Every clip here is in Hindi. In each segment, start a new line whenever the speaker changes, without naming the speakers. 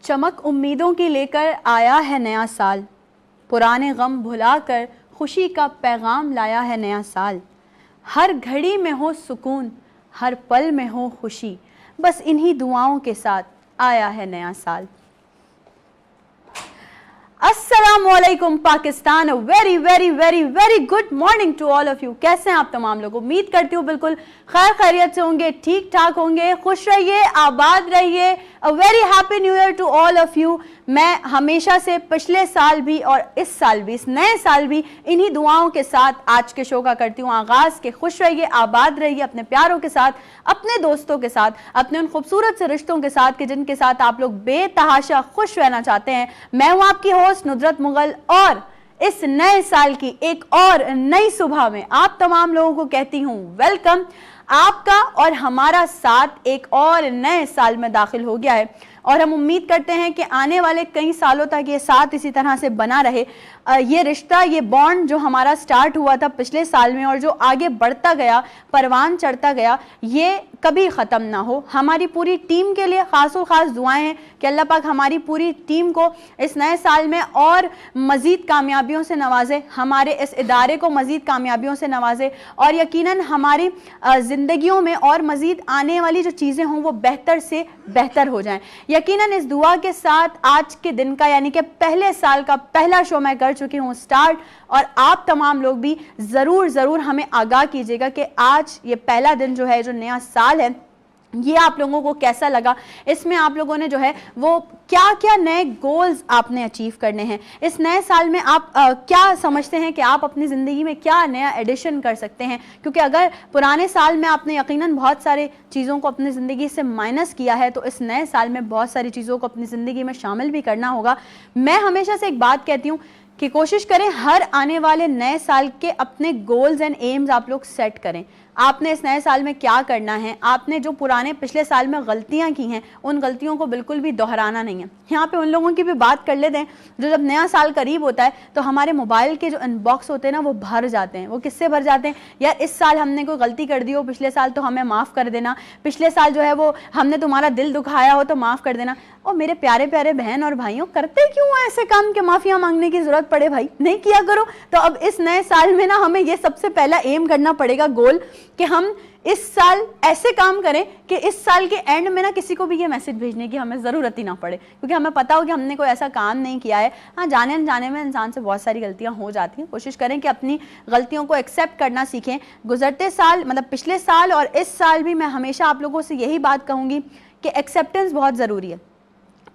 चमक उम्मीदों की लेकर आया है नया साल, पुराने गम भुलाकर खुशी का पैगाम लाया है नया साल। हर घड़ी में हो सुकून, हर पल में हो खुशी, बस इन्हीं दुआओं के साथ आया है नया साल। अस्सलामुअलैकुम Pakistan, very very very very good morning to all of you. कैसे हैं आप तमाम लोग? उम्मीद करती हूँ बिल्कुल खैर खैरियत से होंगे, ठीक ठाक होंगे, खुश रहिए, आबाद रहिए। A very happy new year to all of you. मैं हमेशा से पिछले साल भी और इस साल भी, इस नए साल भी इन्हीं दुआओं के साथ आज के शो का करती हूँ आगाज के खुश रहिए, आबाद रहिए अपने प्यारों के साथ, अपने दोस्तों के साथ, अपने उन खूबसूरत से रिश्तों के साथ कि जिनके साथ आप लोग बेतहाशा खुश रहना चाहते हैं। मैं हूँ आपकी होस्ट नुसरत मुगल और इस नए साल की एक और नई सुबह में आप तमाम लोगों को कहती हूँ वेलकम। आपका और हमारा साथ एक और नए साल में दाखिल हो गया है और हम उम्मीद करते हैं कि आने वाले कई सालों तक ये साथ इसी तरह से बना रहे। ये रिश्ता, ये बॉन्ड जो हमारा स्टार्ट हुआ था पिछले साल में और जो आगे बढ़ता गया, परवान चढ़ता गया, ये कभी ख़त्म ना हो। हमारी पूरी टीम के लिए ख़ास और ख़ास दुआएं हैं कि अल्लाह पाक हमारी पूरी टीम को इस नए साल में और मज़ीद कामयाबियों से नवाजे, हमारे इस इदारे को मज़ीद कामयाबियों से नवाजे और यकीनन हमारी ज़िंदगियों में और मज़ीद आने वाली जो चीज़ें हों वो बेहतर से बेहतर हो जाएँ। यकीनन इस दुआ के साथ आज के दिन का यानी कि पहले साल का पहला शो मैं कर चुकी हूँ स्टार्ट और आप तमाम लोग भी ज़रूर हमें आगाह कीजिएगा कि आज ये पहला दिन जो है, जो नया साल है, ये आप लोगों को कैसा लगा। इसमें आप लोगों ने जो है वो क्या क्या नए गोल्स आपने अचीव करने हैं इस नए साल में। आप क्या समझते हैं कि आप अपनी ज़िंदगी में क्या नया एडिशन कर सकते हैं, क्योंकि अगर पुराने साल में आपने यकीनन बहुत सारे चीज़ों को अपनी ज़िंदगी से माइनस किया है तो इस नए साल में बहुत सारी चीज़ों को अपनी ज़िंदगी में शामिल भी करना होगा। मैं हमेशा से एक बात कहती हूँ कि कोशिश करें हर आने वाले नए साल के अपने गोल्स एंड एम्स आप लोग सेट करें। आपने इस नए साल में क्या करना है, आपने जो पुराने पिछले साल में गलतियां की हैं उन गलतियों को बिल्कुल भी दोहराना नहीं है। यहाँ पे उन लोगों की भी बात कर लेते हैं जो जब नया साल करीब होता है तो हमारे मोबाइल के जो इनबॉक्स होते हैं ना वो भर जाते हैं। वो किससे भर जाते हैं? यार इस साल हमने कोई गलती कर दी हो पिछले साल तो हमें माफ़ कर देना, पिछले साल जो है वो हमने तुम्हारा दिल दुखाया हो तो माफ़ कर देना। और मेरे प्यारे प्यारे बहन और भाइयों, करते क्यों ऐसे काम के माफ़िया मांगने की ज़रूरत पड़े? भाई नहीं किया करो। तो अब इस नए साल में ना हमें ये सबसे पहला एम करना पड़ेगा, गोल, कि हम इस साल ऐसे काम करें कि इस साल के एंड में ना किसी को भी ये मैसेज भेजने की हमें ज़रूरत ही ना पड़े, क्योंकि हमें पता हो कि हमने कोई ऐसा काम नहीं किया है। हाँ, जाने अनजाने में इंसान से बहुत सारी गलतियां हो जाती हैं। कोशिश करें कि अपनी गलतियों को एक्सेप्ट करना सीखें। गुजरते साल मतलब पिछले साल और इस साल भी मैं हमेशा आप लोगों से यही बात कहूँगी कि एक्सेप्टेंस बहुत ज़रूरी है।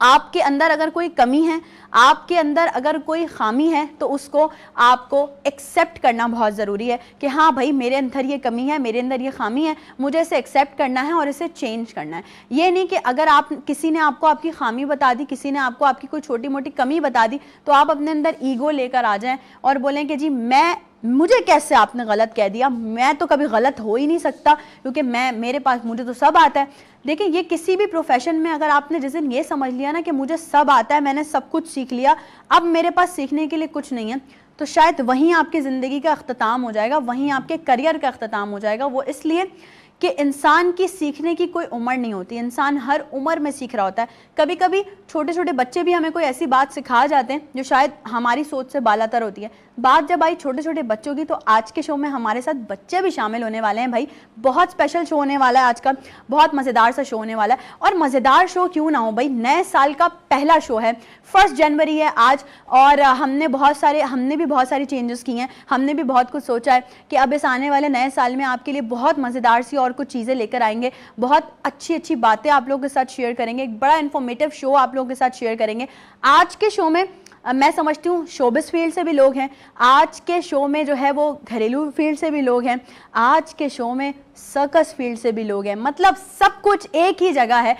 आपके अंदर अगर कोई कमी है, आपके अंदर अगर कोई खामी है तो उसको आपको एक्सेप्ट करना बहुत ज़रूरी है कि हाँ भाई मेरे अंदर ये कमी है, मेरे अंदर ये खामी है, मुझे इसे एक्सेप्ट करना है और इसे चेंज करना है। ये नहीं कि अगर आप किसी ने आपको आपकी खामी बता दी, किसी ने आपको आपकी कोई छोटी मोटी कमी बता दी तो आप अपने अंदर ईगो लेकर आ जाएं और बोलें कि जी मुझे कैसे आपने गलत कह दिया, मैं तो कभी गलत हो ही नहीं सकता क्योंकि मुझे तो सब आता है। देखिए, ये किसी भी प्रोफेशन में अगर आपने जिस दिन ये समझ लिया ना कि मुझे सब आता है, मैंने सब कुछ सीख लिया, अब मेरे पास सीखने के लिए कुछ नहीं है, तो शायद वहीं आपकी ज़िंदगी का अख्ताम हो जाएगा, वहीं आपके करियर का अख्ताम हो जाएगा। वो इसलिए कि इंसान की सीखने की कोई उम्र नहीं होती, इंसान हर उम्र में सीख रहा होता है। कभी कभी छोटे छोटे बच्चे भी हमें कोई ऐसी बात सिखा जाते हैं जो शायद हमारी सोच से बालातर होती है। बात जब आई छोटे छोटे बच्चों की तो आज के शो में हमारे साथ बच्चे भी शामिल होने वाले हैं। भाई बहुत स्पेशल शो होने वाला है आज का, बहुत मज़ेदार सा शो होने वाला है। और मज़ेदार शो क्यों ना हो भाई, नए साल का पहला शो है, 1 जनवरी है आज और हमने भी बहुत सारी चेंजेस की हैं, हमने भी बहुत कुछ सोचा है कि अब इस आने वाले नए साल में आपके लिए बहुत मज़ेदार सी और कुछ चीज़ें लेकर आएंगे, बहुत अच्छी बातें आप लोगों के साथ शेयर करेंगे, एक बड़ा इन्फॉर्मेटिव शो आप लोगों के साथ शेयर करेंगे। आज के शो में मैं समझती हूँ शोबिस फील्ड से भी लोग हैं, आज के शो में जो है वो घरेलू फील्ड से भी लोग हैं, आज के शो में सर्कस फील्ड से भी लोग हैं, मतलब सब कुछ एक ही जगह है।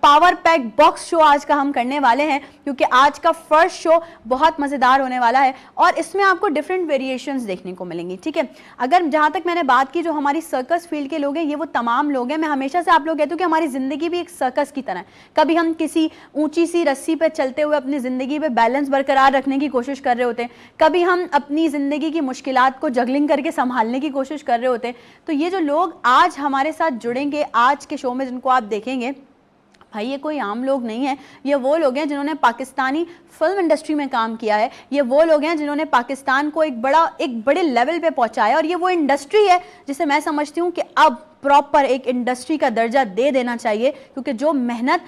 पावर पैक बॉक्स शो आज का हम करने वाले हैं क्योंकि आज का फर्स्ट शो बहुत मज़ेदार होने वाला है और इसमें आपको डिफरेंट वेरिएशंस देखने को मिलेंगी। ठीक है, अगर जहाँ तक मैंने बात की जो हमारी सर्कस फील्ड के लोग हैं, ये वो तमाम लोग हैं। मैं हमेशा से आप लोग कहती हूँ कि हमारी ज़िंदगी भी एक सर्कस की तरह है। कभी हम किसी ऊंची सी रस्सी पर चलते हुए अपनी ज़िंदगी पर बैलेंस बरकरार रखने की कोशिश कर रहे होते हैं, कभी हम अपनी ज़िंदगी की मुश्किलात को जगलिंग करके संभालने की कोशिश कर रहे होते हैं। तो ये जो लोग आज हमारे साथ जुड़ेंगे आज के शो में, जिनको आप देखेंगे, भाई ये कोई आम लोग नहीं है, ये वो लोग हैं जिन्होंने पाकिस्तानी फिल्म इंडस्ट्री में काम किया है, ये वो लोग हैं जिन्होंने पाकिस्तान को एक बड़े लेवल पे पहुंचाया, और ये वो इंडस्ट्री है जिसे मैं समझती हूँ कि अब प्रॉपर एक इंडस्ट्री का दर्जा दे देना चाहिए, क्योंकि जो मेहनत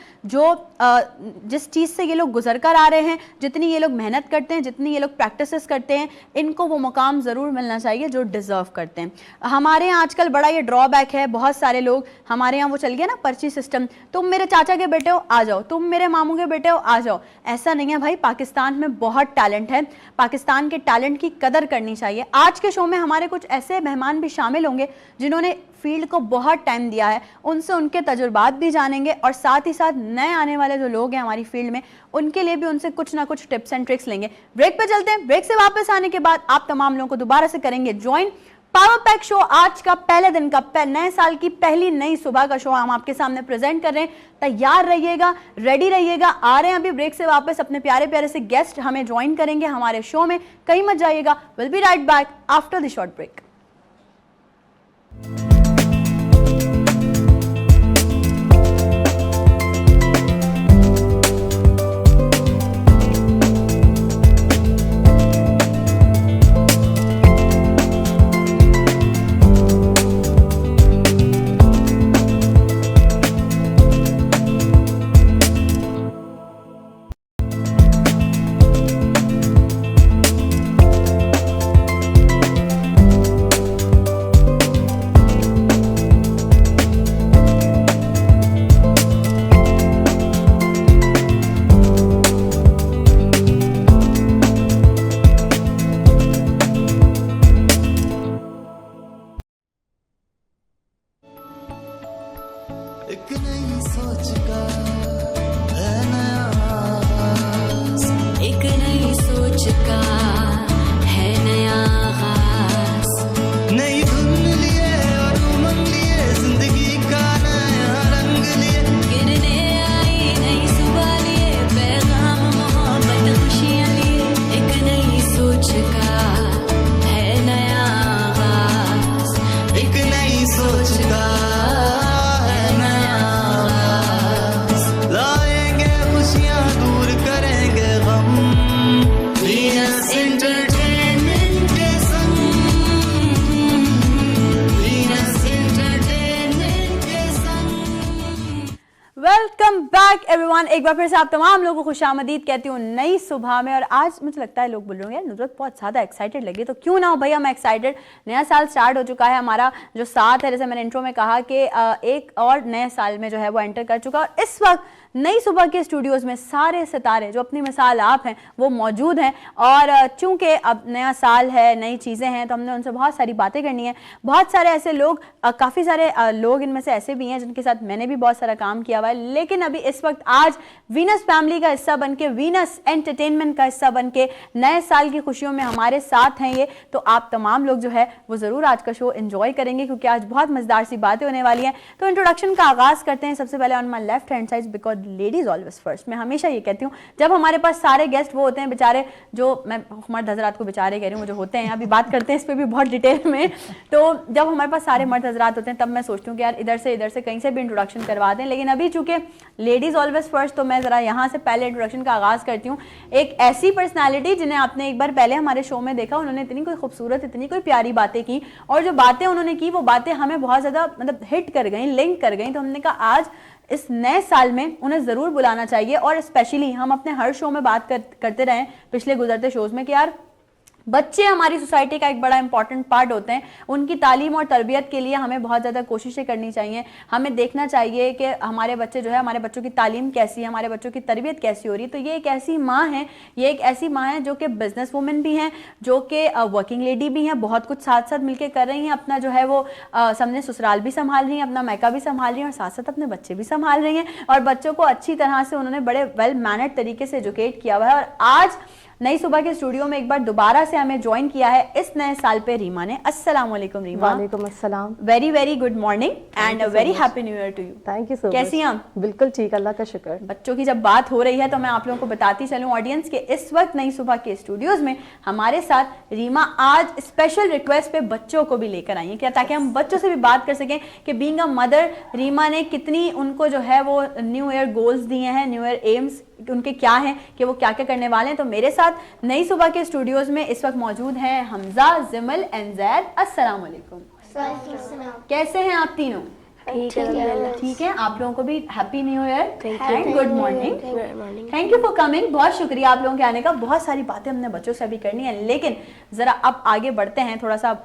जिस चीज़ से ये लोग गुजर कर आ रहे हैं, जितनी ये लोग मेहनत करते हैं, जितनी ये लोग प्रैक्टिसेस करते हैं, इनको वो मुकाम ज़रूर मिलना चाहिए जो डिज़र्व करते हैं। हमारे यहाँ आजकल बड़ा ये ड्रॉबैक है, बहुत सारे लोग हमारे यहाँ वो चल गया ना पर्ची सिस्टम, तुम मेरे चाचा के बेटे हो आ जाओ, तुम मेरे मामू के बेटे हो आ जाओ। ऐसा नहीं है भाई, पाकिस्तान में बहुत टैलेंट है, पाकिस्तान के टैलेंट की कदर करनी चाहिए। आज के शो में हमारे कुछ ऐसे मेहमान भी शामिल होंगे जिन्होंने फील्ड को बहुत टाइम दिया है, उनसे उनके तजुर्बात भी जानेंगे, और साथ ही साथ नए आने वाले जो लोग हैं हमारी फील्ड में, उनके लिए भी उनसे कुछ ना कुछ टिप्स एंड ट्रिक्स लेंगे। ब्रेक पे चलते हैं, ब्रेक से वापस आने के बाद आप तमाम लोगों को दोबारा से करेंगे ज्वाइन पावर पैक शो। आज का पहले दिन का नए साल की पहली नई सुबह का शो हम आपके सामने प्रेजेंट कर रहे हैं। तैयार रहिएगा, रेडी रहिएगा, आ रहे हैं अभी ब्रेक से वापस, अपने प्यारे प्यारे से गेस्ट हमें ज्वाइन करेंगे हमारे शो में, कहीं मत जाइएगा। Will be right back after the short break.
एक नई सोच का है नया आगाज़,
एक नई सोच का है नया आगाज़,
नई धुन लिए और उमंग लिए, जिंदगी का नया रंग लिए,
गिरने आई नई सुबह लिए, पैगाम मोहब्बत खुशियाँ लिए, एक नई सोच का है नया आगाज़,
एक नई सोच का
वेलकम बैक एवरीवन, एक बार फिर से आप तमाम लोगों को खुशामदीद कहती हूँ नई सुबह में। और आज मुझे लगता है लोग बोल रहे होंगे यार नुसरत बहुत ज़्यादा एक्साइटेड लगी, तो क्यों ना हो भैया, मैं एक्साइटेड। नया साल स्टार्ट हो चुका है, हमारा जो साथ है, जैसे मैंने इंट्रो में कहा कि एक और नए साल में जो है वो एंटर कर चुका, और इस वक्त नई सुबह के स्टूडियोज़ में सारे सितारे जो अपनी मिसाल आप हैं वो मौजूद हैं। और चूँकि अब नया साल है, नई चीज़ें हैं, तो हमने उनसे बहुत सारी बातें करनी है। बहुत सारे ऐसे लोग, काफ़ी सारे लोग इनमें से ऐसे भी हैं जिनके साथ मैंने भी बहुत सारा काम किया हुआ है, लेकिन अभी इस वक्त आज वीनस फैमिली का हिस्सा बनके, वीनस एंटरटेनमेंट का हिस्सा बनके नए साल की खुशियों में हमारे साथ हैं ये। तो आप तमाम लोग जो है वो ज़रूर आज का शो एंजॉय करेंगे, क्योंकि आज बहुत मज़ेदार सी बातें होने वाली हैं। तो इंट्रोडक्शन का आगाज़ करते हैं। सबसे पहले on my left hand side, because ladies always first. मैं हमेशा ये कहती हूँ, जब हमारे पास सारे गेस्ट वो होते हैं बेचारे, जो मैं मर्द हजरात को बेचारे कह रही हूँ, जो होते हैं, अभी बात करते हैं इस पर भी बहुत डिटेल में। तो जब हमारे पास सारे मर्द हजरात होते हैं तब मैं सोचती हूँ कि यार इधर से कहीं से भी इंट्रोडक्शन करवा दें, लेकिन अभी चूंकि लेडीज ऑलवेज फर्स्ट, तो मैं ज़रा यहाँ से पहले इंट्रोडक्शन का आगाज़ करती हूँ। एक ऐसी पर्सनैलिटी जिन्हें आपने एक बार पहले हमारे शो में देखा, उन्होंने इतनी कोई खूबसूरत, इतनी कोई प्यारी बातें की, और जो बातें उन्होंने की वो बातें हमें बहुत ज़्यादा मतलब हिट कर गई, लिंक कर गई। तो हमने कहा आज इस नए साल में उन्हें ज़रूर बुलाना चाहिए। और स्पेशली हम अपने हर शो में बात करते रहे पिछले गुजरते शोज़ में कि यार बच्चे हमारी सोसाइटी का एक बड़ा इंपॉर्टेंट पार्ट होते हैं। उनकी तालीम और तरबियत के लिए हमें बहुत ज़्यादा कोशिशें करनी चाहिए। हमें देखना चाहिए कि हमारे बच्चे जो है, हमारे बच्चों की तालीम कैसी है, हमारे बच्चों की तरबियत कैसी हो रही है। तो ये एक ऐसी माँ है, ये एक ऐसी माँ है जो कि बिजनेस वूमेन भी हैं, जो कि वर्किंग लेडी भी हैं, बहुत कुछ साथ साथ मिलकर कर रही हैं। अपना जो है वो सामने ससुराल भी संभाल रही हैं, अपना मैका भी संभाल रही हैं, और साथ साथ अपने बच्चे भी संभाल रही हैं। और बच्चों को अच्छी तरह से उन्होंने बड़े वेल मैनर्ड तरीके से एजुकेट किया हुआ है। और आज नई सुबह के स्टूडियो में एक बार दोबारा से हमें ज्वाइन किया है इस नए साल पे रीमा ने। अस्सलाम वालेकुम रीमा।
वालेकुम अस्सलाम।
Very very good morning and very happy new year to you.
Thank you so much.
कैसी हैं आप?
बिल्कुल ठीक, अल्लाह का शुक्र।
बच्चों की जब बात हो रही है तो मैं आप लोगों को बताती चलूं ऑडियंस के इस वक्त नई सुबह के स्टूडियोज में हमारे साथ रीमा आज स्पेशल रिक्वेस्ट पे बच्चों को भी लेकर आई है, क्या ताकि हम बच्चों से भी बात कर सकें कि बीइंग अ मदर रीमा ने कितनी उनको जो है वो न्यू ईयर गोल्स दिए हैं, न्यू ईयर एम्स उनके क्या हैं कि वो क्या क्या करने वाले हैं। तो मेरे साथ नई सुबह के स्टूडियोज में इस वक्त मौजूद हैं हमजा, जिमल एंड जैद। अस्सलाम वालेकुम। कैसे हैं आप तीनों? ठीक है, आप लोगों को भी happy new year and good morning. Thank you for coming. बहुत शुक्रिया आप लोगों के आने का। बहुत सारी बातें हमने बच्चों से अभी करनी है, लेकिन जरा अब आगे बढ़ते हैं, थोड़ा सा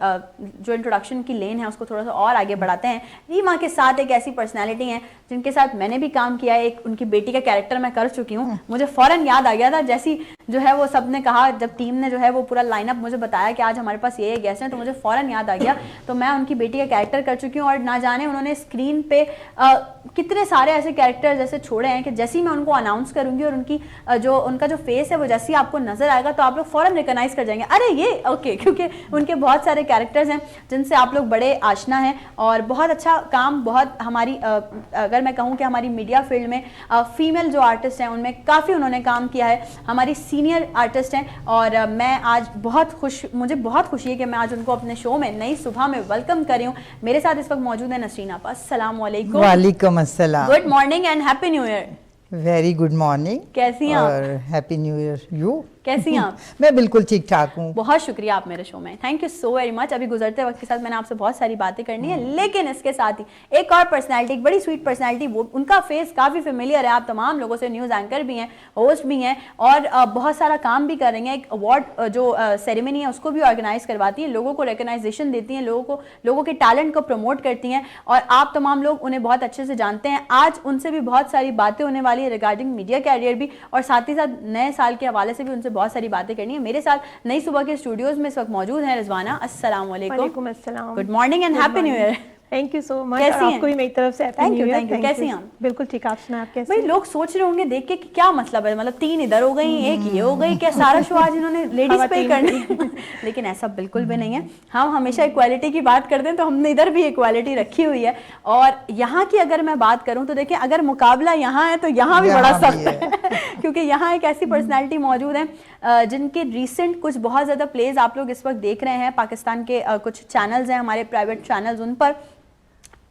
जो इंट्रोडक्शन की लेन है उसको थोड़ा सा और आगे बढ़ाते हैं। रीमा के साथ एक ऐसी पर्सनैलिटी है जिनके साथ मैंने भी काम किया है, एक उनकी बेटी का कैरेक्टर मैं कर चुकी हूँ। मुझे फौरन याद आ गया था जैसी जो है वो सबने कहा, जब टीम ने जो है वो पूरा लाइनअप मुझे बताया कि आज हमारे पास ये गेस्ट हैं, तो मुझे फौरन याद आ गया। तो मैं उनकी बेटी का कैरेक्टर कर चुकी हूँ और ना जाने उन्होंने स्क्रीन पे कितने सारे ऐसे कैरेक्टर जैसे छोड़े हैं कि जैसे ही मैं उनको अनाउंस करूंगी और उनकी जो उनका जो फेस है वो जैसे ही आपको नजर आएगा तो आप लोग फौरन रिकॉग्नाइज कर जाएंगे, अरे ये ओके, क्योंकि उनके बहुत सारे कैरेक्टर्स हैं जिनसे आप लोग बड़े आशना हैं और बहुत अच्छा काम, बहुत हमारी अगर मैं कहूँ कि हमारी मीडिया फील्ड में फीमेल जो आर्टिस्ट हैं उनमें काफ़ी उन्होंने काम किया है, हमारी सीनियर आर्टिस्ट हैं। और मैं आज मुझे बहुत खुशी है कि मैं आज उनको अपने शो में नई सुबह में वेलकम कर रही हूँ। मेरे साथ इस वक्त मौजूद है नसरीन आपा। अस्सलाम वालेकुम।
वालेकुम अस्सलाम।
Good morning and happy new year.
Very good morning.
कैसी हैं आप?
और हैप्पी न्यू ईयर यू।
कैसी हैं आप?
मैं बिल्कुल ठीक ठाक हूँ।
बहुत शुक्रिया आप मेरे शो में, thank you so very much. अभी गुजरते वक्त के साथ मैंने आपसे बहुत सारी बातें करनी है, लेकिन इसके साथ ही एक और पर्सनैलिटी, एक बड़ी स्वीट पर्सनैलिटी, वो उनका फेस काफ़ी फेमिलियर है आप तमाम लोगों से, न्यूज़ एंकर भी हैं, होस्ट भी हैं और बहुत सारा काम भी कर रही हैं। एक अवार्ड जो सेरेमनी है उसको भी ऑर्गेनाइज करवाती हैं, लोगों को रिकग्नाइजेशन देती हैं, लोगों के टैलेंट को प्रमोट करती हैं और आप तमाम लोग उन्हें बहुत अच्छे से जानते हैं। आज उनसे भी बहुत सारी बातें होने वाली है रिगार्डिंग मीडिया कैरियर भी, और साथ ही साथ नए साल के हवाले से भी उनसे बहुत सारी बातें करनी है। मेरे साथ नई सुबह के स्टूडियोज में इस वक्त मौजूद हैं रिजवाना। अस्सलाम वालेकुम। Good morning and happy new year.
Thank you so much.
कैसी हैं?
आपको भी मेरी तरफ से
थैंक यू। कैसी हैं आप?
बिल्कुल ठीक, आप सुनाएं, आप कैसे?
भाई लोग सोच रहे होंगे देख के कि क्या मतलब है, मतलब 3 इधर हो गई, एक ये हो गई, क्या सारा शो आज इन्होंने लेडीज पे ही करना है? लेकिन ऐसा बिल्कुल भी नहीं है। हम हमेशा इक्वालिटी की बात करते हैं तो हमने इधर भी इक्वालिटी रखी हुई है। और यहाँ की अगर मैं बात करूँ तो देखिए, अगर मुकाबला यहाँ है तो यहाँ भी बड़ा सख्त है क्योंकि यहाँ एक ऐसी पर्सनैलिटी मौजूद है जिनके रिसेंट कुछ बहुत ज़्यादा प्लेज आप लोग इस वक्त देख रहे हैं। पाकिस्तान के कुछ चैनल्स हैं, हमारे प्राइवेट चैनल्स, उन पर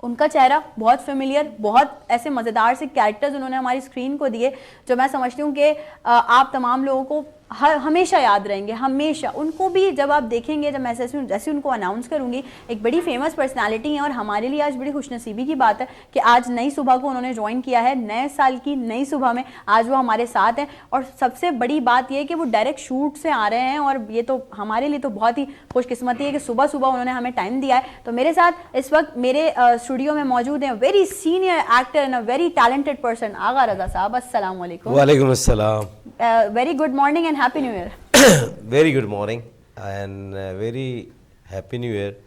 उनका चेहरा बहुत फेमिलियर, बहुत ऐसे मज़ेदार से कैरेक्टर्स उन्होंने हमारी स्क्रीन को दिए जो मैं समझती हूँ कि आप तमाम लोगों को हमेशा याद रहेंगे, हमेशा। उनको भी जब आप देखेंगे, जब मैं जैसे उनको अनाउंस करूंगी, एक बड़ी फेमस पर्सनालिटी है और हमारे लिए आज बड़ी खुशनसीबी की बात है कि आज नई सुबह को उन्होंने ज्वाइन किया है। नए साल की नई सुबह में आज वो हमारे साथ हैं और सबसे बड़ी बात यह है कि वो डायरेक्ट शूट से आ रहे हैं और ये तो हमारे लिए तो बहुत ही खुशकिस्मती है कि सुबह सुबह उन्होंने हमें टाइम दिया है। तो मेरे साथ इस वक्त मेरे स्टूडियो में मौजूद हैं very senior actor and a very talented person, Agha Raza sahab. अस्सलाम वालेकुम।
वालेकुम अस्सलाम।
Very good morning and happy new year.
Very good morning and very happy new year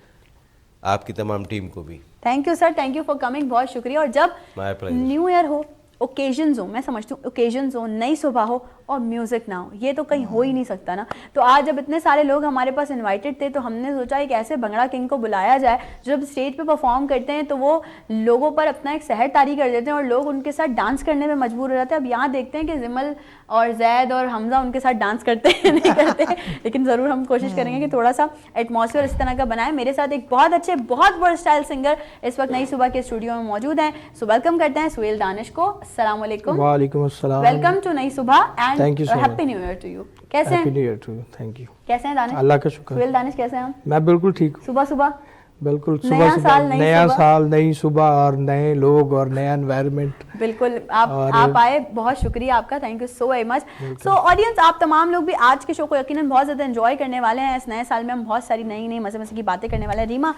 आपकी तमाम टीम को भी।
Thank you sir, thank you for coming. बहुत शुक्रिया। और जब न्यू ईयर हो, ओकेजन्स हो, मैं समझती हूँ ओकेजन्स हो, नई सुबह हो और म्यूज़िक ना हो, ये तो कहीं हो ही नहीं सकता ना। तो आज जब इतने सारे लोग हमारे पास इनवाइटेड थे तो हमने सोचा एक ऐसे भंगड़ा किंग को बुलाया जाए जो जब स्टेज पे परफॉर्म करते हैं तो वो लोगों पर अपना एक सहर तारी कर देते हैं और लोग उनके साथ डांस करने में मजबूर हो जाते हैं। अब यहाँ देखते हैं कि जिमल और जैद और हमजा उनके साथ डांस करते हैं नहीं करते, लेकिन ज़रूर हम कोशिश करेंगे कि थोड़ा सा एटमॉस्फेयर इस तरह का बनाए। मेरे साथ एक बहुत अच्छे, बहुत वर्सटाइल सिंगर इस वक्त नई सुबह के स्टूडियो में मौजूद हैं, सो वेलकम करते हैं सुहेल दानिश को। अस्सलाम वालेकुम।
वालेकुम अस्सलाम।
वेलकम टू नई सुबह and
Thank you so much.
Happy new year to you. कैसे
हैप्पी
हैं?
New year to you. Thank you.
कैसे हैं दानिश?
अल्लाह का शुक्र।
सुहेल दानिश कैसे हैं हम?
मैं बिल्कुल ठीक हूँ।
सुबह सुबह
बिल्कुल
नया
सुबह
साल,
सुबह
नई
नया
सुबह।
साल, नई सुबह और नए लोग और नया एनवायरनमेंट।
बिल्कुल आप आए, बहुत शुक्रिया आपका, thank you so very much. So audience, आप तमाम लोग भी आज के शो को यकीनन बहुत ज़्यादा एंजॉय करने वाले हैं। इस नए साल में हम बहुत सारी नई नई मज़े मज़े की बातें करने वाले हैं। रीमा,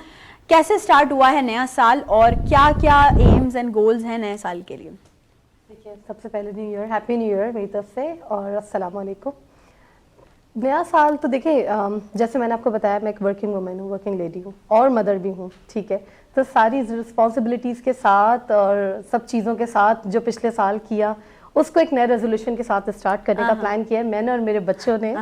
कैसे स्टार्ट हुआ है नया साल और क्या क्या एम्स एंड गोल्स हैं नए साल के लिए?
देखिए, सबसे पहले new year, happy new year मेरी तरफ से और अस्सलाम वालेकुम। नया साल तो देखिए, जैसे मैंने आपको बताया, मैं एक वर्किंग वुमेन हूँ, वर्किंग लेडी हूँ और मदर भी हूँ, ठीक है। तो सारी रिस्पॉन्सिबिलिटीज़ के साथ और सब चीज़ों के साथ जो पिछले साल किया उसको एक नए रेजोल्यूशन के साथ स्टार्ट करने का प्लान किया है मैंने और मेरे बच्चों ने,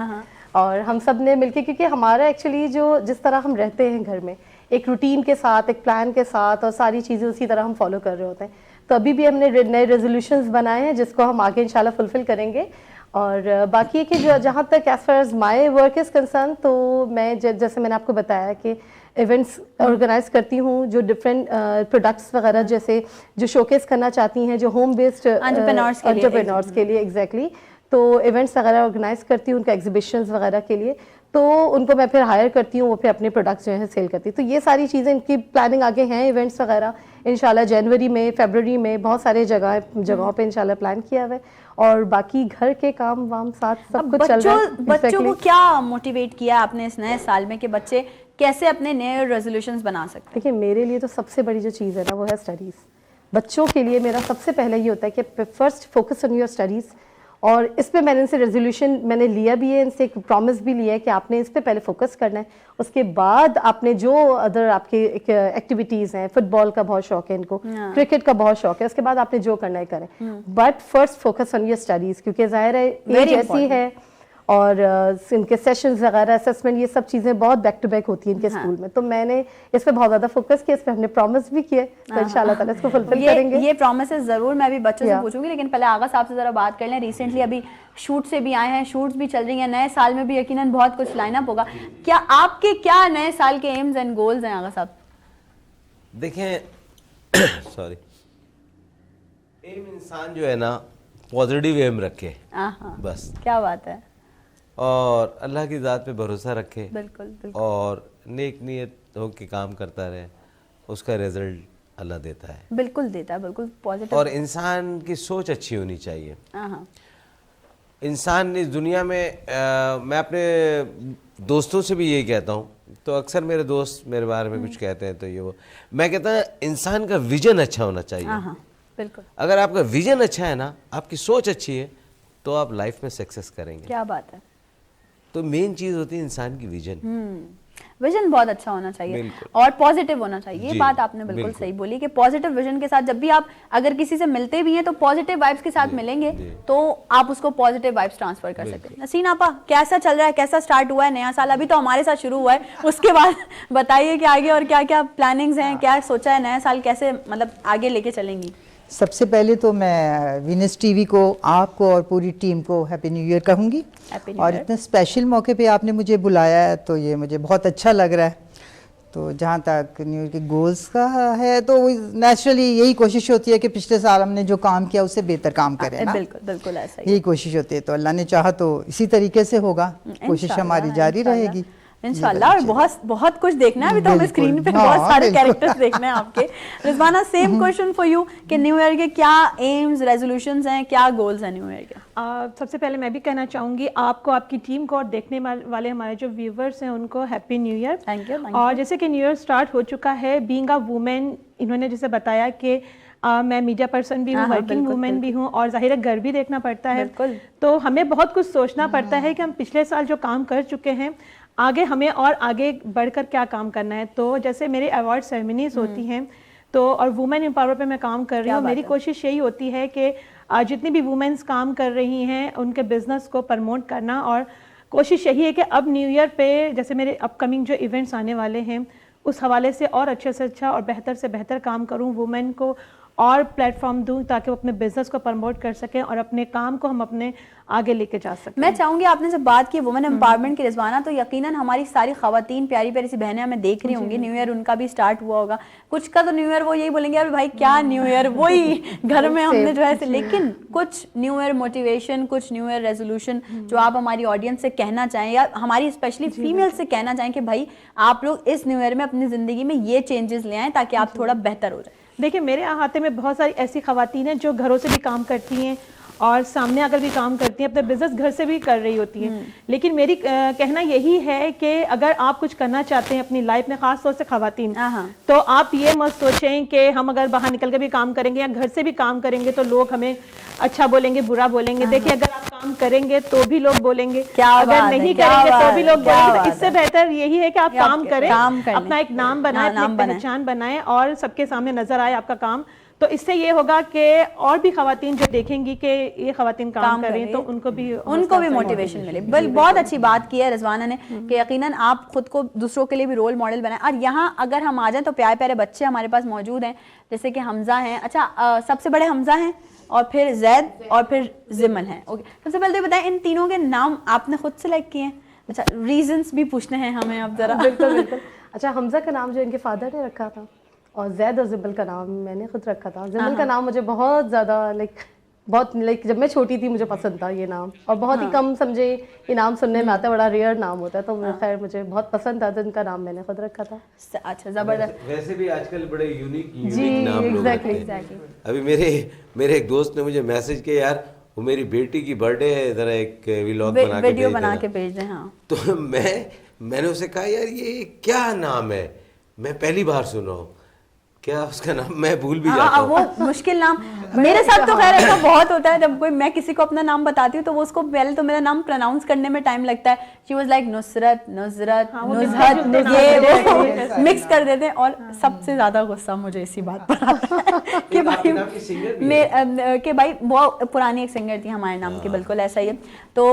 और हम सब ने मिलके, क्योंकि हमारा एक्चुअली जो जिस तरह हम रहते हैं घर में एक रूटीन के साथ, एक प्लान के साथ, और सारी चीज़ें उसी तरह हम फॉलो कर रहे होते हैं, तो अभी भी हमने नए रेजोल्यूशंस बनाए हैं जिसको हम आगे इंशाल्लाह फुलफिल करेंगे। और बाकी है कि जहाँ तक as far as my work is concerned, तो मैं जैसे मैंने आपको बताया कि इवेंट्स ऑर्गेनाइज करती हूँ जो डिफरेंट प्रोडक्ट्स वगैरह जैसे जो शोकेस करना चाहती हैं, जो होम बेस्ड एंटरप्रेन्योर्स के लिए एग्जैक्टली, तो इवेंट्स वगैरह ऑर्गेनाइज करती हूँ उनका एग्जीबिशंस वगैरह के लिए, तो उनको मैं फिर हायर करती हूँ, वो फिर अपने प्रोडक्ट्स जो हैं सेल करती है। तो ये सारी चीज़ें इनकी प्लानिंग आगे हैं, इवेंट्स वगैरह इंशाल्लाह जनवरी में, फरवरी में बहुत सारे जगहों पे इंशाल्लाह प्लान किया हुआ है, और बाकी घर के काम वाम साथ सब कुछ चल रहा है।
बच्चों को क्या मोटिवेट किया आपने इस नए साल में कि बच्चे कैसे अपने नए रेजोल्यूशंस बना सकते हैं?
देखिए मेरे लिए तो सबसे बड़ी जो चीज़ है ना वो है स्टडीज़। बच्चों के लिए मेरा सबसे पहले ये होता है कि first focus on your studies, और इस पे मैंने इनसे रेजोल्यूशन मैंने लिया भी है, इनसे एक प्रॉमिस भी लिया है कि आपने इस पे पहले फोकस करना है, उसके बाद आपने जो अदर आपके एक्टिविटीज़ हैं, फुटबॉल का बहुत शौक है इनको, क्रिकेट का बहुत शौक है, उसके बाद आपने जो करना है करें, but first focus on your studies, क्योंकि जाहिर है एज ऐसी है, और इनके सेशंस वगैरह असेसमेंट ये सब चीज़ें बहुत बैक टू बैक होती हैं इनके स्कूल में, तो मैंने इस पे बहुत ज़्यादा फोकस किया, इस पे हमने प्रॉमिस भी किए, तो इंशाल्लाह ताला इसको फुलफिल करेंगे।
ये प्रॉमिसेस ज़रूर मैं भी बच्चों से पूछूंगी, लेकिन पहले आगा साहब से ज़रा बात कर लें। रिसेंटली अभी शूट से भी आए हैं, शूट्स भी चल रही हैं, नए साल में भी यकीनन बहुत कुछ लाइनअप होगा। क्या आपके क्या नए साल के एम्स एंड गोल्स हैं आगा साहब?
देखें सॉरी, एम इंसान जो है ना पॉजिटिव एम रखे बस,
क्या बात है,
और अल्लाह की ज़ात पे भरोसा रखे,
बिल्कुल बिल्कुल,
और नेक नीयत हो के काम करता रहे, उसका रिजल्ट अल्लाह देता है,
बिल्कुल देता है, बिल्कुल पॉजिटिव।
और इंसान की सोच अच्छी होनी चाहिए। इंसान इस दुनिया में मैं अपने दोस्तों से भी यही कहता हूँ, तो अक्सर मेरे दोस्त मेरे बारे में कुछ कहते हैं, तो ये वो मैं कहता हूँ इंसान का विजन अच्छा होना चाहिए।
बिल्कुल,
अगर आपका विजन अच्छा है ना, आपकी सोच अच्छी है, तो आप लाइफ में सक्सेस करेंगे।
क्या बात है।
तो मेन चीज होती है इंसान की विजन।
विजन बहुत अच्छा होना चाहिए और पॉजिटिव होना चाहिए। ये बात आपने बिल्कुल सही बोली कि पॉजिटिव विजन के साथ जब भी आप अगर किसी से मिलते भी हैं तो पॉजिटिव वाइब्स के साथ मिलेंगे, तो आप उसको पॉजिटिव वाइब्स ट्रांसफर कर सकते हैं। नसीन आपा, कैसा चल रहा है, कैसा स्टार्ट हुआ है नया साल? अभी तो हमारे साथ शुरू हुआ है, उसके बाद बताइए कि आगे और क्या क्या प्लानिंग्स हैं, क्या सोचा है, नया साल कैसे मतलब आगे लेके चलेंगी?
सबसे पहले तो मैं वीनस टीवी को, आपको और पूरी टीम को हैप्पी न्यू ईयर कहूँगी, और इतने स्पेशल मौके पे आपने मुझे बुलाया है तो ये मुझे बहुत अच्छा लग रहा है। तो जहाँ तक न्यू ईयर के गोल्स का है तो नेचुरली यही कोशिश होती है कि पिछले साल हमने जो काम किया उससे बेहतर काम करें ना।
बिल्कुल बिल्कुल ऐसा ही
यही कोशिश होती है, तो अल्लाह ने चाहा तो इसी तरीके से होगा, कोशिश हमारी जारी रहेगी
इंशाल्लाह। और बहुत बहुत कुछ देखना है अभी तो हमें स्क्रीन पे बहुत सारे कैरेक्टर्स देखने हैं आपके। Rizwana, same question for you कि न्यू ईयर के क्या एम्स, रेजोल्यूशंस हैं, क्या गोल्स हैं न्यू ईयर के?
सबसे पहले मैं भी कहना चाहूँगी आपको, आपकी टीम को और देखने वाले हमारे जो व्यूवर्स हैं उनको happy new year.
Thank you.
और जैसे कि न्यू ईयर स्टार्ट हो चुका है, बीइंग अ वुमेन, इन्होंने जैसे बताया कि मैं मीडिया पर्सन भी हूँ, वर्किंग वुमेन भी हूँ, और जाहिर है घर भी देखना पड़ता है, तो हमें बहुत कुछ सोचना पड़ता है कि हम पिछले साल जो काम कर चुके हैं आगे हमें और आगे बढ़कर क्या काम करना है। तो जैसे मेरे अवार्ड सेरेमनीज होती हैं तो, और वुमेन एम्पावर पे मैं काम कर रही हूँ, मेरी कोशिश यही होती है कि जितनी भी वुमेन्स काम कर रही हैं उनके बिजनेस को प्रमोट करना, और कोशिश यही है कि अब न्यू ईयर पे जैसे मेरे अपकमिंग जो इवेंट्स आने वाले हैं उस हवाले से और अच्छे से अच्छा और बेहतर से बेहतर काम करूँ, वुमेन को और प्लेटफॉर्म दूं ताकि वो अपने बिजनेस को प्रमोट कर सकें और अपने काम को हम अपने आगे लेके जा सकें।
मैं चाहूंगी, आपने जब बात की वुमेन एम्पावरमेंट की रिजवाना, तो यकीनन हमारी सारी खवातीन प्यारी प्यारी सी बहनें हमें देख रही होंगी, न्यू ईयर उनका भी स्टार्ट हुआ होगा, कुछ का तो न्यू ईयर वो यही बोलेंगे अरे भाई क्या न्यू ईयर, वही घर में हमने जो है, लेकिन कुछ न्यू ईयर मोटिवेशन, कुछ न्यू ईयर रेजोल्यूशन जो आप हमारी ऑडियंस से कहना चाहें या हमारी स्पेशली फीमेल से कहना चाहें कि भाई आप लोग इस न्यू ईयर में अपनी जिंदगी में ये चेंजेस ले आएं ताकि आप थोड़ा बेहतर हो जाए।
देखिए मेरे अहाते में बहुत सारी ऐसी खवातीन हैं जो घरों से भी काम करती हैं और सामने अगर भी काम करती हैं, अपने बिजनेस घर से भी कर रही होती हैं, लेकिन मेरी कहना यही है कि अगर आप कुछ करना चाहते हैं अपनी लाइफ में, खास तौर से खवातीन, तो आप ये मत सोचें कि हम अगर बाहर निकल के भी काम करेंगे या घर से भी काम करेंगे तो लोग हमें अच्छा बोलेंगे, बुरा बोलेंगे। देखिए अगर आप काम करेंगे तो भी लोग बोलेंगे, अगर नहीं करेंगे तो भी लोग बोलेंगे। तो इससे बेहतर यही है कि आप काम करें, अपना एक नाम बनाएं, अपनी पहचान बनाएं और सबके सामने नजर आए आपका काम, तो इससे ये होगा कि और भी खवातीन जो देखेंगी कि ये खवातीन काम कर रही हैं तो उनको भी
मोटिवेशन मिले। बहुत अच्छी बात की है रिजवाना ने कि यकीनन आप खुद को दूसरों के लिए भी रोल मॉडल बनाएं। और यहाँ अगर हम आ जाएं तो प्यारे प्यारे बच्चे हमारे पास मौजूद हैं, जैसे कि हमजा हैं। अच्छा, सबसे बड़े हमजा हैं और फिर जैद और फिर जिमन है। ओके, सबसे पहले तो बताएं इन तीनों के नाम आपने खुद सेलेक्ट किए हैं? अच्छा, रीजंस भी पूछने हैं हमें अब जरा।
बिल्कुल बिल्कुल। अच्छा, हमजा का नाम जो इनके फादर ने रखा था और जैद और जिबल का नाम मैंने खुद रखा था। जिबल का नाम मुझे बहुत ज़्यादा लाइक जब मैं छोटी थी मुझे पसंद था ये नाम, और बहुत ही कम समझे ये नाम सुनने में आता है, बड़ा रेयर नाम होता है, तो खैर मुझे बहुत पसंद था तो इनका नाम मैंने खुद रखा था।
अच्छा, जबरदस्त।
वैसे भी आजकल बड़े यूनिक
जी,
नाम लोग रखते हैं।
एग्जैक्टली।
अभी मेरे एक दोस्त ने मुझे मैसेज किया, यार वो मेरी बेटी की बर्थडे है, जरा एक व्लॉग
वीडियो बना के भेज दें। हाँ,
तो मैंने उसे कहा, यार ये क्या नाम है, मैं पहली बार सुन रहा हूँ, क्या उसका नाम मैं भूल भी जाता हूँ।
वो मुश्किल नाम मेरे साथ तो खैर ऐसा बहुत होता है, जब कोई मैं किसी को अपना नाम बताती हूँ तो वो उसको पहले तो मेरा नाम प्रोनाउंस करने में टाइम लगता है। She was like Nusrat, Nuzrat, Nuzhat, ये मिक्स कर देते हैं। और सबसे ज्यादा गुस्सा मुझे इसी बात पर आता है कि भाई वो पुरानी एक सिंगर थी हमारे नाम की, बिल्कुल ऐसा ही है। तो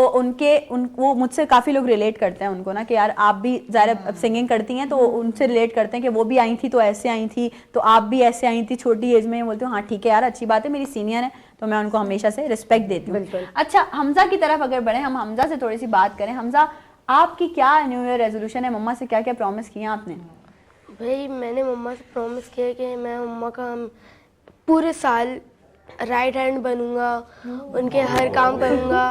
वो मुझसे काफी लोग रिलेट करते हैं उनको ना कि यार आप भी ज़ाहिर सिंगिंग करती हैं, तो उनसे रिलेट करते हैं कि वो भी आई थी तो ऐसे आई थी, तो आप भी ऐसे आई थी छोटी एज में। बोलती हूँ हाँ ठीक है यार, अच्छी बात है, मेरी सीनियर है तो मैं उनको हमेशा से रिस्पेक्ट देती हूँ। अच्छा, हमजा की तरफ अगर बढ़े, हम हमजा से थोड़ी सी बात करें। हमजा, आपकी क्या न्यू ईयर रेजोल्यूशन है? मम्मा से क्या क्या प्रॉमिस किया आपने?
भाई मैंने मम्मा से प्रॉमिस किया कि मैं मम्मा का पूरे साल राइट हैंड बनूंगा, उनके हर काम करूंगा।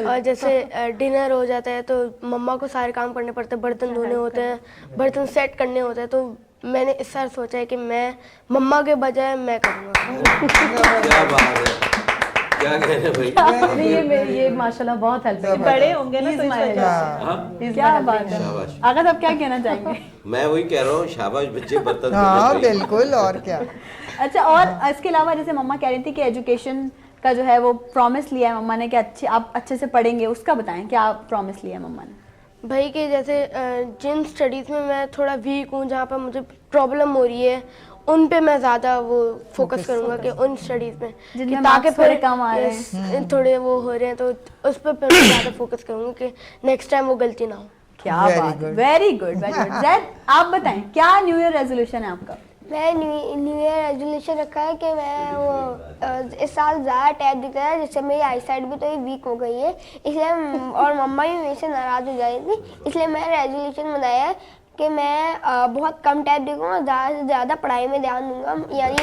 और जैसे डिनर हो जाता है तो मम्मा को सारे काम करने पड़ते हैं, बर्तन धोने होते हैं, बर्तन सेट करने होते हैं, तो मैंने इस साल सोचा है कि मैं मम्मा के बजाय मैं करूँगा।
क्या बात है, क्या कहने भाई।
ये माशाल्लाह बहुत हेल्प है।
बड़े होंगे ना तो इस वजह से।
क्या बात है। अगर आप क्या कहना चाहेंगे?
मैं वही कह रहा हूँ, शाबाश बच्चे बर्तन
हाँ बिल्कुल, और क्या।
अच्छा, और इसके अलावा जैसे मम्मा कह रही थी कि एजुकेशन का जो है वो प्रॉमिस लिया है मम्मा ने कि आप अच्छे से पढ़ेंगे, उसका बताएं क्या प्रॉमिस लिया है मम्मा ने?
भाई कि जैसे जिन स्टडीज़ में मैं थोड़ा वीक हूँ, जहाँ पर मुझे प्रॉब्लम हो रही है, उन पे मैं ज़्यादा वो फोकस करूँगा कि उन स्टडीज़ में कि ताकि फिर
कम आ रहे हैं,
थोड़े वो हो रहे हैं तो उस पर फिर मैं ज़्यादा फोकस करूँगा कि नेक्स्ट टाइम वो गलती ना हो।
क्या बात, very good very good. Zaid, आप बताएं क्या न्यू ईयर रेजोल्यूशन है आपका?
मैं न्यू ईयर रेजोल्यूशन रखा है कि मैं वो इस साल ज़्यादा टैब दिखता है, जिससे मेरी आई साइड भी तो वीक हो गई है, इसलिए और मम्मा भी मेरे से नाराज़ हो जाती थी, इसलिए मैंने रेजोल्यूशन बनाया है कि मैं बहुत कम टैब देखूँगा, ज़्यादा से ज़्यादा पढ़ाई में ध्यान दूंगा। यानी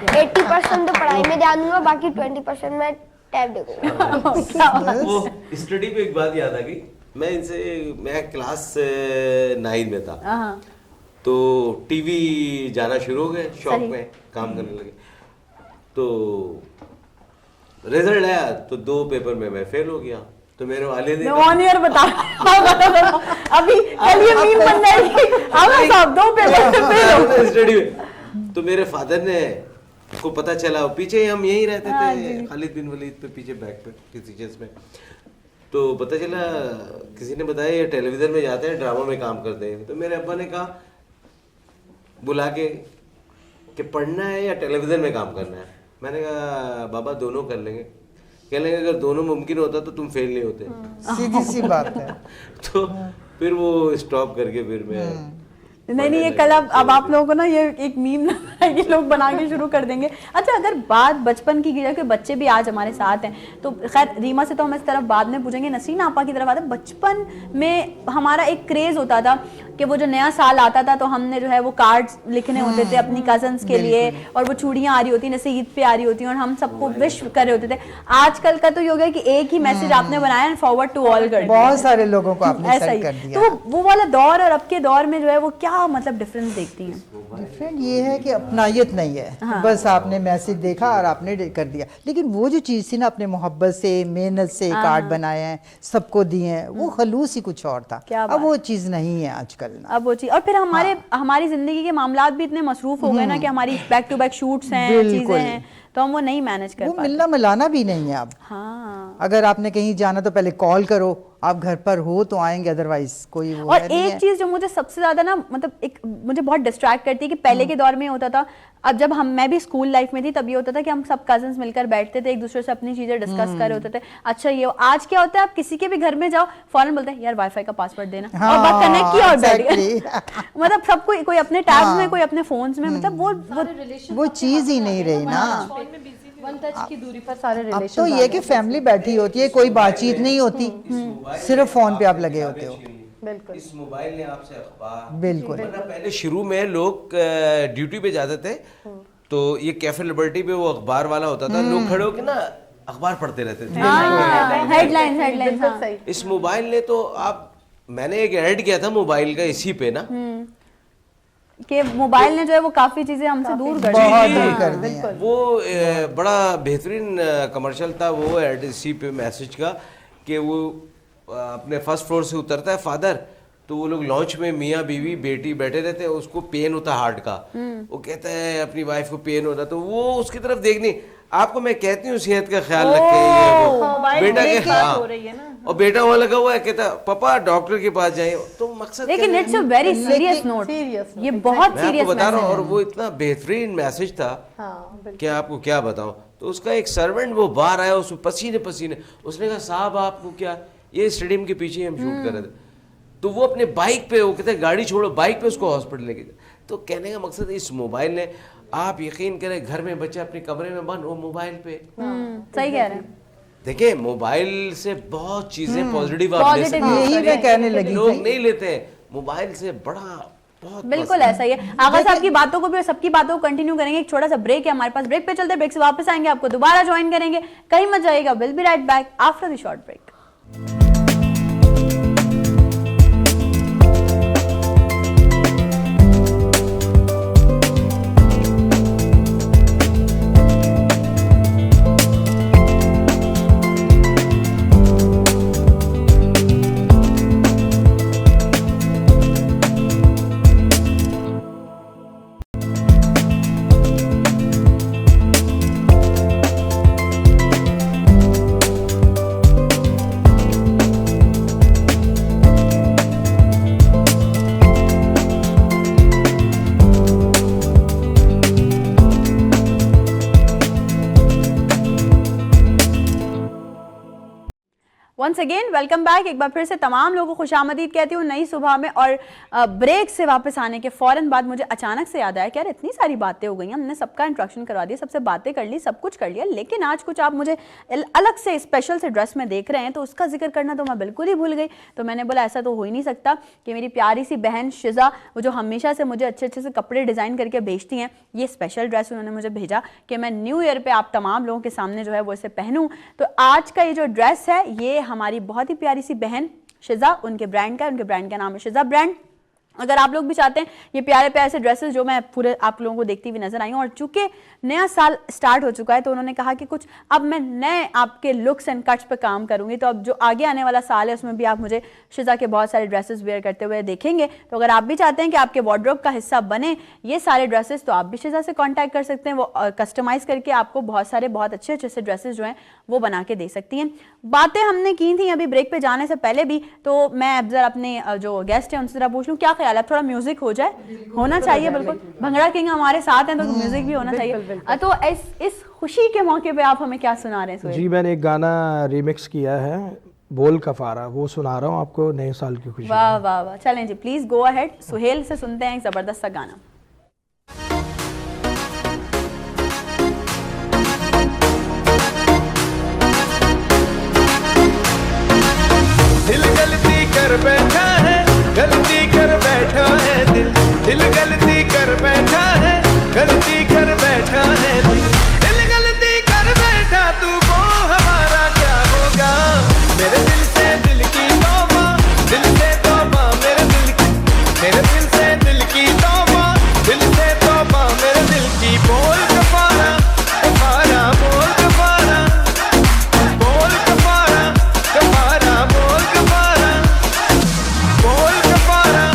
80% तो पढ़ाई में ध्यान दूंगा, बाकी 20% मैं टैब देखूँगा।
वो स्टडी पे एक बात याद आ गई, मैं क्लास 9 में था, तो टीवी जाना शुरू हो गए, शॉप में काम करने लगे, तो रिजल्ट आया तो 2 पेपर में मैं फेल हो गया। तो मेरे वाले ने
ऑन ईयर बता अभी कल ये मीम बन जाएगी, आप साहब 2 पेपर में फेल हो
स्टडी में। तो मेरे फादर ने को पता चला, पीछे हम यहीं रहते थे खालिद बिन वलीद पे, पीछे बैक पे किसी चीज में, तो पता चला किसी ने बताया ये टेलीविजन में जाते हैं, ड्रामा में काम करते हैं। तो मेरे अब्बा ने कहा बुला के कि पढ़ना है या टेलीविजन में काम करना है। मैंने कहा बाबा दोनों कर लेंगे। कह लेंगे अगर दोनों मुमकिन होता तो तुम फेल नहीं होते।
सीधी सी बात है।
तो फिर वो स्टॉप करके फिर मैं
नहीं ये कल अब आप लोगों को ना ये एक मीम ना कि लोग बना के शुरू कर देंगे। अच्छा, अगर बात बचपन की जाए कि बच्चे भी आज हमारे साथ हैं, तो खैर रीमा से तो हम इस तरफ बाद में पूछेंगे, नसरीन आपा की तरफ आते हैं। बचपन में हमारा एक क्रेज होता था कि वो जो नया साल आता था तो हमने जो है वो कार्ड्स लिखने होते थे अपनी कजन्स के लिए, और वो चूड़ियाँ आ रही होती, जैसे ईद पे आ रही होती, और हम सबको विश कर रहे होते थे। आजकल का तो ये हो गया कि एक ही मैसेज आपने बनाया एंड फॉरवर्ड टू ऑल कर दिया,
बहुत सारे लोगों को आपने सेंड कर दिया।
तो वो वाला दौर और अब के दौर में जो है वो क्या मतलब डिफरेंस देखती हैं?
डिफरेंट ये है कि अपनायत नहीं है। हाँ। बस आपने मैसेज देखा और आपने कर दिया, लेकिन वो जो चीज़ थी ना, अपने मोहब्बत से मेहनत से कार्ड बनाए हैं, सबको दिए हैं, वो खलूस ही कुछ और था। अब वो चीज़ नहीं है आजकल ना।
अब वो चीज़, और फिर हमारी जिंदगी के मामलात भी इतने मसरूफ हो गए ना कि हमारी बैक टू बैक शूट्स हैं, चीज़ें हैं, तो हम वो नहीं मैनेज कर पाते।
मिलना मिलाना भी नहीं है अब।
हाँ,
अगर आपने कहीं जाना तो पहले कॉल करो, आप घर पर हो तो आएंगे, अदरवाइज कोई वो
और एक चीज जो मुझे सबसे ज्यादा ना मतलब एक मुझे बहुत डिस्ट्रैक्ट करती है कि पहले के दौर में होता था अब जब मैं भी स्कूल लाइफ में थी तब ये होता था कि हम सब कजन्स मिलकर बैठते थे, एक दूसरे से अपनी चीजें डिस्कस कर रहे होते थे। अच्छा ये आज क्या होता है, आप किसी के भी घर में जाओ फौरन बोलते हैं यार वाईफाई का पासवर्ड देना, और बात कनेक्ट की और बैठ गए। मतलब सबको कोई अपने टैब्स में, कोई अपने फोन्स में, मतलब
वो चीज ही नहीं रही ना।
वन टच की दूरी पर सारे
अब
रिलेशन।
तो ये कि फैमिली बैठी होती है, कोई बातचीत नहीं होती, सिर्फ फोन पे आप लगे होते हो।
बिल्कुल।
इस मोबाइल ने आपसे अखबार,
बिल्कुल।
वरना पहले शुरू में लोग ड्यूटी पे जाते थे तो ये कैफे लिबर्टी पे वो अखबार वाला होता था, लोग खड़े होकर ना अखबार पढ़ते रहते थे,
हेडलाइंस।
इस मोबाइल ने तो मैंने एक ऐड किया था मोबाइल का इसी पे ना,
कि मोबाइल ने जो है वो काफी चीजें हमसे दूर कर
बहुत
दी।
दूर कर दी है।
वो बड़ा बेहतरीन कमर्शियल था वो ऐड इसी पे मैसेज का, कि वो अपने फर्स्ट फ्लोर से उतरता है फादर, तो वो लोग लॉन्च में मियाँ बीवी बेटी बैठे रहते हैं, उसको पेन होता है हार्ट का, वो कहता है अपनी वाइफ को पेन होता, तो वो उसकी तरफ देखनी, आपको मैं कहती हूँ सेहत का ख्याल रखे, ये वो बेटा के हाँ, और बेटा वहाँ लगा हुआ है कहता पापा डॉक्टर के पास जाए, तो मकसद
लेकिन it's a very serious note, ये बहुत
मैं
सीरियस
आपको बता रहा हूँ, और
मैसेज
वो इतना बेहतरीन मैसेज था कि आपको क्या बताऊं। तो उसका एक सर्वेंट वो बाहर आया, उसमें पसीने पसीने, उसने कहा साहब आपको क्या, ये स्टेडियम के पीछे हम शूट कर रहे थे, तो वो अपने बाइक पे, वो कहते हैं गाड़ी छोड़ो, बाइक पे उसको हॉस्पिटल लेके गए। तो कहने का मकसद इस मोबाइल ने, आप यकीन करें घर में बच्चे अपने कमरे में बंद, वो मोबाइल पे।
सही कह रहे हैं।
देखिए मोबाइल से बहुत चीजें पॉजिटिव आप ले सकते हैं,
यही मैं कहने लगी
लोग
थी।
नहीं लेते हैं मोबाइल से, बड़ा बहुत
बिल्कुल ऐसा ही है। आगा साहब की बातों को भी और सबकी बातों को कंटिन्यू करेंगे। एक छोटा सा ब्रेक है हमारे पास, ब्रेक पे चलते, ब्रेक से वापस आएंगे, आपको दोबारा ज्वाइन करेंगे, कहीं मत जाइएगा। Will be right back after the short break. Once again welcome back. एक बार फिर से तमाम लोगों को खुशामदीद कहती हूँ नई सुबह में। और ब्रेक से वापस आने के फौरन बाद मुझे अचानक से याद आया कि यार इतनी सारी बातें हो गई, हमने सबका इंट्रोडक्शन करवा दिया, सबसे बातें कर ली, सब कुछ कर लिया, लेकिन आज कुछ आप मुझे अलग से स्पेशल से ड्रेस में देख रहे हैं, तो उसका जिक्र करना तो मैं बिल्कुल ही भूल गई। तो मैंने बोला ऐसा तो हो ही नहीं सकता कि मेरी प्यारी सी बहन शिजा, वो जो हमेशा से मुझे अच्छे अच्छे से कपड़े डिज़ाइन करके भेजती हैं, ये स्पेशल ड्रेस उन्होंने मुझे भेजा कि मैं न्यू ईयर पे आप तमाम लोगों के सामने जो है वो इसे पहनूं। तो आज का ये जो ड्रेस है ये हमारी बहुत ही प्यारी सी बहन शिजा, उनके ब्रांड का नाम है शिजा ब्रांड। अगर आप लोग भी चाहते हैं ये प्यारे प्यारे से ड्रेसेस जो मैं पूरे आप लोगों को देखती हुई नजर आई हूँ, और चूंकि नया साल स्टार्ट हो चुका है तो उन्होंने कहा कि कुछ अब मैं नए आपके लुक्स एंड कट्स पे काम करूंगी, तो अब जो आगे आने वाला साल है उसमें भी आप मुझे शिजा के बहुत सारे ड्रेसेस वेयर करते हुए देखेंगे। तो अगर आप भी चाहते हैं कि आपके वार्डरोब का हिस्सा बने ये सारे ड्रेसेस, तो आप भी शिजा से कॉन्टैक्ट कर सकते हैं, वो कस्टमाइज करके आपको बहुत अच्छे अच्छे से ड्रेसेस जो हैं वो बना के दे सकती हैं। बातें हमने की थी अभी ब्रेक पे जाने से पहले भी, तो मैं अब जरा अपने जो गेस्ट हैं उनसे जरा पूछ लूँ क्या ख्याल है, थोड़ा म्यूजिक हो जाए, होना चाहिए बिल्कुल, भंगड़ा किंग हमारे साथ हैं तो म्यूजिक भी होना चाहिए। तो इस खुशी के मौके पे आप हमें क्या सुना रहे हैं सुहेल?
जी मैंने एक गाना रिमिक्स किया है बोल कफारा, वो सुना रहा हूँ आपको नए साल की खुशी।
वाह वाह वाह, चलें जी प्लीज गो अहेड। सुहेल से सुनते हैं एक जबरदस्त सा गाना।
दिल गलती कर बैठा है, गलती कर बैठा है दिल, दिल गलती कर बैठा है, गलती कर बैठा है दिल, दिल गलती कर बैठा तू वो हमारा क्या होगा, मेरे दिल से दिल की तौबा, दिल से तौबा मेरे दिल की, मेरे दिल से दिल की तौबा, दिल से तौबा मेरे दिल की, बोल कफारा कफारा बोल कफारा, बोल कफारा कफारा बोल कफारा, बोल कफारा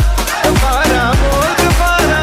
कफारा बोल कफारा।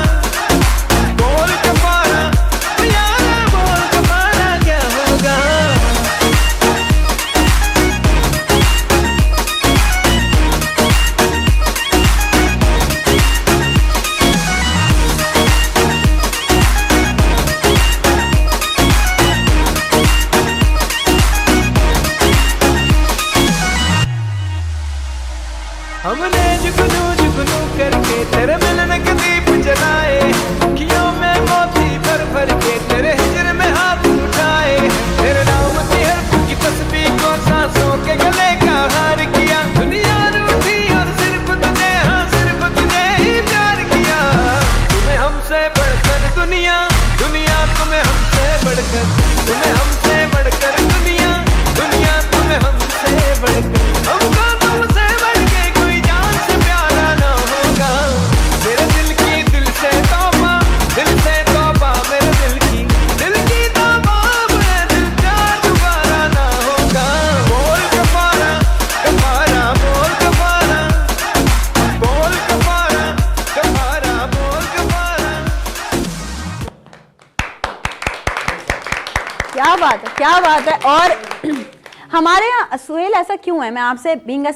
बढ़कर, तुम्हें हमसे बढ़कर दुनिया, दुनिया तुम्हें हमसे बढ़कर, हमको तुमसे बढ़ के कोई जान से प्यारा ना होगा। मेरे दिल की दिल से तौबा, दिल से तौबा, मेरे दिल की तौबा, मेरे दिल प्यार दोबारा ना होगा। बोल कफारा कफारा, बोल कफारा, बोल कफारा कफारा, बोल कफारा।
क्या बात है, क्या बात है। और हमारे यहाँ सुहेल ऐसा क्यों है, मैं आपसे बीइंग अ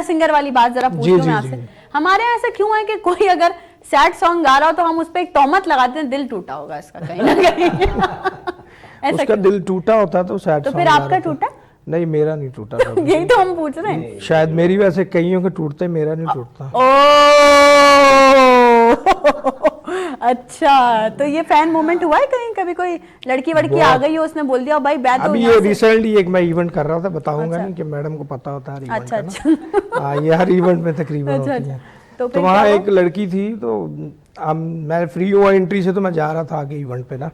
सिंगर वाली बात जरा पूछती हूँ मैं आपसे, हमारे यहाँ ऐसा क्यों है कि कोई अगर सैड सॉन्ग गा रहा हो तो हम उस पर एक तोहमत लगाते हैं, दिल टूटा होगा इसका कहीं ना कहीं। ऐसा
उसका
क्यों?
दिल टूटा होता तो सैड
तो
सॉन्ग
फिर
गा
आपका
रहा था।
टूटा?
नहीं, मेरा नहीं टूटा था।
यही तो हम पूछ रहे हैं।
शायद मेरी वैसे कईयों के टूटते, मेरा नहीं टूटता।
अच्छा, तो ये फैन मोमेंट हुआ है कहीं, कभी कोई लड़की वड़की आ गई हो, उसने बोल दिया भाई मैं तो
अभी
यहाँ
ये
से-"
रिसेंटली एक मैं इवेंट कर रहा था, बताऊंगा
अच्छा।
नहीं कि मैडम को पता होता है हर इवेंट
अच्छा,
का ना। हाँ, ये हर इवेंट में तकरीबन
अच्छा,
होती है।
तो
तो
फिर
वहाँ
क्या
एक लड़की थी, तो मैं फ्री हुआ एंट्री से, तो मैं जा रहा था आगे इवेंट पे ना,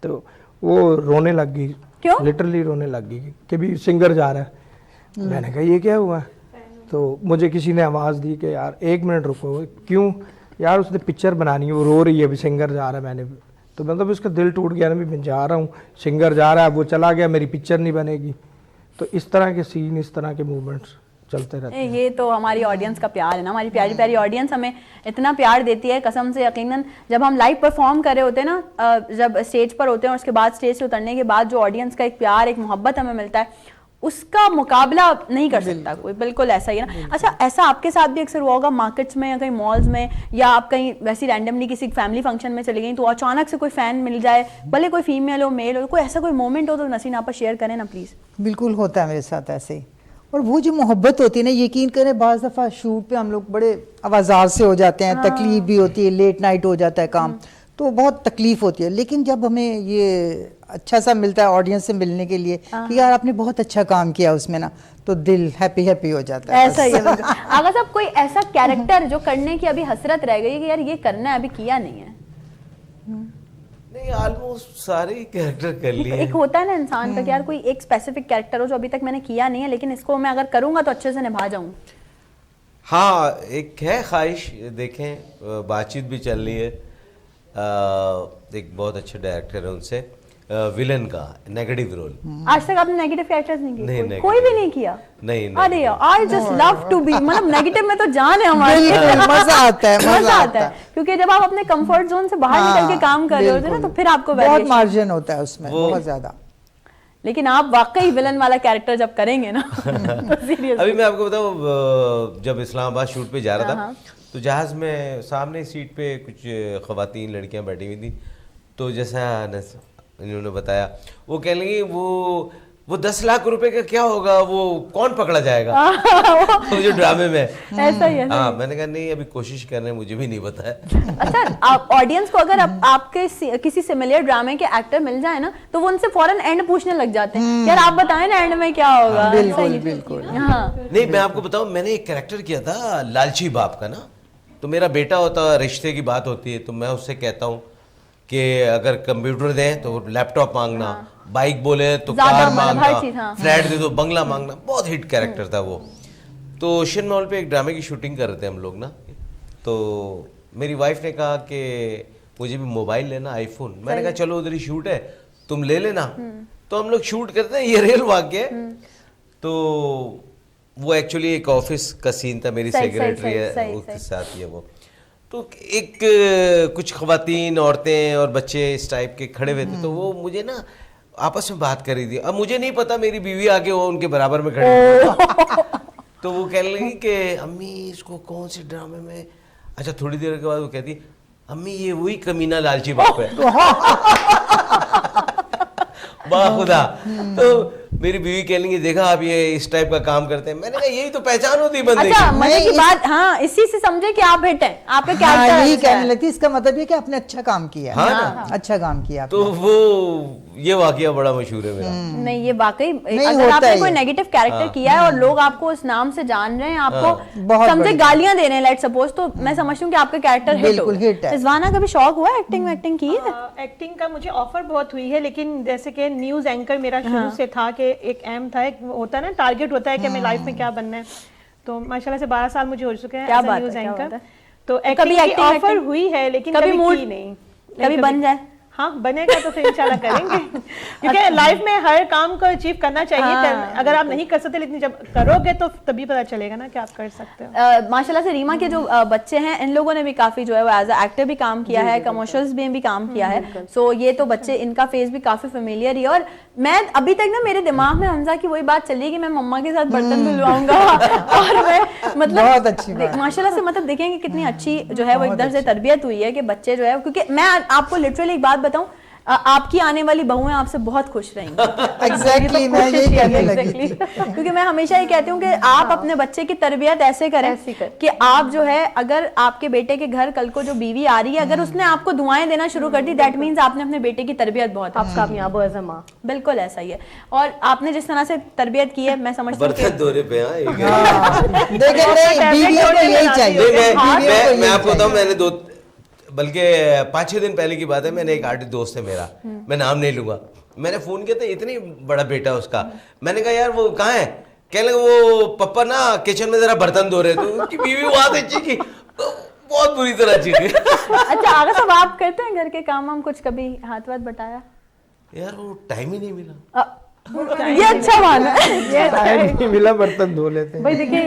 तो वो रोने लग गई।
क्यों?
लिटरली रोने लग गई कि भी सिंगर जा रहा है। मैंने कहा ये क्या हुआ, तो मुझे किसी ने आवाज़ दी कि यार 1 मिनट रुको। क्यों यार, उसने पिक्चर बनानी है, वो रो रही है, अभी सिंगर जा रहा है। मैंने तो मतलब उसका दिल टूट गया ना, मैं जा रहा हूँ, सिंगर जा रहा है, वो चला गया, मेरी पिक्चर नहीं बनेगी। तो इस तरह के सीन, इस तरह के मूवमेंट्स चलते रहते हैं।
ये तो हमारी ऑडियंस का प्यार है ना, हमारी प्यारी प्यारी ऑडियंस हमें इतना प्यार देती है कसम से। यकीनन जब हम लाइव परफॉर्म कर रहे होते हैं ना, जब स्टेज पर होते हैं और उसके बाद स्टेज से उतरने के बाद जो ऑडियंस का एक प्यार, एक मोहब्बत हमें मिलता है, उसका मुकाबला नहीं कर सकता कोई। बिल्कुल ऐसा ही है ना। अच्छा, ऐसा आपके साथ भी अक्सर हुआ होगा मार्केट्स में या कहीं मॉल्स में, या आप कहीं वैसी रैंडमली किसी फैमिली फंक्शन में चली गई तो अचानक से कोई फैन मिल जाए, भले कोई फीमेल हो मेल हो, कोई ऐसा कोई मोमेंट हो तो नसीन आप शेयर करें ना प्लीज।
बिल्कुल होता है मेरे साथ ऐसे ही। और वो जो मोहब्बत होती है ना, यकीन करें बाज़ दफ़ा शूट पे हम लोग बड़े आवाज़ार से हो जाते हैं, तकलीफ भी होती है, लेट नाइट हो जाता है काम, तो बहुत तकलीफ होती है। लेकिन जब हमें ये अच्छा सा मिलता है ऑडियंस से मिलने के लिए कि यार आपने बहुत अच्छा काम किया उसमें ना, तो दिल हैप्पी हैप्पी हो जाता है।
ऐसा ही है। आगा साहब, कोई ऐसा कैरेक्टर जो करने की अभी हसरत रह गई है कि यार ये करना है, अभी किया नहीं है?
नहीं, ऑलमोस्ट सारे कैरेक्टर कर लिए
एक होता है ना इंसान का कि यार कोई एक स्पेसिफिक कैरेक्टर हो जो अभी तक मैंने किया नहीं है, लेकिन इसको मैं अगर करूंगा तो अच्छे से निभा जाऊं।
हाँ, एक है ख्वाहिश, देखें बातचीत भी चल रही है। एक बहुत अच्छे डायरेक्टर है, उनसे विलन का नेगेटिव रोल।
आज तक आपने नेगेटिव कैरेक्टर्स नहीं किए?
नहीं,
कोई
negative
भी नहीं किया?
नहीं,
अरे यार, I just love to be, मतलब नेगेटिव में तो जान है हमारी।
मजा आता है,
मजा आता है, क्योंकि जब आप अपने कंफर्ट जोन से बाहर निकल के काम कर रहे होते हैं ना, तो फिर आपको
बहुत
variation-
मार्जिन होता है उसमें, बहुत ज्यादा।
लेकिन आप वाकई विलन वाला कैरेक्टर जब करेंगे ना तो seriously-
अभी मैं आपको बताऊं, जब इस्लामाबाद शूट पे जा रहा था, तो जहाज में सामने सीट पे कुछ खवातीन लड़कियां बैठी हुई थी, तो जैसा इन्होंने बताया, वो कह लगी वो 10 लाख रुपए का क्या होगा, वो कौन पकड़ा जाएगा वो जो ड्रामे में।
ऐसा ही है।
हाँ, मैंने कहा नहीं, अभी कोशिश कर रहे हैं, मुझे भी नहीं पता है।
अच्छा, आप ऑडियंस को अगर आपके किसी सिमिलर ड्रामे के एक्टर मिल जाए ना, तो वो उनसे फौरन एंड पूछने लग जाते हैं, यार आप बताएं ना एंड में क्या होगा।
बिल्कुल बिल्कुल।
हाँ,
नहीं, मैं आपको बताऊं, मैंने एक कैरेक्टर किया था लालची बाप का ना, तो मेरा बेटा होता, रिश्ते की बात होती है, तो मैं उससे कहता हूँ कि अगर कंप्यूटर दें तो लैपटॉप मांगना, बाइक बोले तो
ज्यादा
कार
मतलब हर
मांगना,
चीज़, हाँ।
फ्लैट दे दो, बंगला मांगना। बहुत हिट कैरेक्टर था वो। तो ओशियन मॉल पे एक ड्रामे की शूटिंग कर रहे थे हम लोग ना, तो मेरी वाइफ ने कहा कि मुझे भी मोबाइल लेना, आईफोन। मैंने कहा चलो उधर ही शूट है, तुम ले लेना। तो हम लोग शूट करते हैं, ये रियल वाक्य है। तो वो एक्चुअली एक ऑफिस का सीन था, मेरी सेक्रेटरी है उसके साथ ही है वो। तो एक कुछ खवातीन, औरतें और बच्चे इस टाइप के खड़े हुए थे, तो वो मुझे ना आपस में बात कर रही थी। अब मुझे नहीं पता मेरी बीवी आके वो उनके बराबर में खड़ी तो वो कहने लगी कि अम्मी इसको कौन से ड्रामे में। अच्छा, थोड़ी देर के बाद वो कहती, अम्मी ये वही कमीना लालची बाप है। वाह खुदा। तो मेरी बीवी कहेंगी देखा आप ये इस टाइप का काम करते हैं। मैंने कहा यही तो पहचान होती है बंदे
अच्छा
की।
मजे की बात, हाँ इसी से समझे कि आप हिट हैं, आपका
हाँ,
कैरेक्टर
यही
अच्छा
कहने
है।
लगती, इसका मतलब ये कि आपने अच्छा काम किया है।
हाँ ना?
अच्छा काम किया आपने।
तो वो ये वाकया बड़ा मशहूर है मेरा।
नहीं ये वाकई, अगर
होता
आपने
है
कोई
ये।
नेगेटिव कैरेक्टर किया है और लोग आपको उस नाम से जान रहे हैं, आपको
बहुत
समझे
बड़ी
गालियां दे रहे हैं लेट सपोज, तो मैं समझती हूँ कि आपका कैरेक्टर हिट
बिल्कुल
हो।
hit है।
रिजवाना कभी शौक हुआ एक्टिंग वैक्टिंग की है?
एक्टिंग का मुझे ऑफर बहुत हुई है, लेकिन जैसे कि न्यूज एंकर मेरा शुरू से था कि एक एम था, एक होता है ना टारगेट होता है कि हमें लाइफ में क्या बनना है। तो माशाल्लाह से 12 साल मुझे हो चुके हैं
क्या
एज
बात
न्यूज
है, क्या
एंकर।
बात है।
तो
कभी
एक्टिंग की
acting
ऑफर
acting?
हुई है, लेकिन
कभी
कभी
mood-
की नहीं।
कभी बन जाए?
हाँ बनेगा तो फिर इंशाल्लाह करेंगे, क्योंकि लाइफ में हर काम को अचीव करना चाहिए।
हाँ,
अगर आप नहीं कर सकते, लेकिन जब करोगे तो तभी पता चलेगा ना कि आप कर सकते हो।
माशाल्लाह से रीमा के जो बच्चे हैं, इन लोगों ने भी काफी जो है वो एज अ एक्टर भी काम किया है, कमर्शियल्स में भी काम किया है। सो ये तो बच्चे, इनका फेस भी काफी फेमिलियर ही है। और मैं अभी तक ना मेरे दिमाग में हमजा की वही बात चली कि मैं मम्मा के साथ बर्तन धुलवाऊंगा और मैं मतलब
बहुत अच्छी बात।
माशाल्लाह से मतलब देखेंगे कितनी अच्छी जो है वो एकदम से तरबियत हुई है कि बच्चे जो है, क्योंकि मैं आपको लिटरली एक बात बताऊं, आपकी आने वाली बहुएं आपसे बहुत खुश रहेंगी।
एग्जैक्टली मैं यही कहने लगी थी।
क्योंकि मैं हमेशा ये कहती हूँ कि आप अपने बच्चे की तरबियत ऐसे करें कि आप जो है, अगर आपके बेटे के घर कल को जो बीवी आ रही है, अगर उसने आपको दुआएं देना शुरू कर दी, दैट मीन्स आपने अपने बेटे की तरबियत बहुत
आप कामयाब हो एज अ माँ।
बिल्कुल ऐसा ही है। और आपने जिस तरह से तरबियत की है, मैं समझती हूँ
बर्तन धोने पे हाँ, एक-
देखें नहीं, बीवियों को यही चाहिए।
नहीं,
बीवियों को
मैं
यही
आपको बताऊं,
चाहिए।
मैंने बल्कि 5-6 दिन पहले की बात है, मैंने एक आर्टिस्ट दोस्त है मेरा, मैं नाम नहीं लूंगा, मैंने फोन किया था, इतनी बड़ा बेटा उसका, मैंने कहा यार वो कहाँ है, कहने लगा वो पप्पा ना किचन में जरा बर्तन धो रहे थे। उनकी बीवी बहुत अच्छी थी, बहुत बुरी तरह अच्छी थी।
अच्छा आगा साहब, आप करते हैं घर के काम, हम कुछ कभी हाथ वाथ बटाया?
यार वो टाइम ही नहीं मिला।
ये अच्छा माना है।
टाइम नहीं मिला, बर्तन धो लेते हैं।
भाई देखिए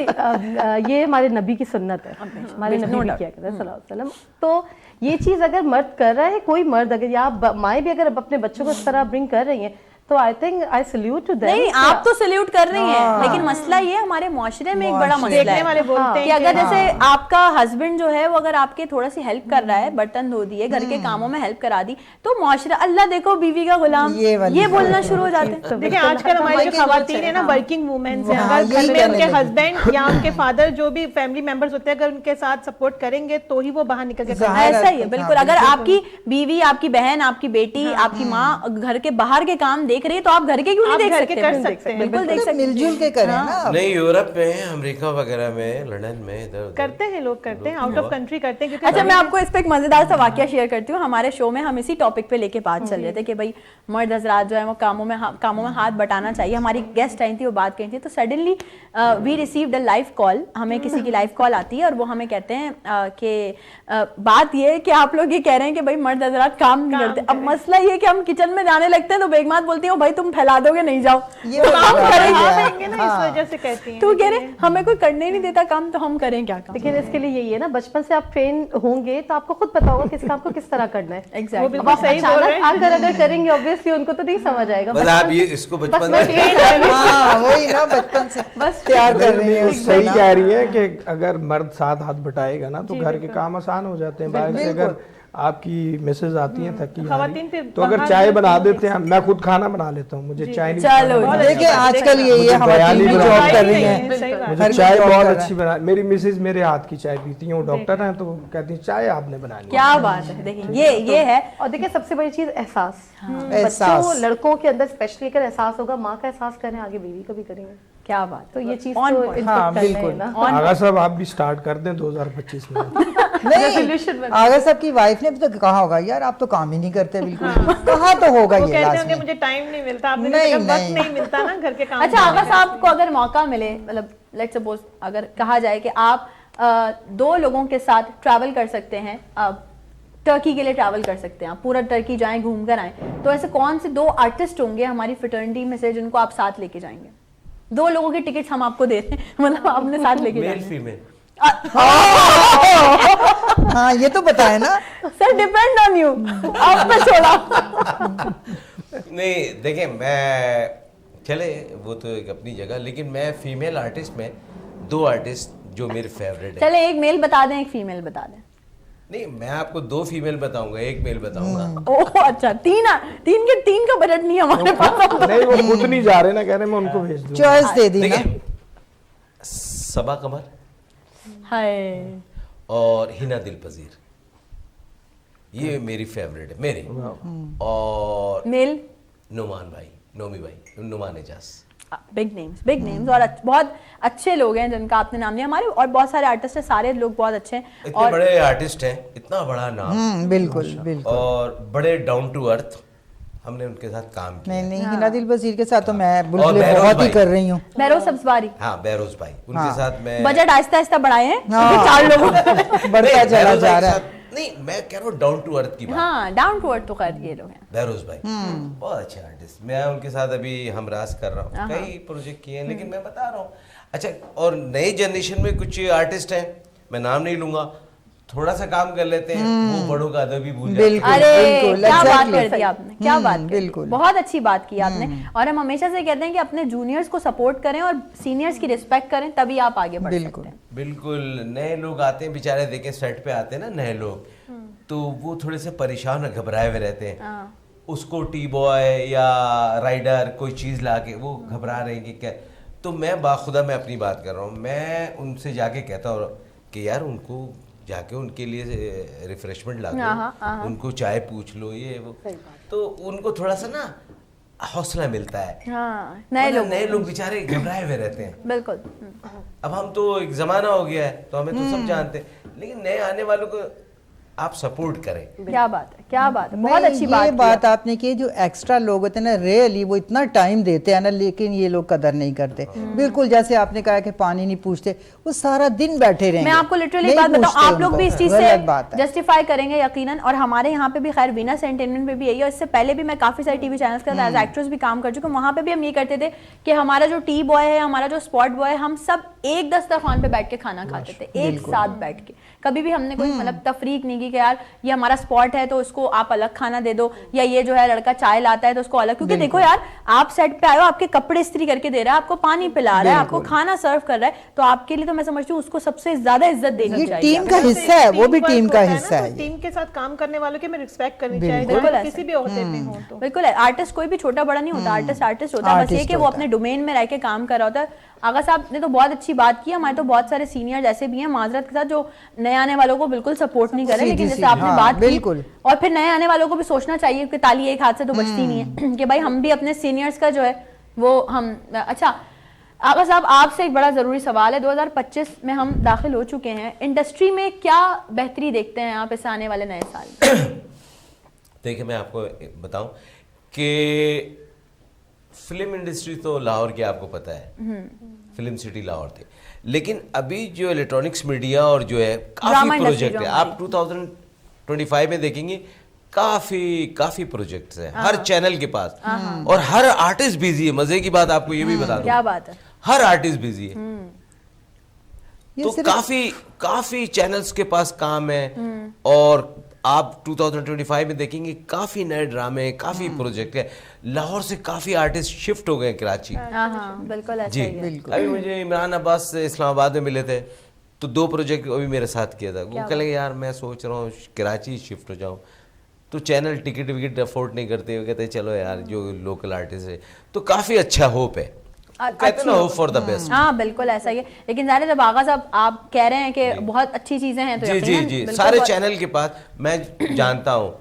ये हमारे नबी की सुन्नत है, हमारे नबी भी किया करते हैं सल्लल्लाहु अलैहि वसल्लम। तो ये चीज़ अगर मर्द कर रहा है, कोई मर्द अगर या माएँ भी अगर अपने बच्चों को इस तरह ब्रिंग कर रही हैं, तो I think I salute to them.
नहीं आप तो सैल्यूट कर रही हैं, लेकिन मसला ये हमारे मुआशरे में एक बड़ा मसला
देखने वाले
है
बोलते हैं
कि अगर जैसे आपका हस्बैंड जो है वो अगर आपके थोड़ा सी हेल्प कर रहा है, बर्तन धो दिए, घर के कामों में हेल्प करा दी, तो मुआशरा अल्लाह देखो बीवी का गुलाम, ये बोलना शुरू हो जाते हैं।
देखिए आजकल हमारी जो खवातीन है ना, वर्किंग वुमेन्स हैं,
हाँ,
अगर
यही
घर में
कहने
उनके
लगी।
हस्बैंड या उनके फादर जो भी फैमिली मेंबर्स होते हैं, अगर उनके साथ सपोर्ट करेंगे तो ही वो बाहर निकल के
ज़ाहिर
ऐसा ही है
हाँ,
बिल्कुल। अगर आपकी बीवी, आपकी बहन, आपकी बेटी, आपकी माँ घर के बाहर के काम देख रही है, तो आप घर के क्यों नहीं
आप
देख
घर
सकते?
के कर सकते हैं।
बिल्कुल देख सकते हैं।
मिलजुल के करें ना।
नहीं यूरोप में, अमेरिका वगैरह में, लंदन में, इधर उधर।
करते हैं, लोग करते हैं, आउट ऑफ कंट्री करते हैं, क्योंकि
अच्छा मैं आपको इस पे एक मजेदार सा वाकया शेयर करती हूँ। हमारे शो में हम इसी टॉपिक पे लेके बात चल रहे थे कि भाई मर्द हजरात जो है वो कामों में हाथ बटाना चाहिए। हमारी गेस्ट आई थी, वो बात कही थी, तो suddenly we received a live call. हमें किसी की लाइव कॉल आती है और वो हमें कहते हैं कि बात ये है कि आप लोग ये कह रहे हैं कि भाई मर्द हजरात काम नहीं करते। अब मसला ये है कि हम किचन में जाने लगते हैं तो बेगमात बोलती है भाई तुम फैला दोगे, नहीं जाओ,
ये
तो काम
बात
करेंगे।
है।
करेंगे ना, इस वजह से कहती हैं।
तो कह रहे हमें कोई करने ही नहीं देता काम, तो हम करें क्या काम?
लेकिन इसके लिए यही है ना, बचपन से आप ट्रेन होंगे तो आपको खुद पता होगा किस काम को किस तरह करना है।
वो
एग्जैक्टली।
बिल्कुल सही बोल रहे हैं।
आकर अगर करेंगे ऑब्वियसली उनको तो नहीं समझ आएगा।
बस आप ये इसको बचपन
मैं
में
हाँ वही ना, बचपन से बस तैयार कर रही है उसको
सही
ना।
कह रही है कि अगर मर्द साथ हाथ बटाएगा ना तो घर के काम आसान हो जाते हैं। बाहर से अगर आपकी मैसेज आती हैं थकी
खवातीन पे
तो अगर
बाहर
चाय
भी
बना देते हैं, मैं खुद खाना बना लेता हूँ, मुझे चाय नहीं
चलो,
बनानी।
देखिए आजकल यही है, हमारी
बयानी
भी
बना
जॉब
रही
कर रही
है,
हैं,
सही बात।
मुझे
हर
चाय
जॉब
बहुत
कर रहा
अच्छी बना, मेरी मिसेज मेरे हाथ की चाय पीती है, वो डॉक्टर हैं तो वो कहती हैं चाय आपने बनानी है।
क्या बात है, देखिए ये है।
और देखिए सबसे बड़ी चीज एहसास।
एहसास।
बच्चों लड़कों के अंदर स्पेशली अगर एहसास होगा, माँ का एहसास करें, आगे बीवी का भी करेंगे।
क्या बात
तो ये चीज
On
तो
point।
इनको
हाँ,
करना है
बिल्कुल।
ना।
आगा साहब आप भी स्टार्ट कर दें 2025 में।
नहीं अगर सबकी वाइफ ने भी तो कहा होगा यार आप तो काम ही नहीं करते बिल्कुल, कहा तो होगा
वो
ये
कहते
लास्ट
होंगे
में।
मुझे टाइम नहीं मिलता, आपने
नहीं,
कहा वक्त
नहीं।
नहीं मिलता ना घर के काम
अच्छा आगा साहब को अगर मौका मिले, मतलब लेट्स सपोज अगर कहा जाए कि आप 2 लोगों के साथ ट्रैवल कर सकते हैं, टर्की के लिए ट्रैवल कर सकते हैं, आप पूरा टर्की जाएं, घूम कर आएं, तो ऐसे कौन से 2 आर्टिस्ट होंगे हमारी फ्रेटर्निटी में से जिनको आप साथ लेके जाएंगे? 2 लोगों की टिकट हम आपको दे रहे हैं, मतलब आपने साथ लेके
मेल
जाना है।
फीमेल।
हाँ ये तो बताए ना।
सर डिपेंड ऑन यू, आप पे छोड़ा।
नहीं देखें, मैं चले वो तो एक अपनी जगह, लेकिन मैं फीमेल आर्टिस्ट में 2 आर्टिस्ट जो मेरे फेवरेट है।
चले एक मेल बता दें, एक फीमेल बता दें।
नहीं, मैं आपको 2 फीमेल बताऊंगा, 1 मेल बताऊंगा।
ओह अच्छा, तीन का बजट नहीं है हमारे पास।
नहीं वो खुद नहीं जा रहे ना, कह रहे मैं उनको भेज दूँ।
चॉइस दे दी ना।
देखिए, सबा कमर
हाय,
और हिना दिल पजीर, ये मेरी फेवरेट है मेरी। और
मेल
नुमान भाई, नोमी भाई, नुमान एजाज।
बिग नेम्स और बहुत अच्छे लोग हैं जिनका आपने नाम लिया। हमारे और बहुत सारे आर्टिस्ट हैं, सारे लोग बहुत अच्छे हैं
इतने
और
बड़े आर्टिस्ट हैं, इतना बड़ा नाम,
बिल्कुल बिल्कुल।
और बड़े डाउन टू अर्थ, हमने उनके साथ काम किया।
नहीं हिना दिल बसीर के साथ तो मैं
और
बुलबुल
बहरोज
बहुत ही
भाई।
कर रही हूँ।
बहरोज सब्जवारी,
हाँ, बहरोज भाई, उनके
हाँ।
साथ मैं
बजट आहिस्ता आहिस्ता बढ़ाए हैं
हाँ।
4 लोगों।
बढ़ता
नहीं,
चला
बहरोज
जा
भाई के
रहा है।
साथ- नहीं, मैं कह रहा हूँ डाउन टू अर्थ की बात।
हाँ, डाउन टू अर्थ तो खैर ये लोग हैं।
बहरोज भाई बहुत अच्छे आर्टिस्ट, मैं उनके साथ अभी हमराज कर रहा हूँ, कई प्रोजेक्ट किए हैं, लेकिन मैं बता रहा हूँ। अच्छा, और नई जनरेशन में कुछ आर्टिस्ट हैं, मैं नाम नहीं लूंगा, थोड़ा सा काम कर लेते हैं, वो बड़ों का अदब भी भूल जाते हैं।
बिल्कुल
अरे
बिल्कुल,
क्या बात
exactly।
कर दी आपने, क्या बात कर दी।
बिल्कुल।
बहुत अच्छी बात की आपने। और हम हमेशा से कहते हैं कि अपने जूनियर्स को सपोर्ट करें और सीनियर्स की रिस्पेक्ट करें, तभी आप आगे बढ़
बिल्कुल।
सकते हैं।
बिल्कुल। नए लोग आते हैं बेचारे, देखे सेट पे आते हैं ना नए लोग, तो वो थोड़े से परेशान और घबराए हुए रहते हैं। उसको टी बॉय या राइडर कोई चीज़ ला के वो घबरा रहे हैं कि क्या। तो मैं बाखुदा मैं अपनी बात कर रहा हूँ, मैं उनसे जाके कहता हूँ कि यार उनको जाके उनके लिए रिफ्रेशमेंट ला दो, उनको चाय पूछ लो, ये वो, तो उनको थोड़ा सा ना हौसला मिलता है।
हाँ, नए लोग
बेचारे घबराए हुए रहते हैं।
बिल्कुल।
अब हम तो एक जमाना हो गया है तो हमें तो सब जानते हैं, लेकिन नए आने वालों को आप सपोर्ट करें।
क्या बात है, क्या बात है, बहुत
नहीं,
अच्छी
ये
बात
बात आपने की। जो एक्स्ट्रा लोग होते हैं ना, रियली वो इतना टाइम देते हैं ना, लेकिन ये लोग कदर नहीं करते। बिल्कुल जैसे आपने कहा कि पानी नहीं पूछते, वो सारा दिन बैठे रहेंगे।
मैं आपको लिटरली
नहीं
बात बताऊं,
पूछते
आप लोग
उनको।
भी इस चीज
गलत बात
से
है।
जस्टिफाई करेंगे यकीनन। और हमारे यहाँ पे भी खैर वीनस एंटरटेनमेंट पे भी यही है, और इससे पहले भी मैं काफी सारे टीवी चैनल्स के साथ एज एक्ट्रेस भी काम कर चुकी हूँ। वहाँ पे भी हम ये करते थे कि हमारा जो टी बॉय है, हमारा जो स्पॉट बॉय है, हम सब एक दस्तरखान पे बैठ के खाना खाते थे, एक साथ बैठ के। कभी भी हमने कोई मतलब तफरीक नहीं की कि यार ये हमारा स्पॉट है तो उसको आप अलग खाना दे दो, या ये जो है लड़का चाय लाता है तो उसको अलग। क्योंकि देखो यार, आप सेट पे आए हो, आपके कपड़े इस्त्री करके दे रहा है, आपको पानी पिला रहा है, आपको खाना सर्व कर रहा है, तो आपके लिए तो मैं समझती हूँ उसको सबसे ज्यादा इज्जत देनी
ये
चाहिए।
टीम का हिस्सा है, वो भी टीम का हिस्सा है।
टीम के साथ काम करने वालों की हमें रिस्पेक्ट करनी
बिल्कुल।
चाहिए,
बिल्कुल
चाहे
ऐसा।
किसी भी ओहदे पे हो तो।
बिल्कुल है, आर्टिस्ट कोई भी छोटा बड़ा नहीं होता, आर्टिस्ट होता है। बस ये
आर्टिस्ट
कि वो
होता
अपने डोमेन में रह के काम कर रहा होता है। आगा साहब ने तो बहुत अच्छी बात की। हमारे तो बहुत सारे सीनियर जैसे भी हैं माजरत के साथ, जो नए आने वालों को बिल्कुल सपोर्ट नहीं कर रहे, लेकिन जैसे आपने
हाँ,
बात की,
बिल्कुल।
और फिर नए आने वालों को भी सोचना चाहिए कि ताली एक हाथ से तो बचती नहीं है कि भाई हम भी अपने सीनियर्स का जो है वो हम। अच्छा आगा साहब, आपसे एक बड़ा जरूरी सवाल है। 2025 में हम दाखिल हो चुके हैं, इंडस्ट्री में क्या बेहतरी देखते हैं आप इस आने वाले नए साल में?
देखिए, मैं आपको बताऊं कि फिल्म इंडस्ट्री तो लाहौर की आपको पता है, फिल्म सिटी लाहौर थी, लेकिन अभी जो इलेक्ट्रॉनिक्स मीडिया और जो है काफी प्रोजेक्ट है। आप 2025 में देखेंगे काफी प्रोजेक्ट्स हैं हर चैनल के पास, और हर आर्टिस्ट बिजी है। मजे की बात आपको ये भी बता दूं,
क्या बात है,
हर आर्टिस्ट बिजी है।
ये
तो
सिर्फ-
काफी चैनल्स के पास काम है, और आप 2025 में देखेंगे काफी नए ड्रामे, काफी प्रोजेक्ट है। लाहौर से काफी आर्टिस्ट शिफ्ट हो गए कराची।
हाँ बिल्कुल ऐसा
जी,
ही है।
अभी मुझे इमरान अब्बास से इस्लामाबाद में मिले थे, तो 2 प्रोजेक्ट अभी मेरे साथ किया था। वो कह लगे यार मैं सोच रहा हूँ कराची शिफ्ट हो जाऊँ, तो चैनल टिकट विकेट अफोर्ड नहीं करते, वो कहते चलो यार जो लोकल आर्टिस्ट है। तो काफी अच्छा होप है, कहते हैं ना, होप फॉर द बेस्ट।
हाँ बिल्कुल ऐसा ही है। लेकिन ज़ाहिर है जब आगा साहब आप कह रहे हैं कि बहुत अच्छी चीजें हैं तो
जी
यकीनन
जी
बिल्कुल
सारे
बहुत-
चैनल के पास मैं जानता हूँ,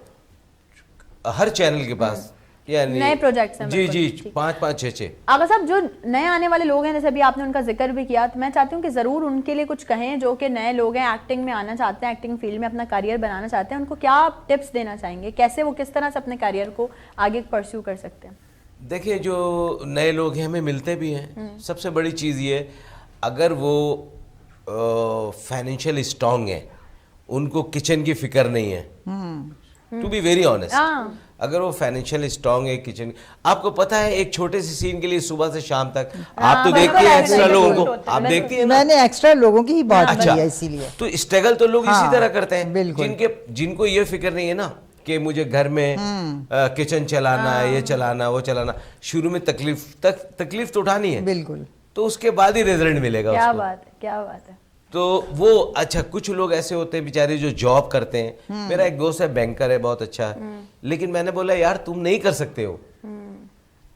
हर चैनल के पास यानी
नए प्रोजेक्ट्स हैं।
जी
बिल्कुल,
जी
ठीक।
5 6
आगा साहब, जो नए आने वाले लोग हैं, जैसे अभी आपने उनका जिक्र भी किया, तो मैं चाहती हूँ कि ज़रूर उनके लिए कुछ कहें जो कि नए लोग हैं, एक्टिंग में आना चाहते हैं, एक्टिंग फील्ड में अपना करियर बनाना चाहते हैं। उनको क्या आप टिप्स देना चाहेंगे, कैसे वो किस तरह से अपने करियर को आगे परस्यू कर सकते हैं?
देखिए, जो नए लोग हैं हमें मिलते भी हैं, सबसे बड़ी चीज़ ये, अगर वो फाइनेंशियल स्ट्रांग है, उनको किचन की फिक्र नहीं है, टू बी वेरी ऑनेस्ट, अगर वो फाइनेंशियल स्ट्रांग है, किचन, आपको पता है एक छोटे से सीन के लिए सुबह से शाम तक आप तो देखते हैं एक्स्ट्रा लोगों को, आप देखती हैं ना।
मैंने एक्स्ट्रा लोगों की ही बात की
अच्छा,
है, इसीलिए
तो स्ट्रगल तो लोग इसी तरह करते हैं,
बिल्कुल।
जिनको ये फिक्र नहीं है ना कि मुझे घर में किचन चलाना है, ये चलाना, वो चलाना, शुरू में तकलीफ तो उठानी है,
बिल्कुल।
तो उसके बाद ही रिजल्ट मिलेगा
क्या
उसको।
बात है, क्या बात है।
तो वो अच्छा, कुछ लोग ऐसे होते हैं बेचारे जो जॉब करते हैं। मेरा एक दोस्त है, बैंकर है, बहुत अच्छा है, लेकिन मैंने बोला यार तुम नहीं कर सकते हो,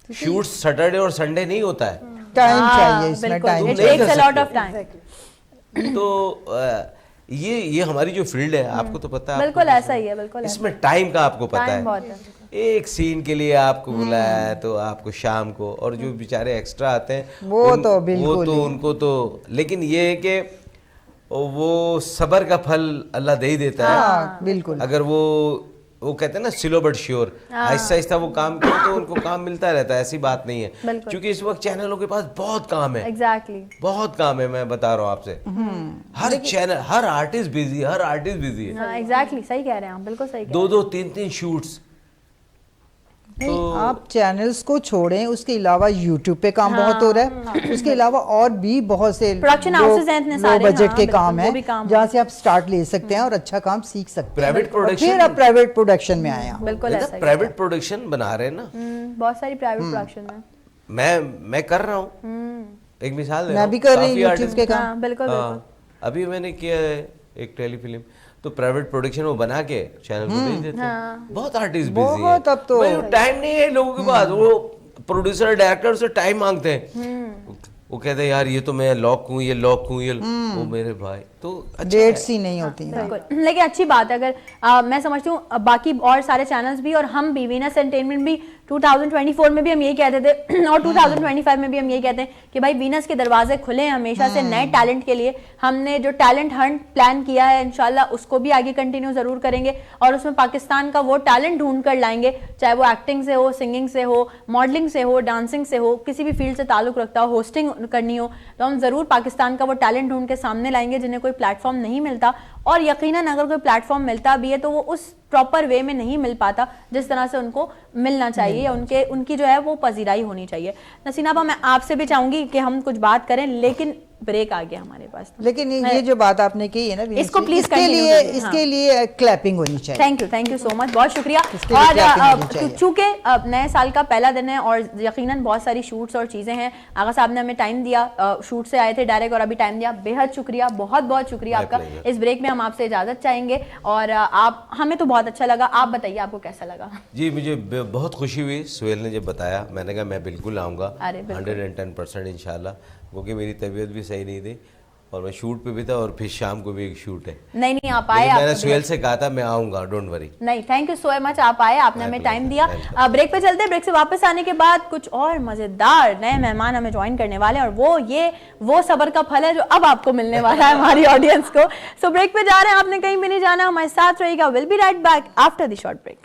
शूट सैटरडे और संडे नहीं होता है,
टाइम चाहिए इसमें, टाइम
इट
नहीं
टेक्स
कर
अ लॉट
सकते।
Of time.
तो ये हमारी जो फील्ड है, आपको तो पता है,
बिल्कुल ऐसा ही है, बिल्कुल
इसमें टाइम का आपको पता
टाइम बहुत
है।
है।
एक सीन के लिए आपको बुलाया है तो आपको शाम को, और जो बेचारे एक्स्ट्रा आते हैं
वो तो बिल्कुल
वो तो
ही।
उनको तो, लेकिन ये है कि वो सब्र का फल अल्लाह दे ही देता है।
हाँ, बिल्कुल।
अगर वो कहते हैं ना slow but sure, Aahista Aahista वो काम करो तो उनको काम मिलता रहता है, ऐसी बात नहीं है।
बिल्कुल।
क्योंकि इस वक्त चैनलों के पास बहुत काम है,
एग्जैक्टली।
बहुत काम है, मैं बता रहा हूँ आपसे। हर चैनल, हर आर्टिस्ट बिजी है, हर आर्टिस्ट बिजी है।
हाँ एग्जैक्टली, सही कह रहे हैं आप, बिल्कुल सही कह रहे हैं।
2-2 3-3 शूट्स।
नहीं, आप चैनल्स को छोड़ें, उसके अलावा यूट्यूब पे काम बहुत हो रहा है, उसके अलावा और भी बहुत से
Production houses हैं इतने
लो
सारे,
बजट
हाँ,
के
बिल्कुल,
काम
वो भी
हैं
काम
जहाँ से आप स्टार्ट ले सकते हैं और अच्छा काम सीख सकते हैं।
प्राइवेट
और
प्रोडक्शन,
फिर आप प्राइवेट प्रोडक्शन में आए आप।
बिल्कुल ऐसा ही
प्राइवेट प्रोडक्शन बना रहे हैं ना,
बहुत सारी प्राइवेट प्रोडक्शन है।
मैं कर रहा हूँ। एक मिसाल दे रहा
मैं
हूँ,
भी कर रही
काफी
हूँ यूट्यूब
artist-
के काम।
हाँ बिल्कुल बिल्कुल।
हाँ, अभी मैंने किया है एक टेलीफिल्म, तो प्राइवेट प्रोडक्शन वो बना के चैनल को भेज देते हैं। बहुत आर्टिस्ट बिजी है,
बहुत, अब तो
टाइम नहीं है लोगों के पास। वो प्रोड्यूसर डायरेक्टर से टाइम मांगते हैं, वो कहते हैं यार ये तो मैं लॉक हूँ, ये लॉक हूँ, ये वो मेरे भाई तो अच्छा
डेट्स ही नहीं होती हैं।
बिल्कुल, लेकिन अच्छी बात है। अगर मैं समझती हूँ बाकी और सारे चैनल्स भी और हम भी, वीनस एंटरटेनमेंट भी 2024 में भी हम यही कहते थे और 2025 में भी हम यही कहते हैं कि भाई वीनस के दरवाजे खुले हैं हमेशा से नए टैलेंट के लिए। हमने जो टैलेंट हंट प्लान किया है इंशाल्लाह उसको भी आगे कंटिन्यू जरूर करेंगे और उसमें पाकिस्तान का वो टैलेंट ढूंढ कर लाएंगे, चाहे वो एक्टिंग से हो, सिंगिंग से हो, मॉडलिंग से हो, डांसिंग से हो, किसी भी फील्ड से ताल्लुक रखता हो, होस्टिंग करनी हो, तो हम जरूर पाकिस्तान का वो टैलेंट ढूंढ के सामने लाएंगे जिन्हें कोई प्लेटफॉर्म नहीं मिलता। और यकीनन अगर कोई प्लेटफॉर्म मिलता भी है तो वो उस प्रॉपर वे में नहीं मिल पाता जिस तरह से उनको मिलना चाहिए, या उनकी जो है वो पजीराई होनी चाहिए। नसीना आपा, मैं आपसे भी चाहूंगी कि हम कुछ बात करें, लेकिन ब्रेक आ गया हमारे पास।
लेकिन ये जो बात आपने की है ना,
इसको प्लीज
इसके लिए क्लैपिंग होनी चाहिए।
थैंक यू सो मच, बहुत शुक्रिया।
इसके लिए clapping होनी
और
चाहिए।
चूंकि नए साल का पहला दिन है और यकीनन बहुत सारी शूट्स और चीजें हैं, आगा साहब ने हमें टाइम दिया, शूट से आए थे डायरेक्ट और अभी टाइम दिया, बेहद शुक्रिया, बहुत बहुत शुक्रिया आपका। इस ब्रेक में हम आपसे इजाजत चाहेंगे और आप, हमें तो बहुत अच्छा लगा, आप बताइए आपको कैसा लगा?
जी, मुझे बहुत खुशी हुई सुहेल ने जब बताया, मैंने कहा मैं बिल्कुल आऊँगा,
अरे बिल्कुल।
110% इंशाल्लाह, क्योंकि मेरी तबीयत भी सही नहीं थी और मैं शूट पे भी था और फिर शाम को भी एक शूट है।
नहीं आप आए,
मैंने
आपको
सुहेल से कहा था मैं आऊँगा, डोंट वरी।
नहीं, थैंक यू सो मच, आप आए, आपने हमें टाइम दिया। ब्रेक पे चलते हैं, ब्रेक से वापस आने के बाद कुछ और मजेदार नए मेहमान हमें ज्वाइन करने वाले हैं और वो सब्र का फल है जो अब आपको मिलने वाला है हमारी ऑडियंस को। सो ब्रेक पे जा रहे हैं, आपने कहीं भी नहीं जाना, हमारे साथ रहेगा। Will be right back after the short break.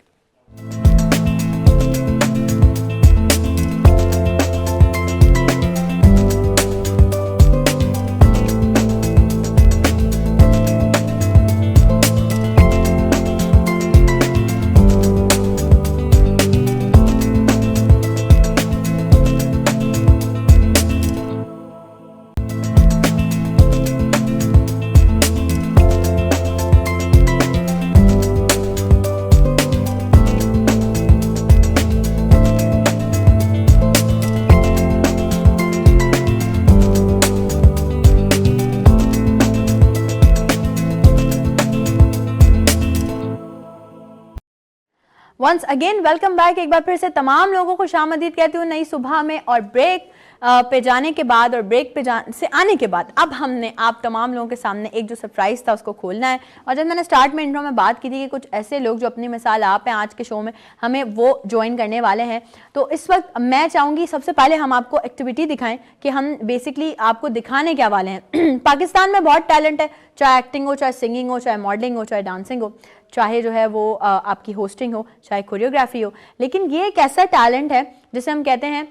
Once again welcome back. एक बार फिर से तमाम लोगों को खुशामदीद कहती हूँ नई सुबह में। और ब्रेक पे जाने के बाद और ब्रेक पे से आने के बाद अब हमने आप तमाम लोगों के सामने एक जो सरप्राइज था उसको खोलना है। और जब मैंने स्टार्ट में इंट्रो में बात की थी कि कुछ ऐसे लोग जो अपनी मिसाल आप हैं आज के शो में, हमें वो ज्वाइन करने वाले हैं, तो इस वक्त मैं चाहूँगी सबसे पहले हम आपको एक्टिविटी दिखाएं कि हम बेसिकली आपको दिखाने क्या वाले हैं। पाकिस्तान में बहुत टैलेंट है, चाहे एक्टिंग हो, चाहे सिंगिंग हो, चाहे मॉडलिंग हो, चाहे डांसिंग हो, चाहे जो है वो आपकी होस्टिंग हो, चाहे कोरियोग्राफी हो। लेकिन ये एक ऐसा टैलेंट है जिसे हम कहते हैं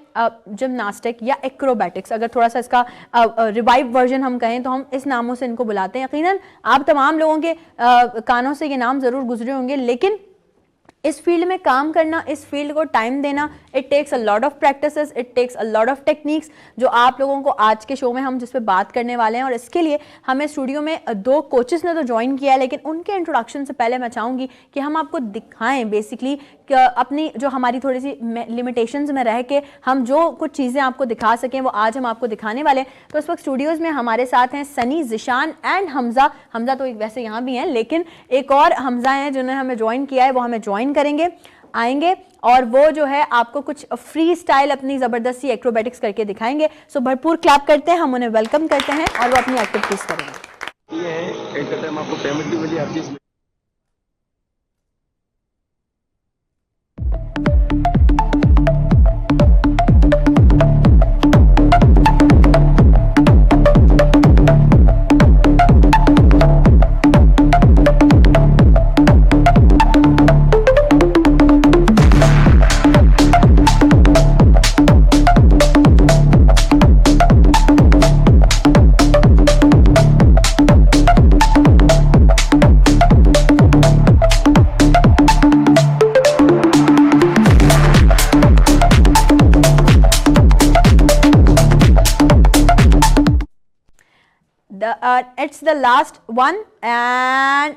जिम्नास्टिक या एक्रोबैटिक्स। अगर थोड़ा सा इसका रिवाइव वर्जन हम कहें तो हम इस नामों से इनको बुलाते हैं। यकीनन आप तमाम लोगों के कानों से ये नाम ज़रूर गुजरे होंगे, लेकिन इस फील्ड में काम करना, इस फील्ड को टाइम देना, it takes a lot of practices, it takes a lot of techniques, जो आप लोगों को आज के शो में हम जिस पे बात करने वाले हैं। और इसके लिए हमें स्टूडियो में 2 कोचेस ने तो ज्वाइन किया है, लेकिन उनके इंट्रोडक्शन से पहले मैं चाहूँगी कि हम आपको दिखाएं बेसिकली अपनी जो हमारी थोड़ी सी लिमिटेशंस में रह के हम जो कुछ चीज़ें आपको दिखा सकें वो आज हम आपको दिखाने वाले हैं। तो इस वक्त स्टूडियोज़ में हमारे साथ हैं सनी, ज़िशान एंड हमज़ा। हमज़ा तो वैसे यहाँ भी हैं, लेकिन एक और हमज़ा हैं जिन्होंने हमें ज्वाइन किया है, वो हमें ज्वाइन करेंगे, आएंगे और वो जो है आपको कुछ फ्री स्टाइल अपनी ज़बरदस्ती एक्रोबैटिक्स करके दिखाएंगे। सो भरपूर क्लैप करते हैं, हम उन्हें वेलकम करते हैं और वो अपनी एक्टिविटीज़ करेंगे।
ये है एक टाइम आपको पेमेंट भी मिली हर चीज़ में।
It's the last one and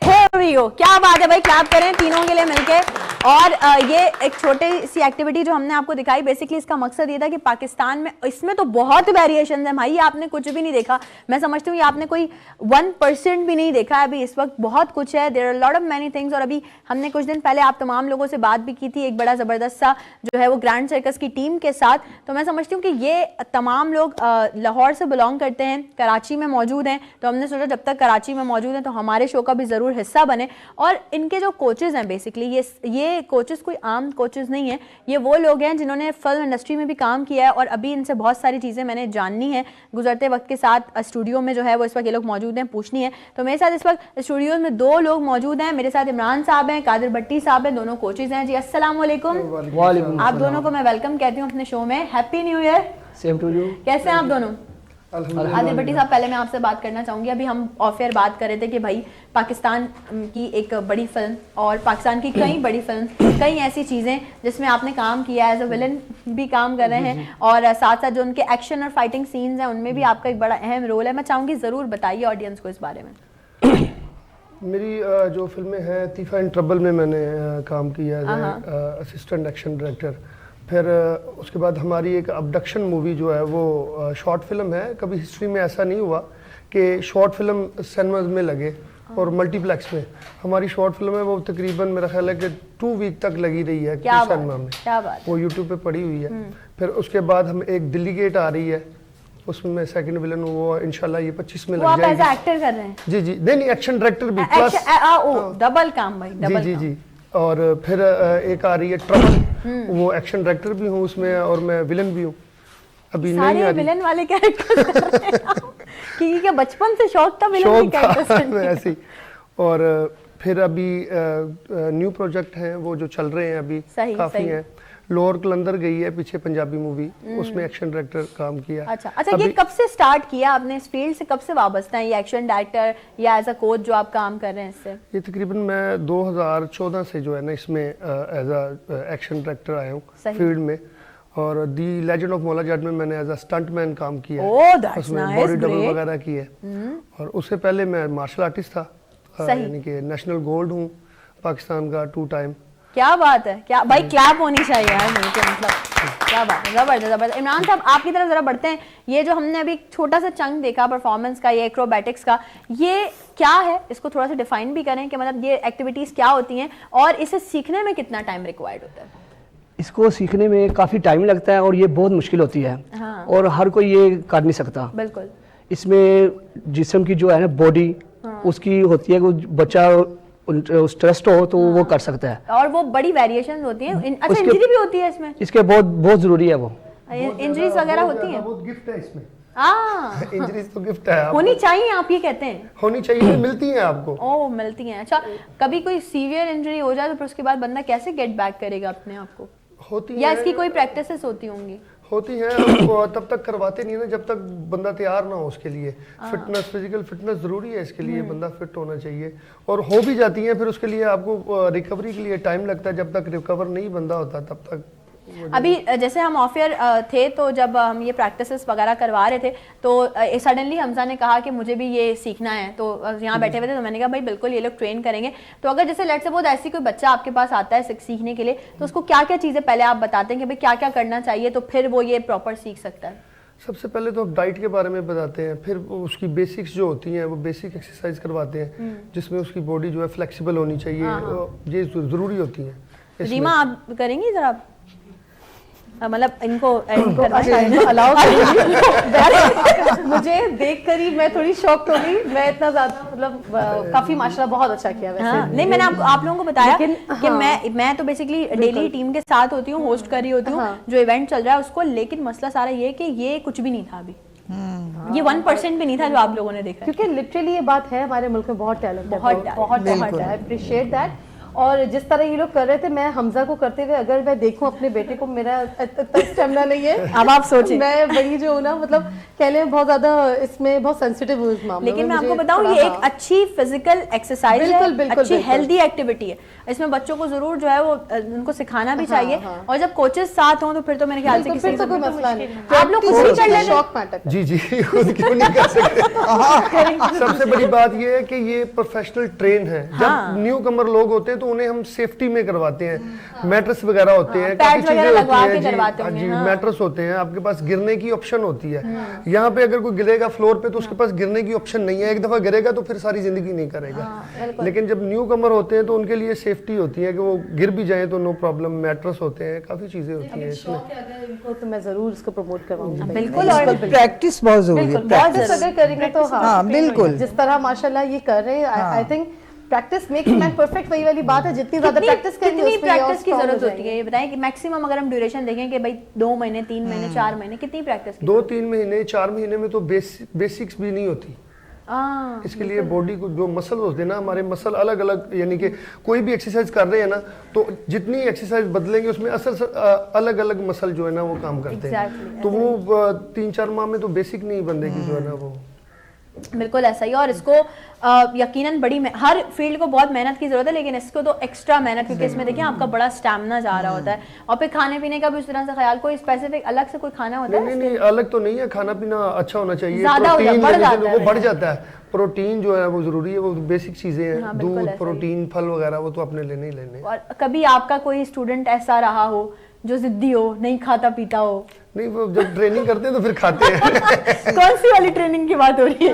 here we go। क्या बात है भाई, क्लैप करें तीनों के लिए मिलके। और ये एक छोटी सी एक्टिविटी जो हमने आपको दिखाई, बेसिकली इसका मकसद ये था कि पाकिस्तान में इसमें तो बहुत वेरिएशन है भाई, आपने कुछ भी नहीं देखा। मैं समझती हूँ ये आपने कोई 1% भी नहीं देखा है अभी, इस वक्त बहुत कुछ है, there are lot of many things. और अभी हमने कुछ दिन पहले आप तमाम लोगों से बात भी की थी, एक बड़ा ज़बरदस्त सा जो है वो ग्रैंड सर्कस की टीम के साथ। तो मैं समझती हूँ कि ये तमाम लोग लाहौर से बिलोंग करते हैं, कराची में मौजूद हैं, तो हमने सोचा जब तक कराची में मौजूद हैं तो हमारे शो का भी ज़रूर हिस्सा बने। और इनके जो कोचेज़ हैं बेसिकली ये कोचेस कोई आम कोचेस नहीं है, ये वो लोग हैं जिन्होंने फिल्म इंडस्ट्री में भी काम किया है। और अभी इनसे बहुत सारी चीज़ें मैंने जाननी है गुजरते वक्त के साथ। स्टूडियो में जो है वो इस वक्त ये लोग मौजूद हैं, पूछनी है। तो मेरे साथ इस वक्त स्टूडियो में 2 लोग मौजूद हैं। मेरे साथ इमरान साहब हैं, कादिर भट्टी साहब हैं, दोनों कोचेज हैं जी। अस्सलाम वालेकुम। आप दोनों को मैं वेलकम कहती हूँ अपने शो में। Happy new year.
Same to you.
कैसे हैं आप दोनों? आदिल भट्टी साहब, पहले मैं आपसे बात करना चाहूँगी, अभी हम ऑफ एयर बात कर रहे थे कि भाई पाकिस्तान की एक बड़ी फिल्म और पाकिस्तान की कई बड़ी फिल्म, कई ऐसी चीज़ें जिसमें आपने काम किया है, एज अ विलन भी काम कर रहे हैं और साथ साथ जो उनके एक्शन और फाइटिंग सीन्स हैं उनमें भी आपका एक बड़ा अहम रोल है। मैं चाहूँगी ज़रूर बताइए ऑडियंस को इस बारे में।
मेरी जो फिल्में हैं, तीफा इन ट्रबल में मैंने काम किया है असिस्टेंट एक्शन डायरेक्टर। फिर उसके बाद हमारी एक अबडक्शन मूवी जो है वो शॉर्ट फिल्म है। कभी हिस्ट्री में ऐसा नहीं हुआ कि शॉर्ट फिल्म सिनेमाज में लगे और मल्टीप्लेक्स में। हमारी शॉर्ट फिल्म है वो तकरीबन मेरा ख्याल है कि 2 वीक तक लगी रही है सिनेमा में।
क्या बात,
वो यूट्यूब पे पड़ी हुई है। फिर उसके बाद हम एक दिल्ली गेट आ रही है, उसमें मैं सेकंड विलन हूँ, वो इंशाल्लाह ये 25 में लग जाएगी।
आप एज एक्टर कर रहे हैं?
जी जी, नहीं एक्शन डायरेक्टर भी प्लस
डबल काम भाई, डबल
जी जी। और फिर एक आ रही है ट्रबल, वो एक्शन डायरेक्टर भी हूँ उसमें और मैं विलन भी हूँ। अभी नहीं आ रही।
विलन वाले कैरेक्टर कर रहे हैं ठीक है, बचपन से शौक था विलन के कैरेक्टर
ऐसे। और फिर अभी न्यू प्रोजेक्ट हैं वो जो चल रहे हैं अभी, काफी हैं। लोअर कलंदर गई है पीछे पंजाबी मूवी, उसमें एक्शन डायरेक्टर काम किया।
अच्छा, ये कब से स्टार्ट किया आपने इस फील्ड से, कब से वाबस्ता है ये एक्शन डायरेक्टर या एज अ कोच जो आप काम कर रहे हैं इससे?
ये तकरीबन मैं 2014 से जो है ना इसमें एज अ एक्शन डायरेक्टर आया हूँ फील्ड में। और दी लेजेंड ऑफ मौला जाट में मैंने एज अ स्टंटमैन काम किया है, उसमें बॉडी डबल वगैरह की है। और उससे पहले मैं मार्शल आर्टिस्ट था, यानी कि नेशनल गोल्ड हूँ पाकिस्तान का 2 टाइम।
क्या बात है, क्या भाई क्लैप होनी चाहिए यार मुझे, मतलब क्या बात है, जबरदस्त। इमरान साहब आपकी तरफ जरा बढ़ते हैं। ये जो हमने अभी छोटा सा चंक देखा परफॉर्मेंस का, ये एक्रोबैटिक्स का, ये क्या है, इसको थोड़ा सा डिफाइन भी करें कि मतलब ये एक्टिविटीज क्या होती हैं और इसे सीखने में कितना टाइम रिक्वायर्ड होता है?
इसको सीखने में काफ़ी टाइम लगता है और ये बहुत मुश्किल होती है। हाँ। और हर कोई ये कर नहीं सकता।
बिल्कुल।
इसमें जिस्म की जो है ना बॉडी, हाँ। उसकी होती है कि बच्चा स्ट्रेस्ड हो तो वो कर सकता है।
और वो बड़ी वेरिएशंस होती हैं। अच्छा, इंजरी भी होती है इसमें?
इसके बहुत जरूरी है, वो
इंजरीज वगैरह होती हैं।
बहुत गिफ्ट है इसमें। इंजरीज तो गिफ्ट है,
होनी चाहिए, आप ये कहते हैं?
होनी चाहिए, मिलती हैं आपको।
ओह, मिलती हैं। अच्छा, कभी कोई सीवियर इंजरी हो जाए तो फिर उसके बाद बंदा कैसे गेट बैक करेगा अपने आप को?
होती
या इसकी कोई प्रैक्टिसेस होती होंगी?
होती हैं, वो तब तक करवाते नहीं है ना जब तक बंदा तैयार ना हो उसके लिए। फिटनेस, फिजिकल फिटनेस ज़रूरी है इसके लिए, बंदा फिट होना चाहिए। और हो भी जाती है, फिर उसके लिए आपको रिकवरी के लिए टाइम लगता है। जब तक रिकवर नहीं बंदा होता तब तक।
अभी जैसे हम ऑफ ईयर थे तो जब हम ये प्रैक्टिसेस वगैरह करवा रहे थे तो सडनली हमजा ने कहा कि मुझे भी ये सीखना है। तो यहाँ बैठे हुए थे तो मैंने कहा भाई बिल्कुल ये लोग ट्रेन करेंगे। तो अगर जैसे लेट्स सपोज ऐसी कोई बच्चा आपके पास आता है सीखने के लिए तो उसको क्या क्या चीज़ें पहले आप बताते हैं कि भाई क्या क्या करना चाहिए तो फिर वो ये प्रॉपर सीख सकता है?
सबसे पहले तो डाइट के बारे में बताते हैं, फिर उसकी बेसिक्स जो होती हैं वो बेसिक एक्सरसाइज करवाते हैं जिसमें उसकी बॉडी जो है फ्लेक्सिबल होनी चाहिए। ये ज़रूरी होती है।
रीमा आप करेंगी ज़रा, मतलब इनको
अलाउ मुझे देखकर ही मैं थोड़ी शॉक्ड हो गई। मैं इतना ज्यादा मतलब काफी माशाल्लाह बहुत अच्छा किया वैसे।
हाँ, नहीं मैंने आप लोगों को बताया कि मैं तो बेसिकली डेली टीम के साथ होती हूँ, होस्ट कर रही होती हूँ जो इवेंट चल रहा है उसको। लेकिन मसला सारा ये कि ये कुछ भी नहीं था अभी, ये 1% भी नहीं था जो आप लोगों ने देखा।
क्योंकि लिटरली ये बात है, हमारे मुल्क में बहुत टैलेंट है, बहुत है, अप्रिशिएट दैट। और जिस तरह ये लोग कर रहे थे, मैं हमजा को करते हुए अगर मैं देखूं अपने बेटे को, मेरा स्टेमिना नहीं है।
अब आप सोचें,
मैं बड़ी जो हूँ ना, मतलब कहने में बहुत ज्यादा इसमें बहुत सेंसिटिव हूँ इस मामले में।
लेकिन मैं आपको बताऊं ये एक अच्छी फिजिकल एक्सरसाइज है, अच्छी हेल्दी एक्टिविटी है। इसमें बच्चों को जरूर जो है वो उनको सिखाना भी चाहिए। और जब कोचेस साथ हों तो फिर तो मेरे ख्याल से किसी
कोई मसला नहीं।
आप लोग कुछ भी कर लेते।
जी जी, खुद क्यों नहीं कर सकते। सबसे बड़ी बात ये है कि ये प्रोफेशनल ट्रेन है। जब न्यू कमर लोग होते हैं तो उन्हें हम सेफ्टी में करवाते हैं। मैट्रेस वगैरह होते हैं, काफी चीजें होती हैं जी, मैट्रेस होते हैं, आपके पास गिरने की ऑप्शन होती है। यहाँ पे अगर कोई गिरेगा फ्लोर पे तो उसके पास गिरने की ऑप्शन नहीं है। एक दफा गिरेगा तो फिर सारी जिंदगी नहीं करेगा। लेकिन जब न्यू कमर होते हैं तो उनके लिए सेफ्टी होती है कि वो गिर भी जाए तो नो प्रॉब्लम। मैट्रेस होते हैं, काफी चीजें होती हैं इसमें।
इनको तो मैं जरूर इसको प्रमोट करवाऊंगी।
बिल्कुल, और
प्रैक्टिस बहुत जरूरी है।
प्रैक्टिस अगर करेंगे तो
हाँ बिल्कुल,
जिस तरह माशाल्लाह ये कर रहे हैं, I think practice makes man perfect. वही वाली बात है, जितनी ज्यादा प्रैक्टिस करेंगे
कितनी प्रैक्टिस की जरूरत होती है ये बताएं कि मैक्सिमम अगर हम ड्यूरेशन देखें कि भाई 2 महीने 3 महीने 4 महीने, कितनी प्रैक्टिस?
2-3 महीने 4 महीने में तो बेसिक्स भी नहीं होती। इसके लिए बॉडी को जो मसल होते हैं ना, हमारे मसल अलग अलग, यानी कि कोई भी एक्सरसाइज कर रहे हैं ना तो जितनी एक्सरसाइज बदलेंगे उसमें असर अलग अलग मसल जो है ना वो काम करते हैं। तो वो 3-4 माह में तो बेसिक नहीं बंदेगी जो है ना वो।
बिल्कुल ऐसा ही। और इसको यकीनन बड़ी हर फील्ड को बहुत मेहनत की जरूरत है, लेकिन इसको तो एक्स्ट्रा मेहनत, क्योंकि इसमें देखिए आपका बड़ा स्टैमिना जा रहा होता है। और फिर खाने पीने का भी उस तरह से ख्याल, कोई स्पेसिफिक अलग से कोई खाना होता है?
नहीं, अलग तो नहीं है। खाना पीना अच्छा होना चाहिए,
ज्यादा
बढ़ जाता है। प्रोटीन जो है वो जरूरी है, वो बेसिक चीजें हैं। दूध, प्रोटीन, फल वगैरह वो तो अपने लेने ही लेने।
और कभी आपका कोई स्टूडेंट ऐसा रहा हो जो जिद्दी हो, नहीं खाता पीता हो?
नहीं, वो जब ट्रेनिंग करते हैं तो फिर खाते हैं।
कौन सी वाली ट्रेनिंग की बात हो रही है?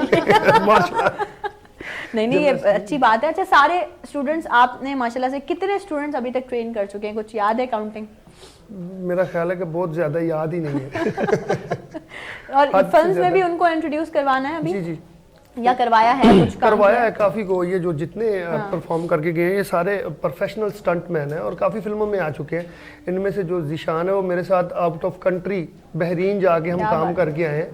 नहीं ये अच्छी बात है। अच्छा, सारे स्टूडेंट्स आपने माशाल्लाह से कितने स्टूडेंट्स अभी तक ट्रेन कर चुके हैं, कुछ याद है काउंटिंग?
मेरा ख्याल है कि बहुत ज्यादा याद ही नहीं है।
और फिल्म्स में भी उनको इंट्रोड्यूस करवाना है अभी? जी या करवाया है? कुछ
करवाया है काफी को। ये जो जितने परफॉर्म करके गए हैं ये सारे प्रोफेशनल स्टंटमैन हैं और काफी फिल्मों में आ चुके हैं। इनमें से जो जिशान है वो मेरे साथ आउट ऑफ कंट्री बहरीन जाके हम काम करके आए हैं।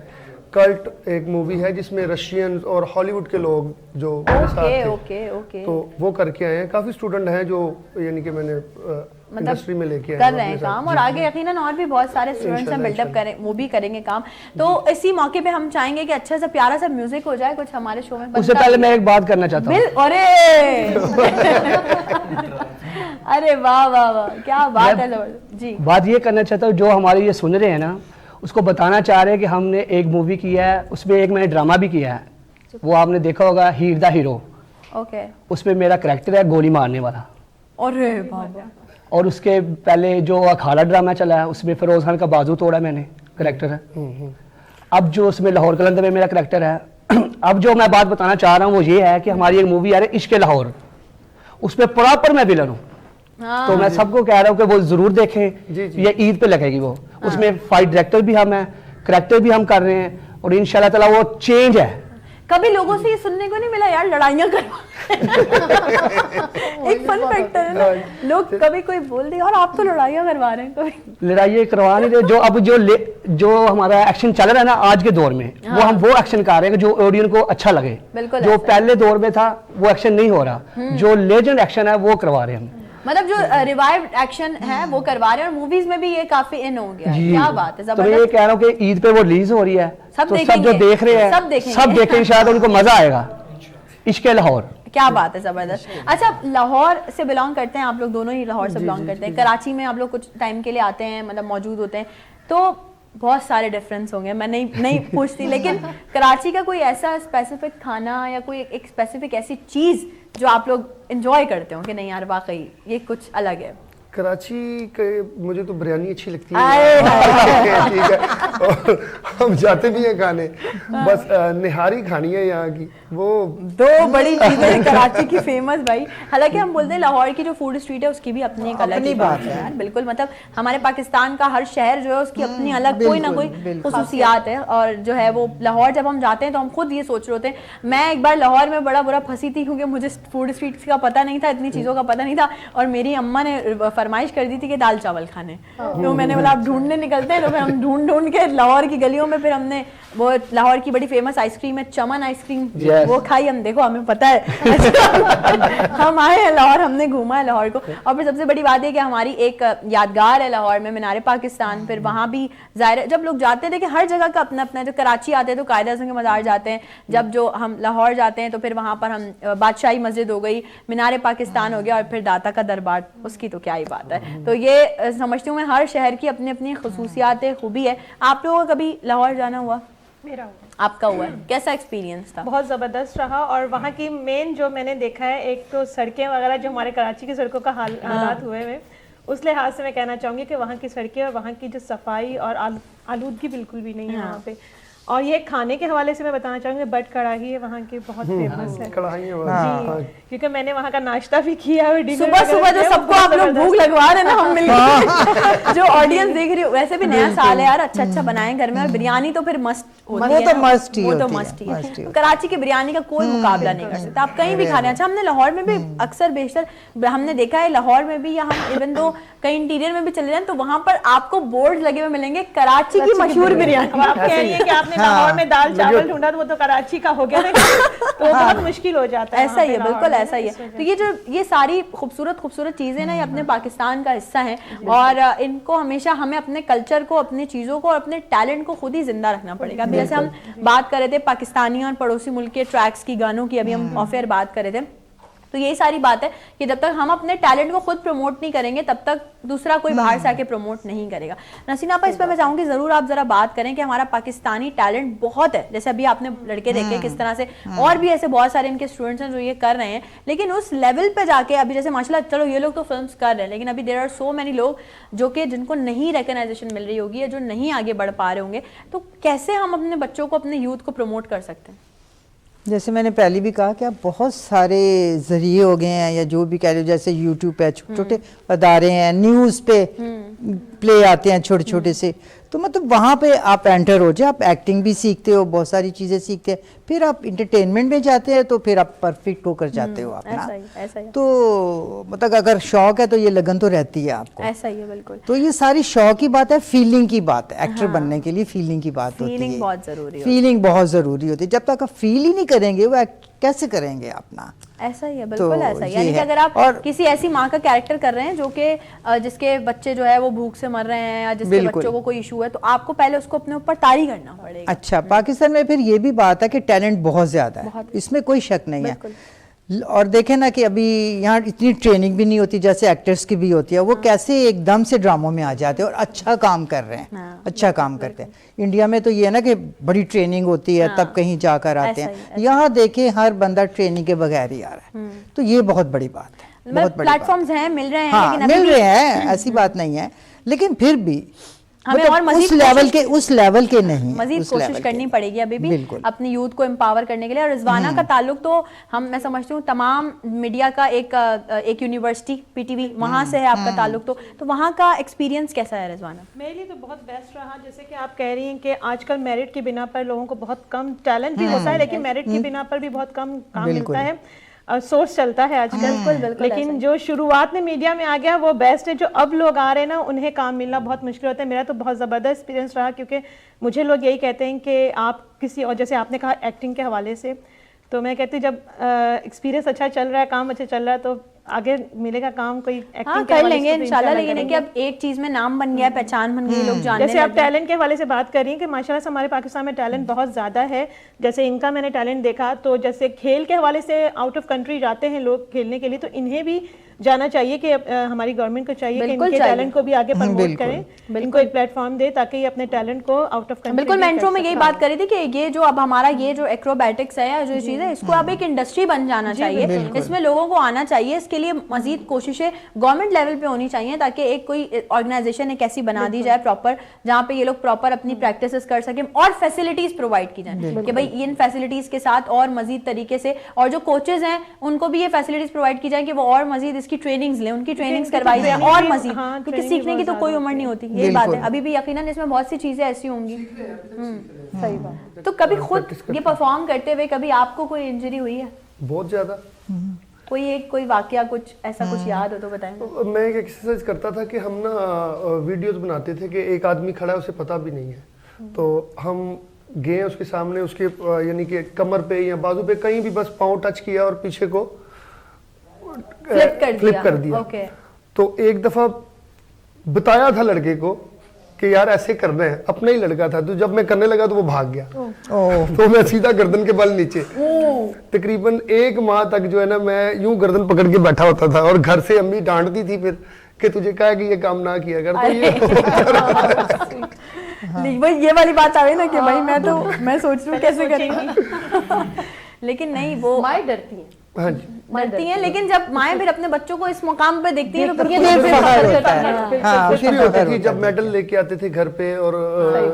कल्ट एक मूवी है जिसमें रशियन और हॉलीवुड के लोग जो मेरे साथ थे, तो वो करके आए हैं। काफी स्टूडेंट हैं जो यानी कि मैंने इंडस्ट्री में लेके
कर रहे हैं काम, और आगे यकीनन और भी बहुत सारे स्टूडेंट्स हम बिल्डअप करें, वो भी करेंगे काम। तो इसी मौके पे हम चाहेंगे कि अच्छा सा प्यारा सा म्यूजिक हो जाए कुछ हमारे शो में।
उससे पहले मैं एक बात करना चाहता हूँ।
अरे वाह वाह वाह, क्या बात है जी।
बात ये करना चाहता हूँ, जो हमारे ये सुन रहे हैं ना उसको बताना चाह रहे हैं कि हमने एक मूवी किया है, उसमें एक मैंने ड्रामा भी किया है, वो आपने देखा होगा, हीर द हीरो। उसमें मेरा करैक्टर है गोली मारने वाला।
अरे बाबा।
और उसके पहले जो अखाड़ा ड्रामा चला है उसमें फिरोज खान का बाजू तोड़ा मैंने करैक्टर है। अब जो उसमें लाहौर कलंदर में मेरा करैक्टर है। अब जो मैं बात बताना चाह रहा हूँ वो ये है कि हमारी एक मूवी आ रही है इश्क लाहौर, उसमें प्रॉपर मैं विलन हूँ। तो मैं सबको कह रहा हूँ कि वो जरूर देखें, ये ईद पे लगेगी वो। उसमें फाइट डायरेक्टर भी हम हैं, करैक्टर भी हम कर रहे हैं, और इंशाल्लाह ताला वो चेंज है।
कभी लोगों से ये सुनने को नहीं मिला यार लड़ाइयाँ करवा। एक फन फैक्टर है ना, लोग कभी कोई बोल दे और आप तो लड़ाइयाँ करवा रहे हैं। कभी
लड़ाइयाँ करवा नहीं रहे। जो अब जो हमारा एक्शन चल रहा है ना आज के दौर में, वो हम वो एक्शन कर रहे हैं जो ऑडियंस को अच्छा लगे। जो पहले दौर में था वो एक्शन नहीं हो रहा, जो लेजेंड एक्शन है वो करवा रहे हैं हम।
मतलब जो रिवाइव एक्शन है वो करवा रहे हैं और मूवीज में भी ये काफी इन हो गया है।
जी।
क्या बात है,
तो मैं ये
जबरदस्त।
कह रहा हूँ कि ईद पे वो रिलीज हो रही है,
सब
तो सब
देखेंगे,
जो देख रहे हैं
सब देखेंगे।
सब देखेंगे, शायद उनको मजा आएगा। इश्क लाहौर,
क्या बात है, जबरदस्त। अच्छा, लाहौर से बिलोंग करते हैं आप लोग, दोनों ही लाहौर से बिलोंग करते हैं। कराची में आप लोग कुछ टाइम के लिए आते हैं, मतलब मौजूद होते हैं, तो बहुत सारे डिफरेंस होंगे, मैं नहीं पूछती, लेकिन कराची का कोई ऐसा स्पेसिफिक खाना या कोई एक स्पेसिफिक ऐसी चीज जो आप लोग एंजॉय करते हो कि नहीं यार वाकई ये कुछ अलग है?
कराची के मुझे तो बिरयानी अच्छी लगती है। ठीक है, और हम जाते भी हैं खाने, बस निहारी खानी है यहाँ की, वो
दो बड़ी चीजें कराची की फेमस भाई। हालांकि हम बोलते हैं लाहौर की जो फूड स्ट्रीट है उसकी भी अपनी एक अलग ही बात है यार, बिल्कुल। मतलब हमारे पाकिस्तान का हर शहर जो है उसकी अपनी अलग कोई ना कोई खुसूसियात है, और जो है वो लाहौर जब हम जाते हैं तो हम खुद ये सोच रहे होते हैं। मैं एक बार लाहौर में बड़ा बुरा फंसी थी क्योंकि मुझे फूड स्ट्रीट का पता नहीं था, इतनी चीज़ों का पता नहीं था, और मेरी अम्मा ने फरमाइश कर दी थी कि दाल चावल खाने। तो मैंने बोला आप ढूंढने निकलते हैं, तो फिर हम ढूंढ के लाहौर की गलियों में फिर हमने वो लाहौर की बड़ी फेमस आइसक्रीम है चमन आइसक्रीम, वो खाई। हम देखो हमें पता है हम आए हैं लाहौर, हमने घूमा है लाहौर को। और फिर सबसे बड़ी बात है कि हमारी एक यादगार है लाहौर में मीनार पाकिस्तान। फिर वहाँ भी जाहिर जब लोग जाते हैं, देखिए हर जगह का अपना अपना, जो कराची आते हैं तो कायद आज़म के मज़ार जाते हैं, जब जो हम लाहौर जाते हैं तो फिर वहाँ पर हम बादशाही मस्जिद हो गई, मीनार पाकिस्तान हो गया, और फिर दाता का दरबार, उसकी तो क्या ही बात है। तो ये समझती हूँ मैं हर शहर की अपनी अपनी खसूसियात खूबी है। आप लोगों का कभी लाहौर जाना हुआ?
मेरा
आपका हुआ है, कैसा एक्सपीरियंस था?
बहुत ज़बरदस्त रहा। और वहाँ की मेन जो मैंने देखा है, एक तो सड़कें वगैरह जो हमारे कराची की सड़कों का हालात हुए हैं, उस लिहाज से मैं कहना चाहूँगी कि वहाँ की सड़कें और वहाँ की जो सफाई और आलूदगी बिल्कुल भी नहीं है वहाँ पे। और ये खाने के हवाले से मैं बताना चाहूँगी, बट कढ़ाई है वहाँ की बहुत फेमस है। जी, क्योंकि मैंने वहाँ का नाश्ता भी किया और
सुबह सुबह जो सबको आप लोग भूख लगवा रहे हैं ना, हम मिलकर जो ऑडियंस देख रही हो, वैसे भी नया साल है यार, अच्छा बनाएं घर में, और बिरयानी तो फिर मस्त होती है, वो तो मस्त ही है। कराची की बिरयानी का कोई मुकाबला नहीं कर सकता आप कहीं भी खाने। अच्छा, हमने लाहौर में भी अक्सर बेशतर हमने देखा है, लाहौर में भी, या हम इवन दो कहीं इंटीरियर में भी चले जाएं तो वहाँ पर आपको बोर्ड लगे हुए मिलेंगे कराची की मशहूर बिरयानी।
आप कह रही है कि आपने लाहौर में दाल चावल ढूंढा तो वो तो कराची का हो गया ना, तो बहुत मुश्किल हो जाता है।
ऐसा ही है, बिल्कुल ऐसा ही है। तो ये सारी खूबसूरत चीजें ना, ये अपने पाकिस्तान का हिस्सा हैं, और इनको हमेशा हमें अपने कल्चर को, अपनी चीजों को और अपने टैलेंट को खुद ही जिंदा रखना पड़ेगा। अभी जैसे हम बात कर रहे थे पाकिस्तानी और पड़ोसी मुल्क के ट्रैक्स की, गानों की, अभी हम ऑफ एयर बात कर रहे थे, तो यही सारी बात है कि जब तक हम अपने टैलेंट को खुद प्रमोट नहीं करेंगे तब तक दूसरा कोई बाहर से आके प्रमोट नहीं करेगा। नसीन आपा, इस पर मैं चाहूंगी जरूर आप जरा बात करें कि हमारा पाकिस्तानी टैलेंट बहुत है, जैसे अभी आपने लड़के देखे किस तरह से, और भी ऐसे बहुत सारे इनके स्टूडेंट्स हैं जो ये कर रहे हैं, लेकिन उस लेवल पे जाके अभी जैसे माशाल्लाह, चलो ये लोग तो फिल्म्स कर रहे हैं, लेकिन अभी देयर आर सो मेनी लोग जो कि जिनको नहीं रिकॉग्नाइजेशन मिल रही होगी या जो नहीं आगे बढ़ पा रहे होंगे, तो कैसे हम अपने बच्चों को, अपने यूथ को प्रमोट कर सकते हैं?
जैसे मैंने पहले भी कहा कि अब बहुत सारे ज़रिए हो गए हैं, या जो भी कह रहे हो, जैसे यूट्यूब पे छोटे छोटे अदारे हैं, न्यूज़ पे प्ले आते हैं छोटे छोटे से, तो मतलब वहाँ पे आप एंटर हो जाए, आप एक्टिंग भी सीखते हो, बहुत सारी चीज़ें सीखते हैं, फिर आप इंटरटेनमेंट में जाते हैं तो फिर आप परफेक्ट होकर जाते हो अपना।
ऐसा ही।
तो मतलब अगर शौक है तो ये लगन तो रहती है आपको।
ऐसा ही है, बिल्कुल।
तो ये सारी शौक की बात है, फीलिंग की बात है। एक्टर बनने के लिए फीलिंग की बात होती है,
फीलिंग बहुत जरूरी है।
फीलिंग बहुत ज़रूरी होती है। जब तक आप फील ही नहीं करेंगे वो एक्ट कैसे करेंगे अपना?
ऐसा ही है, बिल्कुल ऐसा ही। यानी कि अगर आप किसी ऐसी माँ का कैरेक्टर कर रहे हैं जो कि जिसके बच्चे जो है वो भूख से मर रहे हैं, या जिसके बच्चों को कोई इशू है, तो आपको पहले उसको अपने ऊपर तारी करना पड़ेगा।
अच्छा, पाकिस्तान में फिर ये भी बात है कि टैलेंट बहुत ज्यादा है, इसमें कोई शक नहीं है। और देखें ना कि अभी यहाँ इतनी ट्रेनिंग भी नहीं होती जैसे एक्टर्स की भी होती है, वो कैसे एकदम से ड्रामों में आ जाते हैं और अच्छा काम कर रहे हैं, अच्छा काम करते हैं। इंडिया में तो ये है ना कि बड़ी ट्रेनिंग होती है तब कहीं जाकर आते हैं, यहाँ देखें हर बंदा ट्रेनिंग के बगैर ही आ रहा है, तो ये बहुत बड़ी बात है। बहुत बड़ी
प्लेटफॉर्म्स हैं, मिल रहे हैं,
हाँ, मिल रहे हैं, ऐसी बात नहीं है, लेकिन फिर भी
हमें और
उस लेवल के नहीं,
मजीद कोशिश करनी पड़ेगी अभी भी अपनी यूथ को एम्पावर करने के लिए। और रिजवाना का ताल्लुक तो मैं समझती हूँ तमाम मीडिया का एक यूनिवर्सिटी पीटीवी वहाँ से है आपका ताल्लुक, तो वहाँ का एक्सपीरियंस कैसा है रिजवाना?
मेरे लिए तो बहुत बेस्ट रहा। जैसे कि आप कह रही हैं कि आजकल मेरिट की बिना पर लोगों को बहुत कम टैलेंट भी होता है, लेकिन मेरिट की बिना पर भी बहुत कम काम मिलता है, सोर्स चलता है आजकल। लेकिन जो शुरुआत में मीडिया में आ गया वो बेस्ट है। जो अब लोग आ रहे हैं ना, उन्हें काम मिलना बहुत मुश्किल होता है। मेरा तो बहुत ज़बरदस्त एक्सपीरियंस रहा, क्योंकि मुझे लोग यही कहते हैं कि आप किसी, और जैसे आपने कहा एक्टिंग के हवाले से, तो मैं कहती जब एक्सपीरियंस अच्छा चल रहा है, काम अच्छा चल रहा है, तो आगे मिलेगा काम कोई एक्टिंग
हाँ कर लेंगे इंशाल्लाह, लेकिन है कि अब एक चीज में नाम बन गया है, पहचान बन गई, लोग जानने
जैसे आप
लगे।
टैलेंट के हवाले से बात कर रही हैं कि माशाल्लाह से हमारे पाकिस्तान में टैलेंट बहुत ज़्यादा है। जैसे इनका मैंने टैलेंट देखा, तो जैसे खेल के हवाले से आउट ऑफ कंट्री जाते हैं लोग खेलने के लिए, तो इन्हें भी जाना चाहिए कि हमारी गवर्नमेंट को चाहिए कि
बिल्कुल
इनके
चाहिए।
टैलेंट को भी आगे प्रमोट करें, इनको एक प्लेटफॉर्म दे ताकि ये अपने टैलेंट को आउट ऑफ कंट्री।
बिल्कुल, मैं इंट्रो में यही बात करी थी कि ये जो अब हमारा ये जो एक्रोबैटिक्स है, जो चीज़ है, इसको अब एक इंडस्ट्री बन जाना चाहिए, इसमें लोगों को आना चाहिए। इसके लिए मजीद कोशिशें गवर्नमेंट लेवल पे होनी चाहिए ताकि एक कोई ऑर्गेनाइजेशन एक ऐसी बना दी जाए प्रॉपर, जहाँ पे ये लोग प्रॉपर अपनी प्रैक्टिसेस कर सकें और फैसिलिटीज प्रोवाइड की जाए कि भाई इन फैसिलिटीज के साथ और मजीद तरीके से, और जो कोचेज हैं उनको भी ये फैसिलिटीज प्रोवाइड की जाए कि वो और मजीद इसकी ट्रेनिंग्स लें, उनकी ट्रेनिंग्स करवाई जाए और मजीद, क्योंकि सीखने की तो कोई उम्र नहीं होती, यही बात है। अभी भी यकीनन इसमें बहुत सी चीजें ऐसी होंगी।
सही बात।
तो कभी खुद ये परफॉर्म करते हुए कभी आपको कोई इंजरी हुई है?
बहुत ज़्यादा।
कोई वाकया कुछ ऐसा कुछ याद हो तो बताएं।
मैं एक एक्सरसाइज करता था कि हम ना वीडियोस बनाते थे कि एक आदमी खड़ा है, उसे पता भी नहीं है, तो हम गए उसके सामने, उसके यानी कि कमर पे या बाजू पे कहीं भी बस पाँव टच किया और पीछे को फ्लिप कर दिया।
ओके।
तो एक दफा बताया था लड़के को कि यार ऐसे करना है, अपना ही लड़का था, तो जब मैं करने लगा तो वो भाग गया। तो मैं सीधा गर्दन के बल नीचे, तकरीबन 1 माह तक जो है ना मैं यूं गर्दन पकड़ के बैठा होता था, और घर से अम्मी डांटती थी फिर कि तुझे कहा कि ये काम ना किया कर।
तो ये वाली बात आ गई ना कि भाई मैं सोच रही हूँ कैसे करेंगी। लेकिन नहीं, वो
माँ डरती है।
हाँ जी,
डरती हैं, लेकिन जब माएँ फिर अपने बच्चों को इस मुकाम पे देखती हैं तो फिर
खुशी होती थी जब मेडल लेके आते थे घर पे और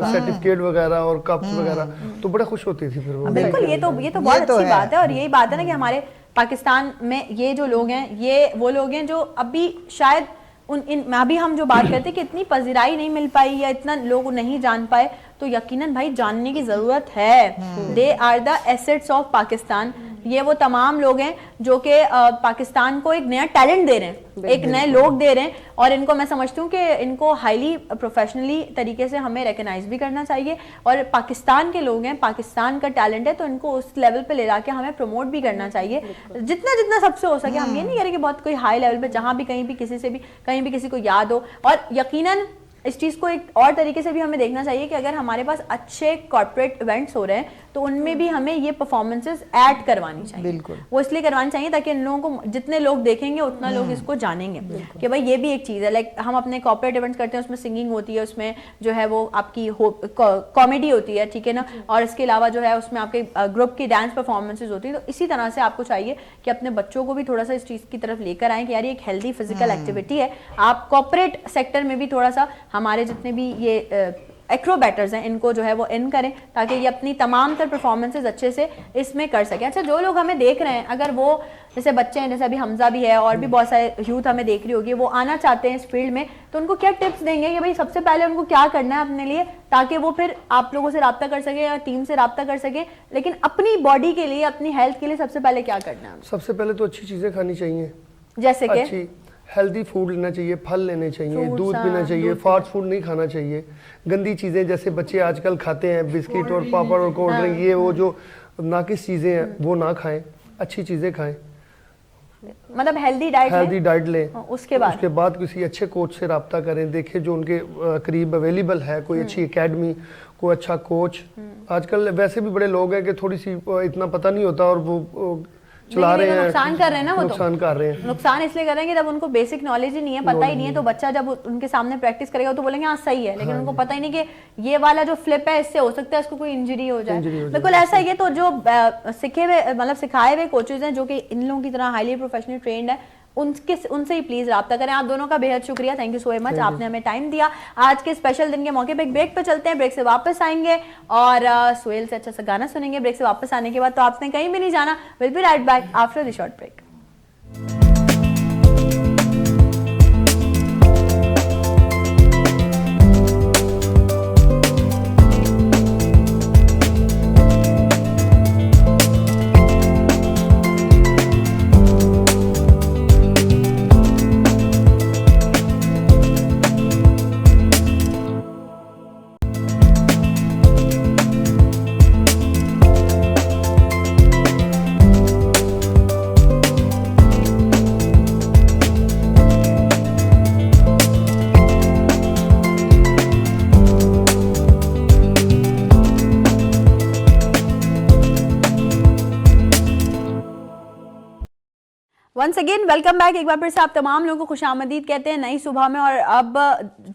सर्टिफिकेट वगैरह और कप्स वगैरह, तो बड़ा खुश होती थी फिर वो।
बिल्कुल, ये तो बहुत अच्छी बात है। और यही बात है ना कि हमारे पाकिस्तान में ये जो लोग हैं, ये वो लोग हैं जो अभी शायद अभी हम जो बात करते हैं कि इतनी पजीराई नहीं मिल पाई या इतना लोग नहीं जान पाए, तो यकीनन भाई जानने की जरूरत है। They are the assets of Pakistan. ये वो तमाम लोग हैं जो कि पाकिस्तान को एक नया टैलेंट दे रहे हैं, एक नए लोग दे रहे हैं, और इनको मैं समझती हूँ कि इनको हाईली प्रोफेशनली तरीके से हमें रिकग्नाइज भी करना चाहिए। और पाकिस्तान के लोग हैं, पाकिस्तान का टैलेंट है, तो इनको उस लेवल पे ले जाके हमें प्रमोट भी करना चाहिए जितना जितना सबसे हो सके। हम ये नहीं कह रहे कि बहुत कोई हाई लेवल पे, जहाँ भी कहीं भी किसी से भी कहीं भी किसी को याद हो। और यकीनन इस चीज़ को एक और तरीके से भी हमें देखना चाहिए कि अगर हमारे पास अच्छे कॉर्पोरेट इवेंट्स हो रहे हैं तो उनमें भी हमें ये परफॉर्मेंसेस ऐड करवानी चाहिए।
बिल्कुल, वो
इसलिए करवानी चाहिए ताकि इन लोगों को जितने लोग देखेंगे उतना लोग इसको जानेंगे कि भाई ये भी एक चीज़ है। लाइक हम अपने कॉर्पोरेट इवेंट्स करते हैं, उसमें सिंगिंग होती है, उसमें जो है वो आपकी कॉमेडी होती है, ठीक है ना, और इसके अलावा जो है उसमें आपके ग्रुप की डांस परफॉर्मेंसेज होती है। तो इसी तरह से आपको चाहिए कि अपने बच्चों को भी थोड़ा सा इस चीज़ की तरफ लेकर आएँ कि यार ये एक हेल्दी फिजिकल एक्टिविटी है। आप कॉर्पोरेट सेक्टर में भी थोड़ा सा हमारे जितने भी ये एक्रोबैटर्स हैं इनको जो है वो इन करें ताकि ये अपनी तमाम तर परफॉर्मेंसेज अच्छे से इसमें कर सकें। अच्छा, जो लोग हमें देख रहे हैं, अगर वो जैसे बच्चे हैं, जैसे अभी हमजा भी है और भी बहुत सारे यूथ हमें देख रही होगी, वो आना चाहते हैं इस फील्ड में, तो उनको क्या टिप्स देंगे कि भाई सबसे पहले उनको क्या करना है अपने लिए, ताकि वो फिर आप लोगों से रब्ता कर सके या टीम से रब्ता कर सके, लेकिन अपनी बॉडी के लिए, अपनी हेल्थ के लिए सबसे पहले क्या करना है?
सबसे पहले तो अच्छी चीज़ें खानी चाहिए,
जैसे कि
हेल्दी फूड लेना चाहिए, फल लेने चाहिए, दूध पीना चाहिए, फास्ट फूड नहीं खाना चाहिए। गंदी चीज़ें जैसे बच्चे आजकल खाते हैं, बिस्किट और पापड़ और कोल्ड ड्रिंक, ये वो जो नाकिस चीज़ें हैं वो ना खाएं, अच्छी चीज़ें खाएं,
मतलब हेल्दी डाइट लें।
उसके बाद किसी अच्छे कोच से रब्ता करें, देखें जो उनके करीब अवेलेबल है, कोई अच्छी एकेडमी, कोई अच्छा कोच। आजकल वैसे भी बड़े लोग हैं कि थोड़ी सी इतना पता नहीं होता और वो चला रहे हैं,
नुकसान कर रहे हैं ना, वो
नुकसान कर रहे हैं।
नुकसान इसलिए कर रहे हैं कि जब उनको बेसिक नॉलेज ही नहीं है, पता ही नहीं है, तो बच्चा जब उनके सामने प्रैक्टिस करेगा तो बोलेंगे हाँ सही है, लेकिन उनको पता ही नहीं कि ये वाला जो फ्लिप है इससे हो सकता है इसको कोई इंजरी हो जाए। बिल्कुल ऐसा ही है। तो जो सीखे हुए मतलब सिखाए हुए कोचेज हैं जो कि इन लोगों की तरह हाईली प्रोफेशनल ट्रेंड है, उनसे ही प्लीज रब्ता करें। आप दोनों का बेहद शुक्रिया, थैंक यू सो मच, आपने हमें टाइम दिया। आज के स्पेशल दिन के मौके पे एक ब्रेक पे चलते हैं, ब्रेक से वापस आएंगे और सोहेल से अच्छा सा गाना सुनेंगे। ब्रेक से वापस आने के बाद तो आपने कहीं भी नहीं जाना, will be right back after the short break. Once again welcome back. एक बार फिर से आप तमाम लोगों को खुशामदीद कहते हैं नई सुबह में। और अब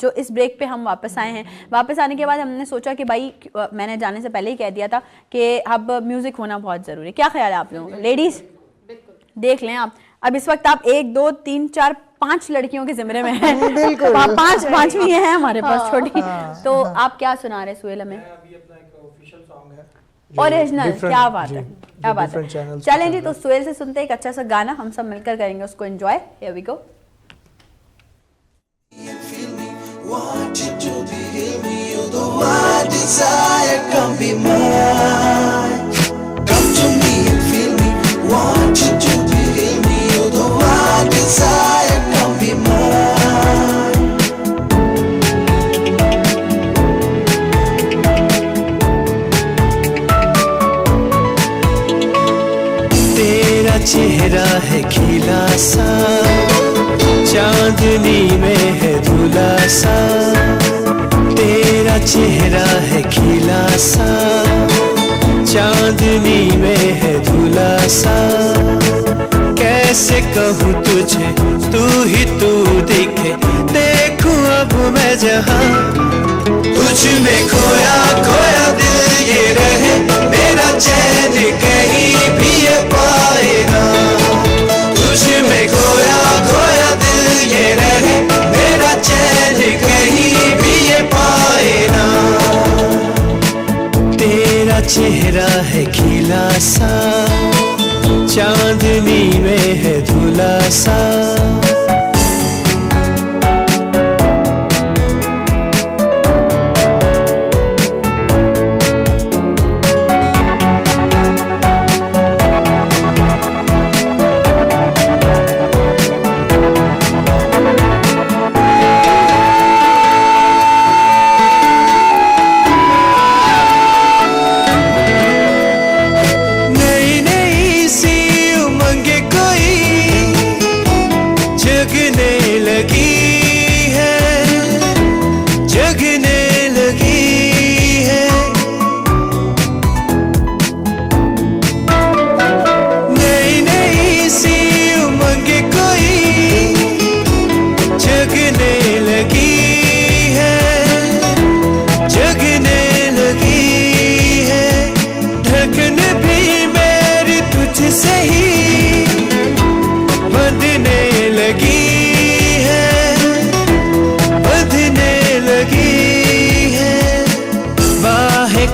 जो इस ब्रेक पे हम वापस आए हैं, वापस आने के बाद हमने सोचा कि भाई मैंने जाने से पहले ही कह दिया था कि अब म्यूज़िक होना बहुत ज़रूरी है। क्या ख्याल है आप लोगों का? लेडीज़ देख लें आप, अब इस वक्त आप 1 2 3 4 5 लड़कियों के जिम्मे में हैं। पांचवी हैं हमारे पास छोटी। तो आप क्या सुना रहे सुहेल हमें? ओरिजिनल। क्या बात है, क्या बात है। चलें जी, तो सुहेल से सुनते हैं एक अच्छा सा गाना, हम सब मिलकर करेंगे उसको enjoy. Here we go.
Want you to be me, you're the one desire, come be mine. Come to me and feel me. Want you to be me, you're the one desire, come be mine. तेरा चेहरा है खिला सा, चांदनी में है धुला सा। तेरा चेहरा है खिला सा, चांदनी में है धुला सा। कैसे कहूँ तुझे, तू ही तू दिखे। देखूं अब मैं जहाँ, तुझ में खोया खोया दिल ये रहे। मेरा चैन कहीं भी ये पाए ना। तुझ में खोया खोया दिल ये रहे। मेरा चैन कहीं भी ये पाए ना। तेरा चेहरा है खिला सा, चांदनी में है धुला सा।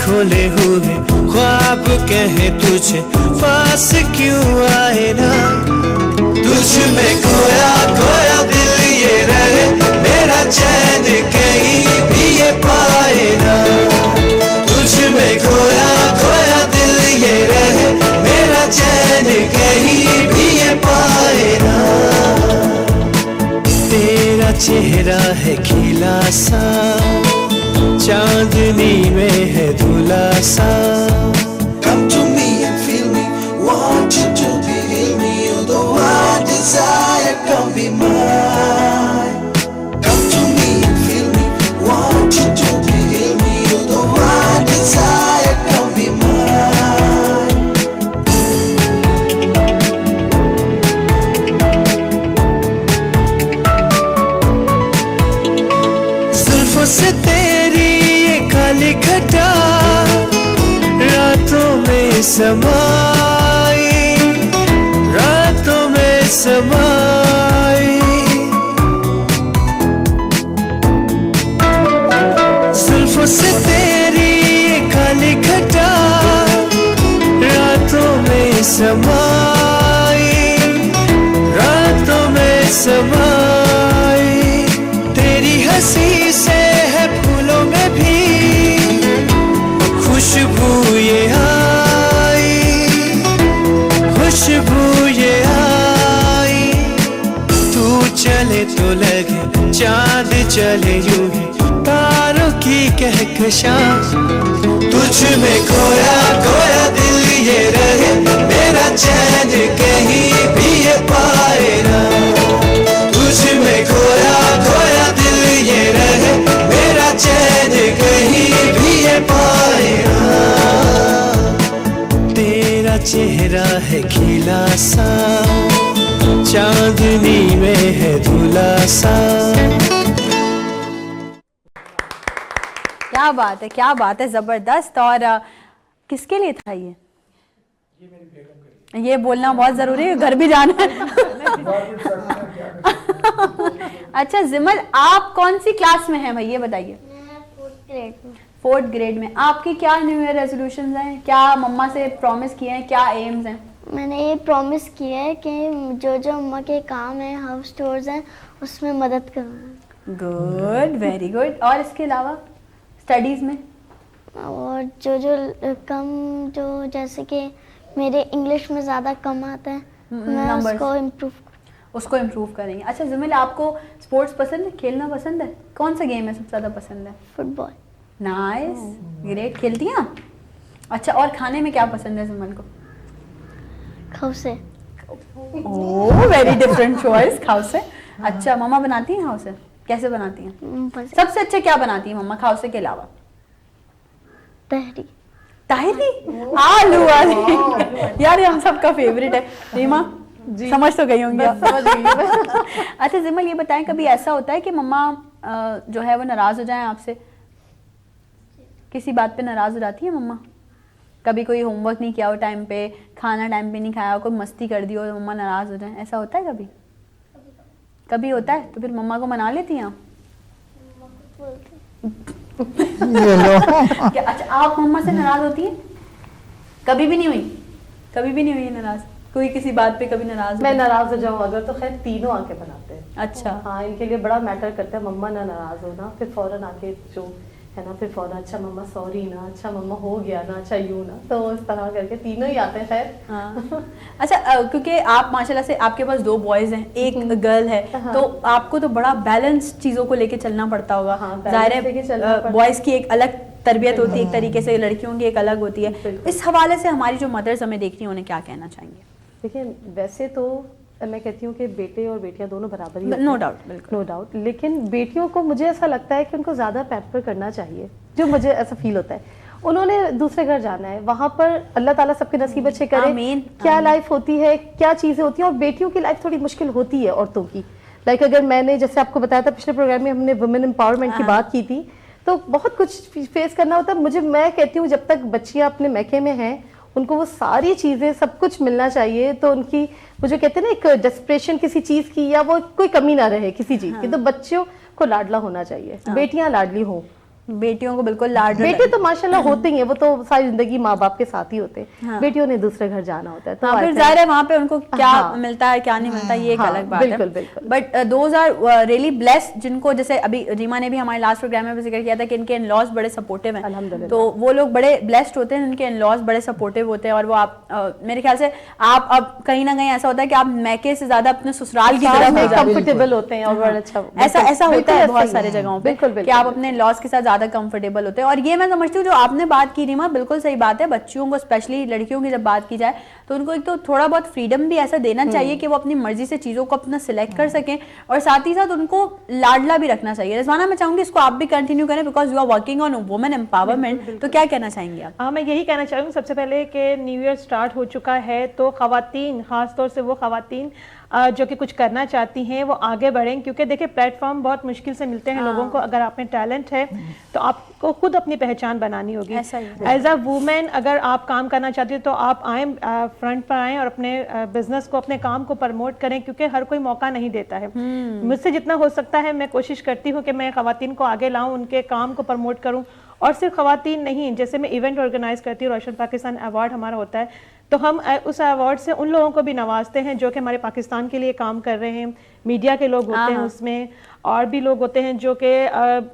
खोले हुए ख्वाब कहे तुझे पास क्यों आए ना। तुझ में खोया खोया दिल ये रहे। मेरा चैन कहीं भी ये पाए ना। तुझ में खोया खोया दिल ये रहे। मेरा चैन कहीं भी ये पाए ना। तेरा चेहरा है खिला सा, चांदनी में है धुला सा। Come to me and feel me. Want you to be me, you're the one desire, come be mine. Come to me and feel me. Want you to be me, you're the one desire, come be mine. जुल्फों से काली घटा रातों में समाई, रातों में समाई। जुल्फों से तेरी काली घटा रातों में समाई, रातों में समाई। तेरी हंसी से है फूलों में भी खुशबू ये आई, खुशबू ये आई। तू चले तो लगे चांद चले यूं ही, तारों की कहकशां। तुझ में खोया खोया दिल ये रहे। मेरा चैन कहीं भी ये पाए ना। तुझ में खोया खोया दिल ये रहे। मेरा चैन कहीं भी ये पाए ना। तेरा चेहरा है खिला सा, चांदनी में है धुला सा।
क्या बात है, क्या बात है, जबरदस्त। और किसके लिए था ये बोलना बहुत जरूरी है, घर भी जाना है। अच्छा जिमल, आप कौन सी क्लास में हैं भाई, ये बताइए। फोर्थ ग्रेड में। आपके क्या न्यू ईयर रेजोल्यूशंस हैं, क्या मम्मा से प्रॉमिस किए हैं, क्या एम्स हैं?
मैंने ये प्रॉमिस किया है कि जो जो अम्मा के काम हैं, हाउस टूर्स हैं, उसमें मदद करना।
Good, very good. और इसके अलावा स्टडीज में?
और जो जो कम, जो जैसे कि मेरे इंग्लिश में ज़्यादा कम आता है, मैं
उसको इम्प्रूव करेंगे। अच्छा जिमिल, आपको स्पोर्ट्स पसंद है, खेलना पसंद है? कौन सा गेम है सबसे ज़्यादा पसंद है?
फुटबॉल।
Nice, great. खेलती हैं आप? अच्छा, और खाने में क्या पसंद है जिमिल को?
खौसे।
ओह, वेरी डिफरेंट चॉइस, खाउसे। अच्छा, मम्मा बनाती हैं खाउसे? कैसे बनाती हैं? सबसे अच्छा क्या बनाती है मम्मा खाउसे के अलावा?
तहरी।
ताहिरी, आलू वाली। यार ये हम सबका फेवरेट है। रीमा समझ तो गई होंगी आप। अच्छा जिमल, ये बताएं, कभी ऐसा होता है कि मम्मा जो है वो नाराज हो जाएं आपसे? किसी बात पे नाराज हो जाती है मम्मा? कभी कोई होमवर्क नहीं किया हो टाइम पे, खाना टाइम पे नहीं खाया हो, कोई मस्ती कर दी हो तो मम्मा नाराज हो जाए, ऐसा होता है कभी? कभी होता है? तो फिर मम्मा को मना लेती हैं आप? क्या, अच्छा आप मम्मा से नाराज होती हैं? कभी भी नहीं हुई? कभी भी नहीं हुई नाराज? कोई किसी बात पे कभी नाराज?
मैं नाराज हो जाऊँ अगर तो खैर तीनों आके बनाते हैं।
अच्छा।
हाँ, इनके लिए बड़ा मैटर करता है, मम्मा ना नाराज हो ना, फिर फौरन आके जो है ना, फिर फौरन अच्छा मम्मा सॉरी ना, अच्छा मम्मा हो गया ना, अच्छा यूं ना, तो इस तरह करके तीनों ही आते हैं खैर।
हाँ। अच्छा क्योंकि आप माशाल्लाह से आपके पास 2 बॉयज हैं, एक गर्ल है,
हाँ।
तो आपको तो बड़ा बैलेंस चीज़ों को लेके चलना पड़ता होगा।
हाँ,
जाहिर
balance लेके चलना
है
पड़ता
बॉयज़ की एक अलग तरबियत होती है एक तरीके से, लड़कियों की एक अलग होती है। इस हवाले से हमारी जो मदर्स हमें देख रही हैं उन्हें क्या कहना चाहेंगे?
देखिए, वैसे तो मैं कहती हूँ कि बेटे और बेटियाँ दोनों बराबर ही होते हैं।
नो डाउट, बिल्कुल
नो डाउट। लेकिन बेटियों को मुझे ऐसा लगता है कि उनको ज़्यादा पैम्पर करना चाहिए, जो मुझे ऐसा फील होता है। उन्होंने दूसरे घर जाना है, वहाँ पर अल्लाह ताला सबके नसीब अच्छे करे।
आमीन।
क्या लाइफ होती है, क्या चीज़ें होती हैं, और बेटियों की लाइफ थोड़ी मुश्किल होती है औरतों की। लाइक अगर मैंने जैसे आपको बताया था पिछले प्रोग्राम में हमने वुमेन एम्पावरमेंट की बात की थी, तो बहुत कुछ फेस करना होता है। मैं कहती हूँ जब तक बच्चियाँ अपने मैके में हैं, उनको वो सारी चीज़ें सब कुछ मिलना चाहिए, तो उनकी वो जो कहते हैं ना एक डेस्परेशन किसी चीज़ की, या वो कोई कमी ना रहे किसी चीज़ की, तो बच्चियों को लाडला होना चाहिए। बेटियां लाडली हों,
बेटियों को बिल्कुल लाड।
बेटे तो माशाल्लाह होते ही हैं, वो तो सारी जिंदगी माँ बाप के साथ ही होते हैं। हाँ। बेटियों ने दूसरे घर जाना होता है, तो
फिर जाहिर है वहाँ पे उनको क्या मिलता है क्या नहीं मिलता, ये एक अलग बात है।
बिल्कुल बिल्कुल।
But those are really blessed, जिनको जैसे अभी रीमा ने भी हमारे लास्ट प्रोग्राम में जिक्र किया था कि इनके इन-लॉज बड़े सपोर्टिव हैं,
अल्हम्दुलिल्लाह।
तो वो लोग बड़े ब्लेस्ड होते हैं, इनके इन-लॉज बड़े सपोर्टिव होते हैं। और वो आप मेरे ख्याल से आप अब कहीं ना कहीं ऐसा होता है कि आप मैके से ज्यादा अपने ससुराल की तरफ
कंफर्टेबल होते हैं, और बड़ा अच्छा
ऐसा होता है बहुत सारी जगहों पे कि आप अपने लॉस के साथ ज्यादा कंफर्टेबल होते हैं। और ये मैं समझती हूँ जो आपने बात की रीमा, बिल्कुल सही बात है। बच्चियों को, स्पेशली लड़कियों की जब बात की जाए, तो उनको एक तो थोड़ा बहुत फ्रीडम भी ऐसा देना चाहिए कि वो अपनी मर्जी से चीजों को अपना सिलेक्ट कर सकें, और साथ ही साथ उनको लाडला भी रखना चाहिए। रिजवाना, मैं चाहूंगी इसको आप भी कंटिन्यू करें, because you are working on women empowerment, तो क्या कहना चाहेंगे आप?
हाँ, मैं यही कहना चाहूँगी सबसे पहले कि न्यू ईयर स्टार्ट हो चुका है, तो खवातीन, खासतौर से वो खवातीन जो कि कुछ करना चाहती हैं, वो आगे बढ़ें, क्योंकि देखिए प्लेटफॉर्म बहुत मुश्किल से मिलते हैं लोगों को। अगर आप में टैलेंट है तो आपको खुद अपनी पहचान बनानी होगी। एज अ वुमेन अगर आप काम करना चाहती हो तो आप आएँ, फ्रंट पर आएँ और अपने बिजनेस को, अपने काम को प्रमोट करें, क्योंकि हर कोई मौका नहीं देता है। मुझसे जितना हो सकता है मैं कोशिश करती हूँ कि मैं खवातीन को आगे लाऊँ, उनके काम को प्रमोट करूँ। और सिर्फ खवातीन नहीं, जैसे मैं इवेंट ऑर्गेनाइज करती हूँ, रोशन पाकिस्तान अवार्ड हमारा होता है, तो हम उस अवार्ड से उन लोगों को भी नवाजते हैं जो कि हमारे पाकिस्तान के लिए काम कर रहे हैं। मीडिया के लोग होते हैं उसमें, और भी लोग होते हैं जो कि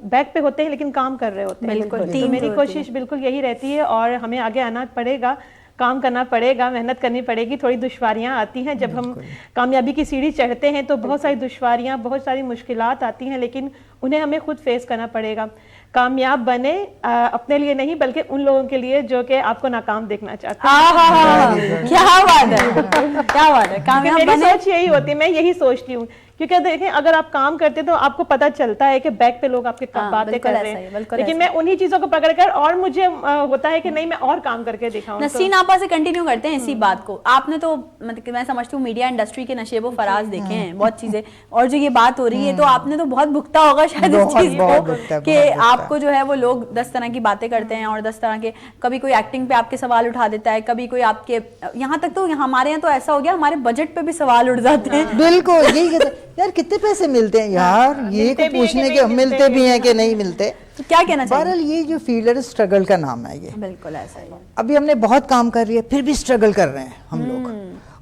बैक पे होते हैं लेकिन काम कर रहे होते हैं। बिल्कुल, तो मेरी कोशिश बिल्कुल यही रहती है, और हमें आगे आना पड़ेगा, काम करना पड़ेगा, मेहनत करनी पड़ेगी। थोड़ी दुश्वारियां आती हैं जब हम कामयाबी की सीढ़ी चढ़ते हैं, तो बहुत सारी दुश्वारियां, बहुत सारी मुश्किलात आती हैं, लेकिन उन्हें हमें खुद फेस करना पड़ेगा। कामयाब बने अपने लिए नहीं, बल्कि उन लोगों के लिए जो कि आपको नाकाम देखना चाहते हैं।
क्या बात है, क्या बात है। कामयाब
मेरी
बने,
सोच यही होती है, मैं यही सोचती हूँ क्योंकि देखें अगर आप काम करते तो आपको पता चलता है कि बैक पे लोग आपके बातें
बिल्कुल
कर
ऐसा
रहे
ही है,
हैं,
बिल्कुल
लेकिन
ऐसा
मैं उन्हीं चीजों को पकड़कर और मुझे होता है कि नहीं मैं और काम करके दिखाऊं।
नसीन आपा से कंटिन्यू करते हैं इसी बात को। आपने तो मतलब कि मैं समझती हूँ मीडिया इंडस्ट्री के नशेबो फराज देखे हैं बहुत चीजें, और जो ये बात हो रही है तो आपने तो बहुत भुगता होगा शायद इस चीज को कि आपको जो है वो लोग 10 तरह की बातें करते हैं और 10 तरह के, कभी कोई एक्टिंग पे आपके सवाल उठा देता है, कभी कोई आपके, यहाँ तक तो हमारे यहाँ तो ऐसा हो गया हमारे बजट पे भी सवाल उठ जाते हैं।
बिल्कुल यही कहते हैं, यार कितने पैसे मिलते हैं यार, ये को पूछने के मिलते भी हैं कि नहीं मिलते।
तो क्या कहना चाहिए?
बहरहाल ये जो फील्ड है स्ट्रगल का नाम है ये।
बिल्कुल ऐसा ही है।
अभी हमने बहुत काम कर लिया फिर भी स्ट्रगल कर रहे हैं हम लोग।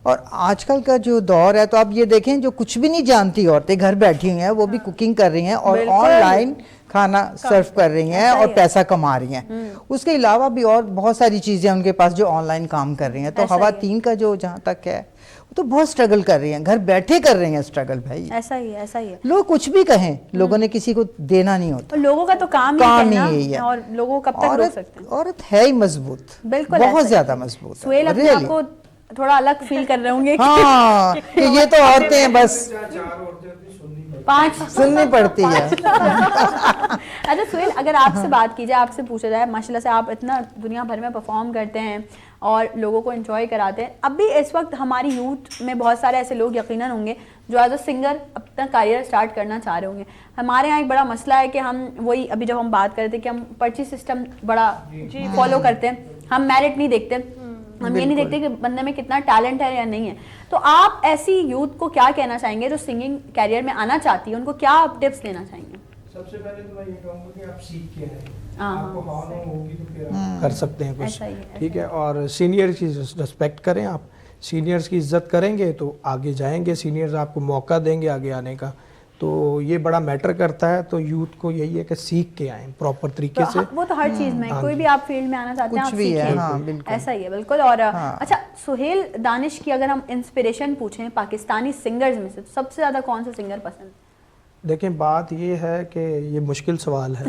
और आजकल का जो दौर है तो आप ये देखें जो कुछ भी नहीं जानती औरतें घर बैठी हुई हैं वो भी कुकिंग कर रही हैं और ऑनलाइन खाना सर्व कर रही हैं और पैसा कमा रही हैं। उसके अलावा भी और बहुत सारी चीजें उनके पास जो ऑनलाइन काम कर रही हैं। तो खवातीन का जो जहाँ तक है वो तो बहुत स्ट्रगल कर रही हैं, घर बैठे कर रही हैं स्ट्रगल भाई।
ऐसा ही है, ऐसा ही है।
लोग कुछ भी कहें लोगों ने किसी को देना नहीं होता।
और लोगों का तो काम ही
यही है।
और लोगों को कब तक रोक सकते हैं?
औरत है ही मजबूत,
बिल्कुल
बहुत ज्यादा मजबूत।
सुहेल अपने आप को थोड़ा अलग फील कर रहे होंगे
हाँ कि ये तो औरतें हैं बस
5
सुननी पड़ती है।
अच्छा सुहेल, अगर आपसे बात की जाए, आपसे पूछा जाए, माशाल्लाह से आप इतना दुनिया भर में परफॉर्म करते हैं और लोगों को एंजॉय कराते हैं, अब भी इस वक्त हमारी यूथ में बहुत सारे ऐसे लोग यकीनन होंगे जो एज अ सिंगर अपना करियर स्टार्ट करना चाह रहे होंगे। हमारे यहाँ एक बड़ा मसला है कि हम वही अभी जब हम बात कर रहे थे कि हम पर्ची सिस्टम बड़ा फॉलो करते हैं, हम मेरिट नहीं देखते, हम ये नहीं देखते कि बंदे में कितना टैलेंट है या नहीं है। तो आप ऐसी यूथ को क्या कहना चाहेंगे जो सिंगिंग कैरियर में आना चाहती है, उनको क्या आप टिप्स देना चाहेंगे?
सबसे पहले तो मैं ये कहूँगा कि आप सीख के आए, आपको मालूम होगी तो फिर कर सकते हैं कुछ, ठीक है। और सीनियर की रिस्पेक्ट करें, आप सीनियर्स की इज्जत करेंगे तो आगे जाएंगे, सीनियर्स आपको मौका देंगे आगे आने का, तो ये बड़ा मैटर करता है। तो यूथ को यही है कि सीख के आए प्रॉपर तरीके से।
वो तो हर चीज में, कोई भी आप फील्ड में आना चाहते हैं आप
भी है,
सीखिए, ऐसा ही है बिल्कुल। और अच्छा सुहेल दानिश की अगर हम इंस्पिरेशन पूछें पाकिस्तानी सिंगर्स में से, तो सबसे ज्यादा कौन सा सिंगर पसंद?
देखें बात ये है कि ये मुश्किल सवाल है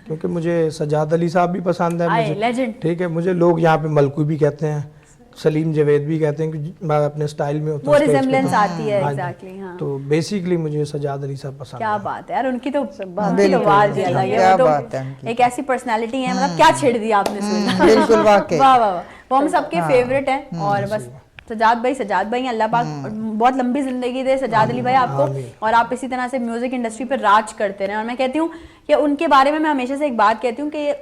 क्योंकि मुझे सजाद अली साहब भी पसंद है, मुझे ठीक है, मुझे लोग यहाँ पे मलकू भी कहते हैं, सलीम जवेद भी कहते हैं कि मैं अपने स्टाइल में होता हूं,
वो रिजेम्बलेंस आती है एग्जैक्टली। हाँ
तो बेसिकली मुझे सजाद अली साहब पसंद
क्या
है।
बात है यार, उनकी तो आवाज ही अलग है, वो तो एक ऐसी पर्सनालिटी है, मतलब क्या छेड़ दिया आपने सुन।
बिल्कुल वाकई
वाह वाह वाह, वो हम सबके फेवरेट हैं। और बस सजाद भाई अल्लाह पाक बहुत लंबी जिंदगी दे सजाद अली भाई आपको, और आप इसी तरह से म्यूजिक इंडस्ट्री पर राज करते रहे। और मैं कहती हूँ कि उनके बारे में मैं हमेशा से एक बात कहती हूँ कि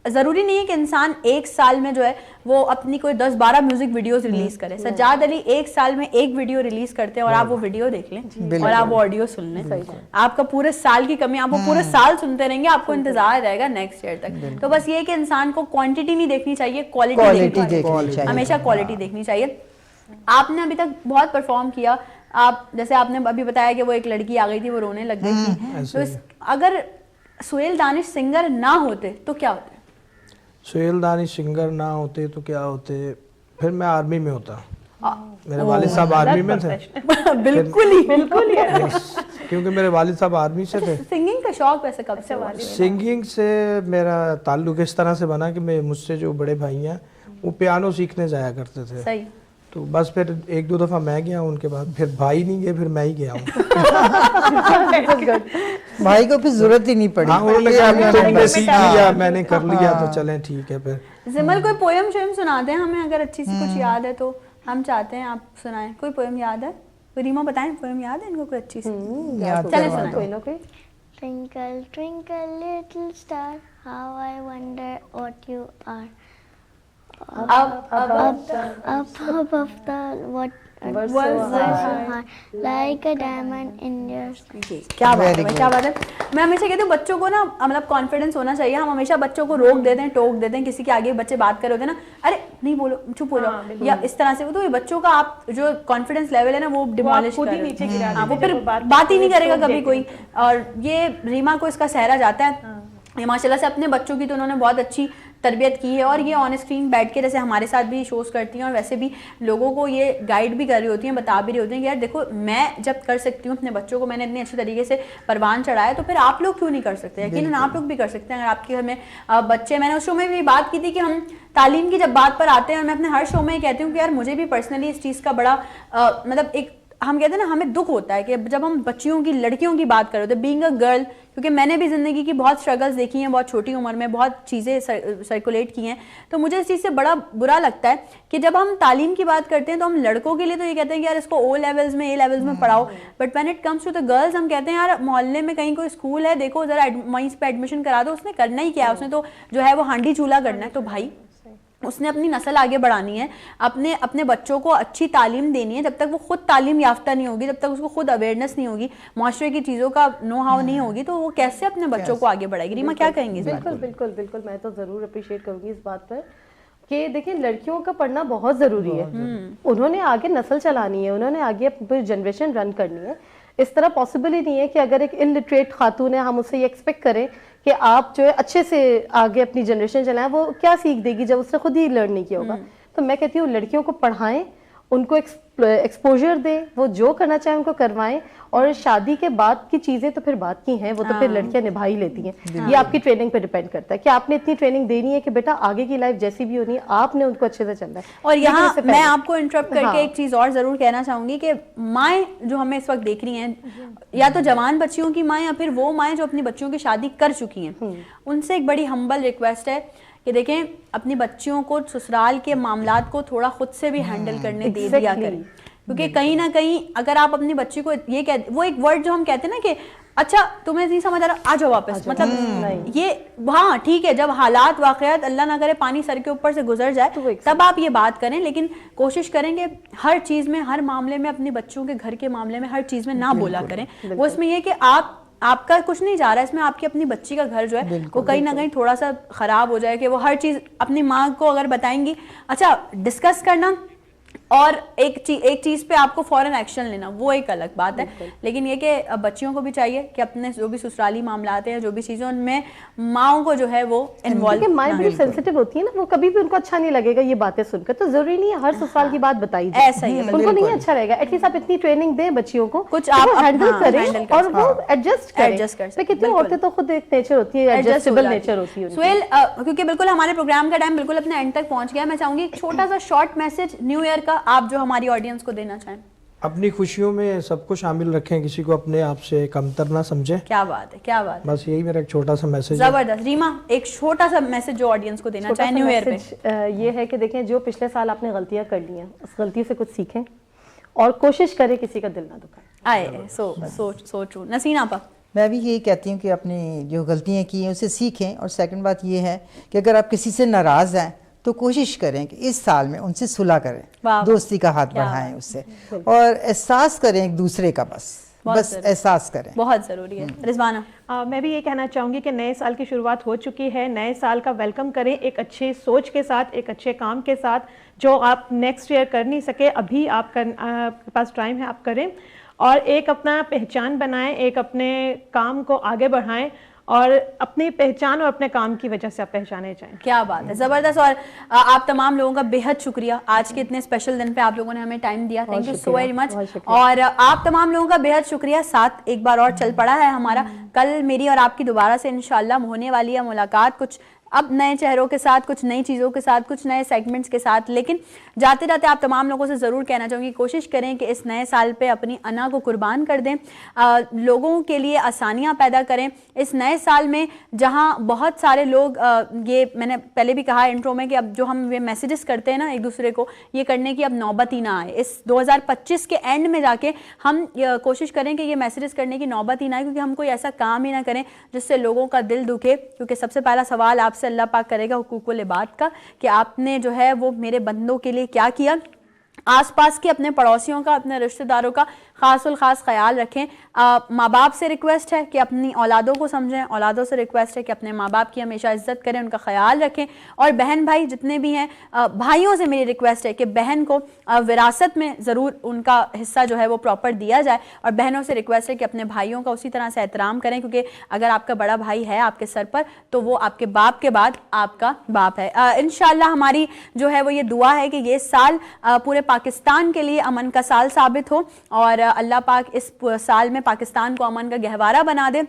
जरूरी नहीं है कि इंसान एक साल में जो है वो अपनी कोई 10-12 म्यूजिक वीडियोस रिलीज करे। सजाद अली एक साल में एक वीडियो रिलीज करते हैं और आप वो वीडियो देख लें और आप वो ऑडियो सुन लें, आपका पूरे साल की कमी, आप वो पूरे साल सुनते रहेंगे, आपको इंतजार रहेगा नेक्स्ट ईयर तक। तो बस ये कि इंसान को क्वांटिटी नहीं देखनी चाहिए, क्वालिटी देखनी चाहिए, हमेशा क्वालिटी देखनी चाहिए। आपने अभी तक बहुत परफॉर्म किया, आप जैसे आपने अभी बताया कि वो एक लड़की आ गई थी, वो रोने लग गई थी, तो अगर सुहेल दानिश सिंगर ना होते तो क्या होते?
सुहेल दानिश सिंगर ना होते तो क्या होते, फिर मैं आर्मी में होता। मेरे वालिद साहब आर्मी में थे।
बिल्कुल ही
क्योंकि मेरे वालिद साहब आर्मी से थे।
सिंगिंग का शौक वैसे कब से हुआ?
सिंगिंग से मेरा ताल्लुक इस तरह से बना कि मैं मुझसे जो बड़े भाई हैं वो पियानो सीखने जाया करते थे।
सही।
तो बस फिर 1-2 दफ़ा मैं गया, उनके बाद फिर भाई नहीं गए, फिर मैं ही गया हूँ।
भाई को फिर जरूरत ही नहीं पड़ी।
हाँ, उन्होंने कहा तुमने सीख लिया, मैंने कर लिया, तो चलें ठीक है। फिर
जिमल कोई पोयम शोयम सुना दें हमें, अगर अच्छी सी कुछ याद है तो हम चाहते हैं आप सुनाएं। कोई पोयम याद है? कोई रीमा बताएं, पोयम याद है इनको कोई अच्छी सी? चलें सुनाएं।
Twinkle, twinkle, little star, how I wonder what you are. Up above the what was high, like a diamond in your sky.
क्या बात है, क्या बात है। मैं हमेशा कहती हूँ बच्चों को ना मतलब कॉन्फिडेंस होना चाहिए। हम हमेशा बच्चों को रोक देते हैं, टोक देते हैं, किसी के आगे बच्चे बात कर रहे होते हैं ना, अरे नहीं बोलो, चुप हो जाओ, या इस तरह से। तो ये बच्चों का आप जो कॉन्फिडेंस लेवल है ना वो डिमोलिश कर रहे हैं, वो फिर बात ही नहीं करेगा कभी कोई। और ये रीमा को इसका सहरा जाता है, ये माशाल्लाह से अपने बच्चों की तो उन्होंने बहुत अच्छी तरबियत की है, और ये ऑन स्क्रीन बैठ के जैसे हमारे साथ भी शोज करती हैं और वैसे भी लोगों को ये गाइड भी कर रही होती हैं, बता भी रही होती हैं कि यार देखो मैं जब कर सकती हूँ अपने बच्चों को, मैंने इतनी अच्छी तरीके से परवान चढ़ाया, तो फिर आप लोग क्यों नहीं कर सकते? यकीनन आप लोग भी कर सकते हैं अगर आपके घर में बच्चे। मैंने उस शो में भी बात की थी कि हम तालीम की जब बात पर आते हैं, और मैं अपने हर शो में कहती हूँ कि यार मुझे भी पर्सनली इस चीज़ का बड़ा मतलब एक हम कहते हैं ना, हमें दुख होता है कि जब हम बच्चियों की, लड़कियों की बात करें तो बीइंग अ गर्ल, क्योंकि मैंने भी ज़िंदगी की बहुत स्ट्रगल्स देखी हैं, बहुत छोटी उम्र में बहुत चीज़ें सर्कुलेट की हैं, तो मुझे इस चीज़ से बड़ा बुरा लगता है कि जब हम तालीम की बात करते हैं तो हम लड़कों के लिए तो ये कहते हैं कि यार इसको ओ लेवल्स में, ए लेवल्स में पढ़ाओ, but when it comes to the girls हम कहते हैं यार मोहल्ले में कहीं कोई स्कूल है, देखो ज़रा वहीं पे एडमिशन करा दो। उसने करना ही क्या है, उसने तो जो है वो हांडी चूल्हा करना है। तो भाई उसने अपनी नस्ल आगे बढ़ानी है, अपने बच्चों को अच्छी तालीम देनी है। जब तक वो खुद तालीम याफ्ता नहीं होगी, जब तक उसको खुद अवेयरनेस नहीं होगी, माशरे की चीज़ों का नो हाउ नहीं होगी, तो वो कैसे अपने बच्चों को आगे बढ़ाएगी। रीमा क्या कहेंगी इस बात पर?
बिल्कुल बिल्कुल, मैं तो ज़रूर अप्रिशिएट करूँगी इस बात पर कि देखिए लड़कियों का पढ़ना बहुत ज़रूरी है। उन्होंने आगे नस्ल चलानी है, उन्होंने आगे पूरी जनरेशन रन करनी है। इस तरह पॉसिबल ही नहीं है कि अगर एक इलिटरेट खातून है हम उससे ये एक्सपेक्ट करें कि आप जो है अच्छे से आगे अपनी जनरेशन चलाएं। वो क्या सीख देगी जब उसने खुद ही लर्न नहीं किया होगा। तो मैं कहती हूँ लड़कियों को पढ़ाएं, उनको एक्सपोजर दें, वो जो करना चाहे उनको करवाएं, और शादी के बाद की चीज़ें तो फिर बात की हैं, वो तो फिर लड़कियां निभा ही लेती हैं। ये आपकी ट्रेनिंग पे डिपेंड करता है कि आपने इतनी ट्रेनिंग देनी है कि बेटा आगे की लाइफ जैसी भी होनी है आपने उनको अच्छे से चलना है।
और यहाँ मैं आपको इंटरप्ट करके एक चीज़ और ज़रूर कहना चाहूँगी कि माएँ जो हमें इस वक्त देख रही हैं, या तो जवान बच्चियों की माएँ या फिर वो माएँ जो अपनी बच्चियों की शादी कर चुकी हैं, उनसे एक बड़ी हम्बल रिक्वेस्ट है कि देखें अपनी बच्चियों को ससुराल के मामलात को थोड़ा खुद से भी हैंडल करने दे दिया करें। क्योंकि कहीं ना कहीं अगर आप अपनी बच्ची को ये कह, वो एक वर्ड जो हम कहते हैं ना कि अच्छा तुम्हें नहीं समझ आ रहा, आ जाओ वापस, मतलब ये हाँ ठीक है, जब हालात वाकयात अल्लाह ना करे पानी सर के ऊपर से गुजर जाए तब आप ये बात करें, लेकिन कोशिश करें कि हर चीज़ में, हर मामले में, अपने बच्चों के घर के मामले में हर चीज़ में ना बोला करें। वो इसमें ये कि आपका कुछ नहीं जा रहा है, इसमें आपकी अपनी बच्ची का घर जो है वो कहीं ना कहीं थोड़ा सा खराब हो जाए कि वो हर चीज़ अपनी माँ को अगर बताएंगी, अच्छा डिस्कस करना और एक चीज़ पे आपको फौरन एक्शन लेना, वो एक अलग बात है। लेकिन ये कि बच्चियों को भी चाहिए कि अपने जो भी ससुराली मामलात हैं, जो भी चीज़ें, उनमें माओं को जो है वो इन्वॉल्व।
माएँ बड़ी सेंसिटिव होती है ना, वो कभी भी उनको अच्छा नहीं लगेगा ये बातें सुनकर, तो जरूरी नहीं है हर ससुराल की बात बताई जाए, ऐसा ही उनको नहीं अच्छा रहेगा। एटलीस्ट आप इतनी ट्रेनिंग दें बच्चियों को, कुछ आप हैंडल करें और वो एडजस्ट करें। कितनी औरतें तो खुद एक नेचर होती है, एडजस्टेबल नेचर होती है।
सुहेल, क्योंकि बिल्कुल हमारे प्रोग्राम का टाइम बिल्कुल अपने एंड तक पहुंच गया, मैं चाहूंगी एक छोटा सा शॉर्ट मैसेज न्यू ईयर का आप जो हमारी ऑडियंस को देना चाहें।
अपनी खुशियों में सबको शामिल रखें, किसी को अपने आप से कमतर ना समझें।
क्या बात है, क्या बात है।
बस यही मेरा एक छोटा सा मैसेज है।
जबरदस्त। रीमा, एक छोटा सा मैसेज जो ऑडियंस को देना चाहे न्यू ईयर पे।
ये है कि देखें जो पिछले साल आपने गलतियां कर ली हैं उस गलती से कुछ सीखें और कोशिश करें किसी का दिल ना दुखाएं।
आए सो ट्रू। नसीन आपा,
मैं भी यही कहती हूँ कि अपनी जो गलतियाँ की हैं उसे सीखें, और सेकंड बात ये है कि अगर आप किसी से नाराज़ हैं तो कोशिश करें कि इस साल में उनसे सुलह करें, दोस्ती का हाथ बढ़ाएं उससे, और एहसास करें एक दूसरे का, बस एहसास करें,
बहुत ज़रूरी है। रिजवाना,
मैं भी ये कहना चाहूँगी कि नए साल की शुरुआत हो चुकी है, नए साल का वेलकम करें एक अच्छे सोच के साथ, एक अच्छे काम के साथ। जो आप नेक्स्ट ईयर कर नहीं सके अभी आपके पास टाइम है, आप करें, और एक अपना पहचान बनाएं, एक अपने काम को आगे बढ़ाएं, और अपनी पहचान और अपने काम की वजह से आप पहचाने जाएं।
क्या बात है, ज़बरदस्त। और आप तमाम लोगों का बेहद शुक्रिया, आज के इतने स्पेशल दिन पे आप लोगों ने हमें टाइम दिया, thank you so very much. और आप तमाम लोगों का बेहद शुक्रिया, साथ एक बार और चल पड़ा है हमारा। कल मेरी और आपकी दोबारा से इंशाल्लाह होने वाली है मुलाकात, कुछ अब नए चेहरों के साथ, कुछ नई चीज़ों के साथ, कुछ नए सेगमेंट्स के साथ। लेकिन जाते जाते आप तमाम लोगों से ज़रूर कहना चाहूँगी, कोशिश करें कि इस नए साल पे अपनी अना को कुर्बान कर दें, लोगों के लिए आसानियाँ पैदा करें इस नए साल में, जहाँ बहुत सारे लोग ये मैंने पहले भी कहा इंट्रो में कि अब जो हम ये मैसेजेस करते हैं ना एक दूसरे को, ये करने की अब नौबत ही ना आए। इस 2025 के एंड में जाके हम कोशिश करें कि ये मैसेजेस करने की नौबत ही ना आए, क्योंकि हम कोई ऐसा काम ही ना करें जिससे लोगों का दिल दुखे। क्योंकि सबसे पहला सवाल आपसे अल्लाह पाक करेगा हुकूकुल इबाद का, कि आपने जो है वो मेरे बंदों के लिए क्या किया। आसपास के अपने पड़ोसियों का, अपने रिश्तेदारों का खासुल खास ख्याल रखें। माँ बाप से रिक्वेस्ट है कि अपनी औलादों को समझें, औलादों से रिक्वेस्ट है कि अपने माँ बाप की हमेशा इज्जत करें, उनका ख्याल रखें। और बहन भाई जितने भी हैं, भाइयों से मेरी रिक्वेस्ट है कि बहन को विरासत में ज़रूर उनका हिस्सा जो है वो प्रॉपर दिया जाए, और बहनों से रिक्वेस्ट है कि अपने भाइयों का उसी तरह से एहतराम करें, क्योंकि अगर आपका बड़ा भाई है आपके सर पर तो वो आपके बाप के बाद आपका बाप है। इंशाल्लाह हमारी जो है वो ये दुआ है कि ये साल पूरे पाकिस्तान के लिए अमन का साल साबित हो, और अल्लाह पाक इस साल में पाकिस्तान को अमन का गहवारा बना दे।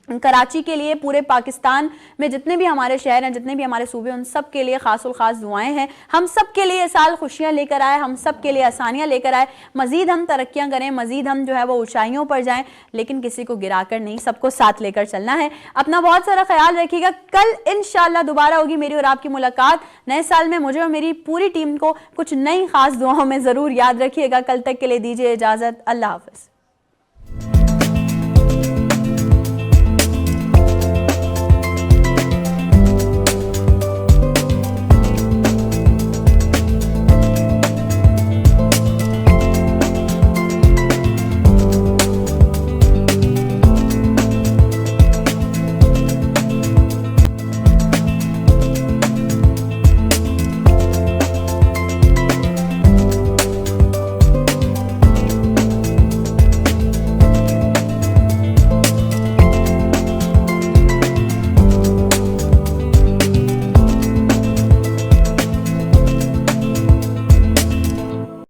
कराची के लिए, पूरे पाकिस्तान में जितने भी हमारे शहर हैं, जितने भी हमारे सूबे, उन सब के लिए खासुल खास दुआएं हैं। हम सब के लिए साल खुशियां लेकर आए, हम सब के लिए आसानियां लेकर आए, मजीद हम तरक्कियां करें, मजीद हम जो है वो ऊंचाइयों पर जाएं, लेकिन किसी को गिराकर नहीं, सबको साथ लेकर चलना है। अपना बहुत सारा ख्याल रखिएगा। कल इंशाल्लाह दोबारा होगी मेरी और आपकी मुलाकात। नए साल में मुझे और मेरी पूरी टीम को कुछ नई खास दुआओं में ज़रूर याद रखिएगा। कल तक के लिए दीजिए इजाज़त। अल्लाह हाफ़िज़।